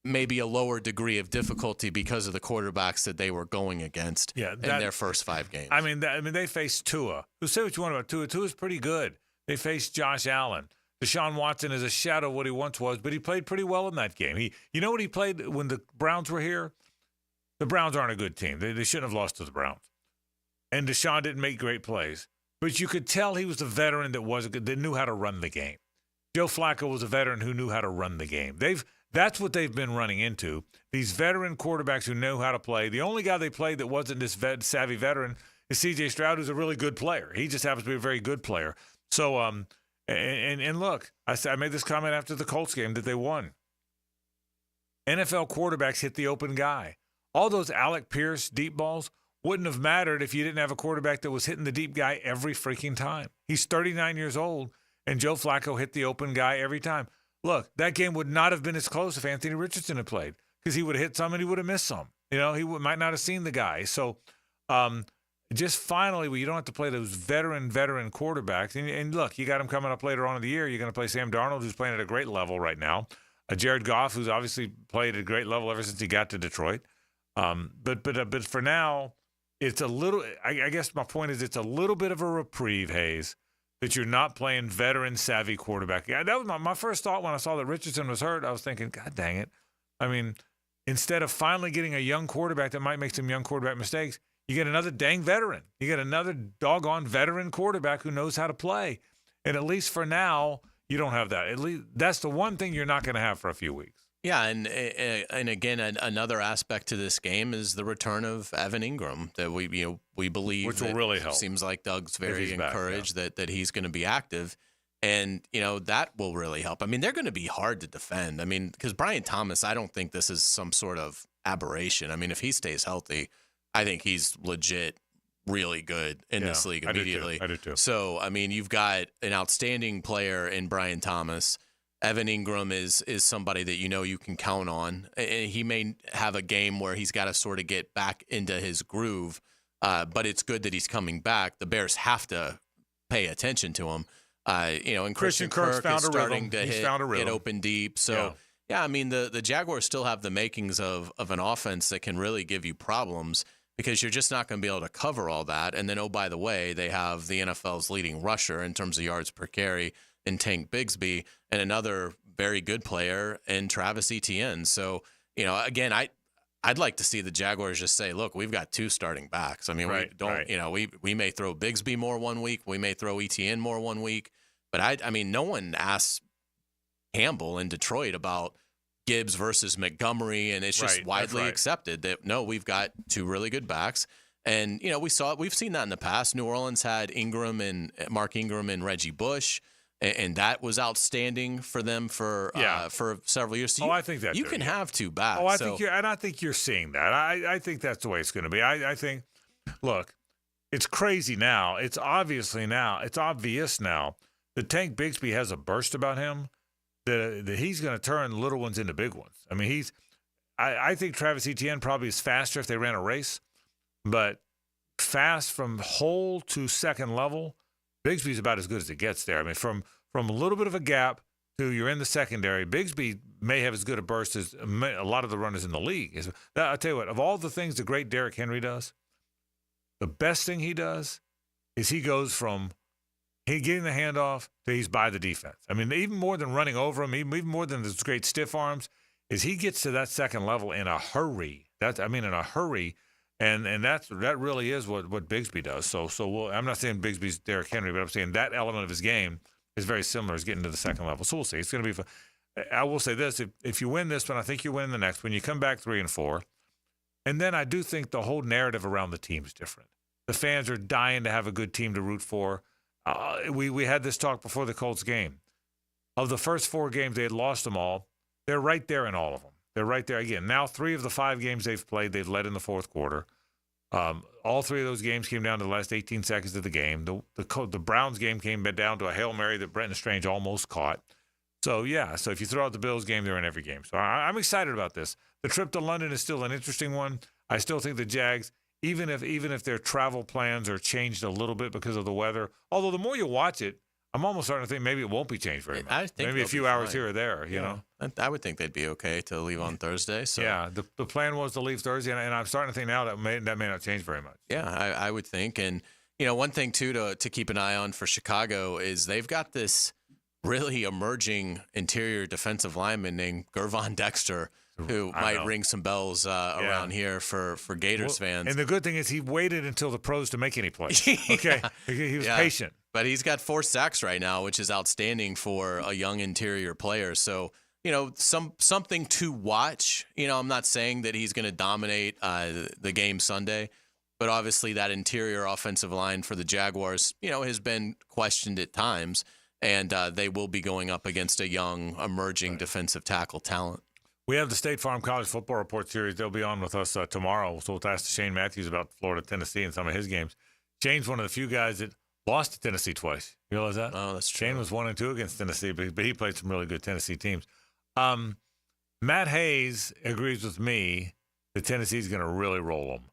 [SPEAKER 3] maybe a lower degree of difficulty because of the quarterbacks that they were going against in their first 5 games.
[SPEAKER 2] I mean, they faced Tua. Say what you want about Tua. Tua's pretty good. They faced Josh Allen. Deshaun Watson is a shadow of what he once was, but he played pretty well in that game. You know what he played when the Browns were here? The Browns aren't a good team. They shouldn't have lost to the Browns. And Deshaun didn't make great plays. But you could tell he was a veteran that knew how to run the game. Joe Flacco was a veteran who knew how to run the game. That's what they've been running into. These veteran quarterbacks who know how to play. The only guy they played that wasn't this savvy veteran is C.J. Stroud, who's a really good player. He just happens to be a very good player. So, and look, I made this comment after the Colts game that they won. NFL quarterbacks hit the open guy. All those Alec Pierce deep balls wouldn't have mattered if you didn't have a quarterback that was hitting the deep guy every freaking time. He's 39 years old, and Joe Flacco hit the open guy every time. Look, that game would not have been as close if Anthony Richardson had played, because he would have hit some and he would have missed some. You know, might not have seen the guy. So just finally, you don't have to play those veteran quarterbacks. And look, you got him coming up later on in the year. You're going to play Sam Darnold, who's playing at a great level right now. Jared Goff, who's obviously played at a great level ever since he got to Detroit. But for now, it's a little. I guess my point is it's a little bit of a reprieve, Hayes, that you're not playing veteran savvy quarterback. Yeah, that was my first thought when I saw that Richardson was hurt. I was thinking, God dang it! I mean, instead of finally getting a young quarterback that might make some young quarterback mistakes, you get another dang veteran. You get another doggone veteran quarterback who knows how to play. And at least for now, you don't have that. At least that's the one thing you're not going to have for a few weeks.
[SPEAKER 3] Yeah, and again, another aspect to this game is the return of Evan Ingram that we believe,
[SPEAKER 2] which will really help.
[SPEAKER 3] Seems like Doug's very encouraged that he's going to be active, and that will really help. I mean, they're going to be hard to defend. I mean, because Brian Thomas, I don't think this is some sort of aberration. I mean, if he stays healthy, I think he's legit really good in this league immediately.
[SPEAKER 2] I do too.
[SPEAKER 3] So, I mean, you've got an outstanding player in Brian Thomas. Evan Ingram is somebody that you can count on. And he may have a game where he's got to sort of get back into his groove, but it's good that he's coming back. The Bears have to pay attention to him. And Christian Kirk is starting to hit open deep. So, I mean, the Jaguars still have the makings of an offense that can really give you problems, because you're just not going to be able to cover all that. And then, oh, by the way, they have the NFL's leading rusher in terms of yards per carry in Tank Bigsby and another very good player in Travis Etienne. So, again, I'd like to see the Jaguars just say, look, we've got 2 starting backs. I mean, we may throw Bigsby more one week. We may throw Etienne more one week. But, I mean, no one asked Campbell in Detroit about Gibbs versus Montgomery, and it's just widely accepted that, no, we've got 2 really good backs. And, we've seen that in the past. New Orleans had Mark Ingram and Reggie Bush, and that was outstanding for them for several years. So
[SPEAKER 2] I think that
[SPEAKER 3] you can have 2 backs.
[SPEAKER 2] I think you're seeing that. I think that's the way it's going to be. I think, look, it's crazy now. It's obvious now that Tank Bigsby has a burst about him that he's going to turn little ones into big ones. I mean, I think Travis Etienne probably is faster if they ran a race, but fast from hole to second level, Bigsby's about as good as it gets there. I mean, from a little bit of a gap to you're in the secondary, Bigsby may have as good a burst as a lot of the runners in the league. I'll tell you what, of all the things the great Derrick Henry does, the best thing he does is he goes from getting the handoff to he's by the defense. I mean, even more than running over him, even more than those great stiff arms, is he gets to that second level in a hurry. And that really is what Bigsby does. So I'm not saying Bigsby's Derrick Henry, but I'm saying that element of his game is very similar as getting to the second level. So we'll see. It's going to be fun. I will say this: if you win this one, I think you win the next one. You come back 3-4, and then I do think the whole narrative around the team is different. The fans are dying to have a good team to root for. We had this talk before the Colts game. Of the first 4 games, they had lost them all. They're right there in all of them. They're right there again. Now 3 of the 5 games they've played, they've led in the fourth quarter. All 3 of those games came down to the last 18 seconds of the game. The Browns game came down to a Hail Mary that Brenton Strange almost caught. So if you throw out the Bills game, they're in every game. So I'm excited about this. The trip to London is still an interesting one. I still think the Jags, even if their travel plans are changed a little bit because of the weather, although the more you watch it, I'm almost starting to think maybe it won't be changed very much.
[SPEAKER 3] I think
[SPEAKER 2] maybe a few hours here or there, you know.
[SPEAKER 3] I would think they'd be okay to leave on Thursday. So.
[SPEAKER 2] Yeah, the plan was to leave Thursday, and I'm starting to think now that may not change very much.
[SPEAKER 3] Yeah, I would think. And, one thing, too, to keep an eye on for Chicago is they've got this really emerging interior defensive lineman named Gervon Dexter, who might ring some bells around here for Gators fans.
[SPEAKER 2] And the good thing is he waited until the pros to make any plays. Okay, he was patient.
[SPEAKER 3] But he's got 4 sacks right now, which is outstanding for a young interior player. So, something to watch. I'm not saying that he's going to dominate the game Sunday, but obviously that interior offensive line for the Jaguars, has been questioned at times, and they will be going up against a young, emerging defensive tackle talent.
[SPEAKER 2] We have the State Farm College Football Report series. They'll be on with us tomorrow. So we'll ask Shane Matthews about Florida, Tennessee, and some of his games. Shane's one of the few guys that lost to Tennessee twice. You realize that?
[SPEAKER 3] Oh, that's true.
[SPEAKER 2] Shane was 1-2 against Tennessee, but he played some really good Tennessee teams. Matt Hays agrees with me that Tennessee's going to really roll them.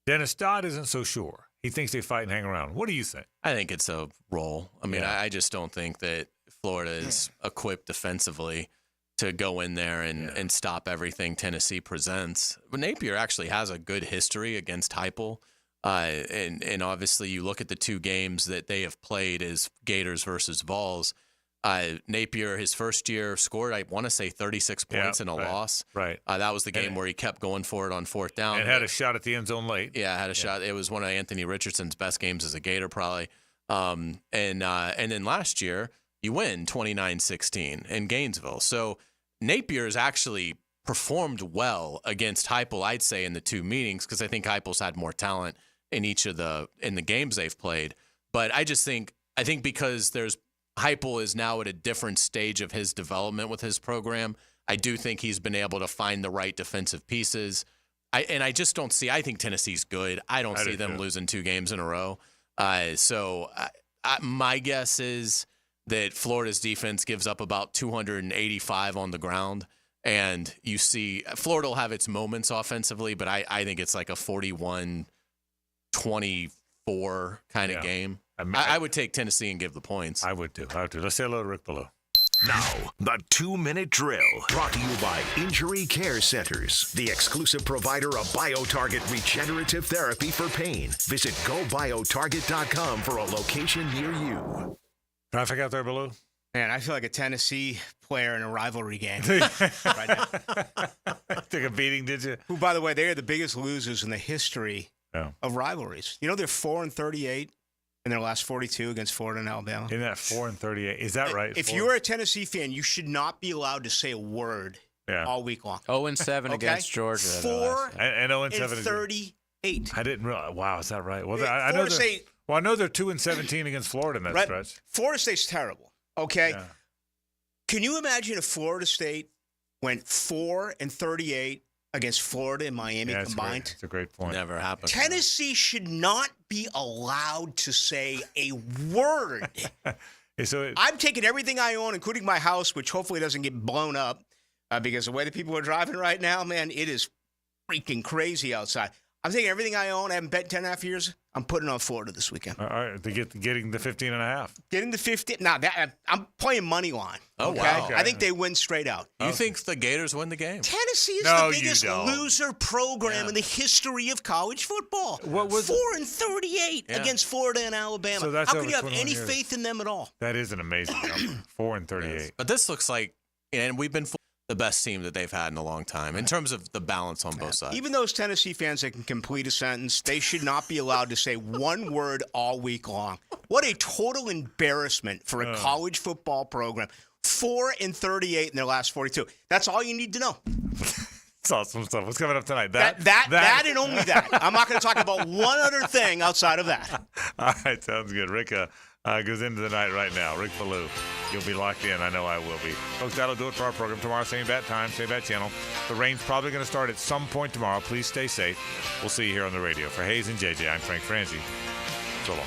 [SPEAKER 2] Dennis Dodd isn't so sure. He thinks they fight and hang around. What do you think?
[SPEAKER 3] I think it's a roll. I mean, I just don't think that Florida is equipped defensively to go in there and stop everything Tennessee presents. But Napier actually has a good history against Heupel. And obviously you look at the 2 games that they have played as Gators versus Vols. Napier, his first year, scored, I want to say, 36 points in a loss.
[SPEAKER 2] Right.
[SPEAKER 3] That was the game where he kept going for it on 4th down.
[SPEAKER 2] And had a shot at the end zone late.
[SPEAKER 3] Yeah, had a shot. It was one of Anthony Richardson's best games as a Gator, probably. And then last year, you win 29-16 in Gainesville. So Napier's actually performed well against Heupel, I'd say, in the 2 meetings, because I think Heupel's had more talent in the games they've played. But I think because Heupel is now at a different stage of his development with his program, I do think he's been able to find the right defensive pieces. I just don't see. I think Tennessee's good. I don't see them losing 2 games in a row. So my guess is that Florida's defense gives up about 285 on the ground. And you see Florida will have its moments offensively, but I think it's like a 41-24 kind of game. I would take Tennessee and give the points.
[SPEAKER 2] I would too. Let's say hello to Rick Ballou.
[SPEAKER 5] Now, the 2-minute drill, brought to you by Injury Care Centers, the exclusive provider of BioTarget regenerative therapy for pain. Visit GoBioTarget.com for a location near you.
[SPEAKER 2] Traffic out there, Ballou?
[SPEAKER 1] Man, I feel like a Tennessee player in a rivalry game right now.
[SPEAKER 2] Took a beating, did you?
[SPEAKER 1] Who, by the way, they are the biggest losers in the history of rivalries. You know, they're 4-38 in their last 42 against Florida and Alabama.
[SPEAKER 2] Isn't that 4-38? Is that right?
[SPEAKER 1] If you're a Tennessee fan, you should not be allowed to say a word all week long.
[SPEAKER 4] 0-7 against Georgia.
[SPEAKER 1] 4-38.
[SPEAKER 2] I didn't realize. Wow, is that right? Well, I
[SPEAKER 1] Florida
[SPEAKER 2] know
[SPEAKER 1] State.
[SPEAKER 2] Well, I know they're 2-17 against Florida in that stretch.
[SPEAKER 1] Florida State's terrible. Okay.
[SPEAKER 2] Yeah.
[SPEAKER 1] Can you imagine if Florida State went 4-38 against Florida and Miami combined?
[SPEAKER 2] That's a great point.
[SPEAKER 3] Never happened.
[SPEAKER 1] Tennessee should not be allowed to say a word. I'm taking everything I own, including my house, which hopefully doesn't get blown up because the way that people are driving right now, man, it is freaking crazy outside. I'm taking everything I own. I haven't bet 10.5 years. I'm putting on Florida this weekend.
[SPEAKER 2] All right, getting the 15.5.
[SPEAKER 1] Getting the 15. Now, I'm playing money line.
[SPEAKER 3] Oh,
[SPEAKER 1] okay?
[SPEAKER 3] wow.
[SPEAKER 1] I think they win straight out.
[SPEAKER 3] You think the Gators win the game?
[SPEAKER 1] Tennessee is the biggest loser program in the history of college football.
[SPEAKER 2] What was
[SPEAKER 1] 4-38 against Florida and Alabama.
[SPEAKER 2] So that's
[SPEAKER 1] How
[SPEAKER 2] over
[SPEAKER 1] can you have
[SPEAKER 2] 21
[SPEAKER 1] any
[SPEAKER 2] years.
[SPEAKER 1] faith in them at all?
[SPEAKER 2] That is an amazing number. 4-38.
[SPEAKER 3] But this looks like, and we've been the best team that they've had in a long time in terms of the balance on both sides.
[SPEAKER 1] Even those Tennessee fans that can complete a sentence, they should not be allowed to say one word all week long. What a total embarrassment for a college football program. 4-38 in their last 42. That's all you need to know.
[SPEAKER 2] It's awesome stuff. What's coming up tonight?
[SPEAKER 1] That and only that. I'm not going to talk about one other thing outside of that.
[SPEAKER 2] All right, sounds good. Rick goes into the night right now. Rick Ballou. You'll be locked in. I know I will be. Folks, that'll do it for our program tomorrow. Same bat time, same bat channel. The rain's probably going to start at some point tomorrow. Please stay safe. We'll see you here on the radio. For Hays and JJ, I'm Frank Frangie. So long.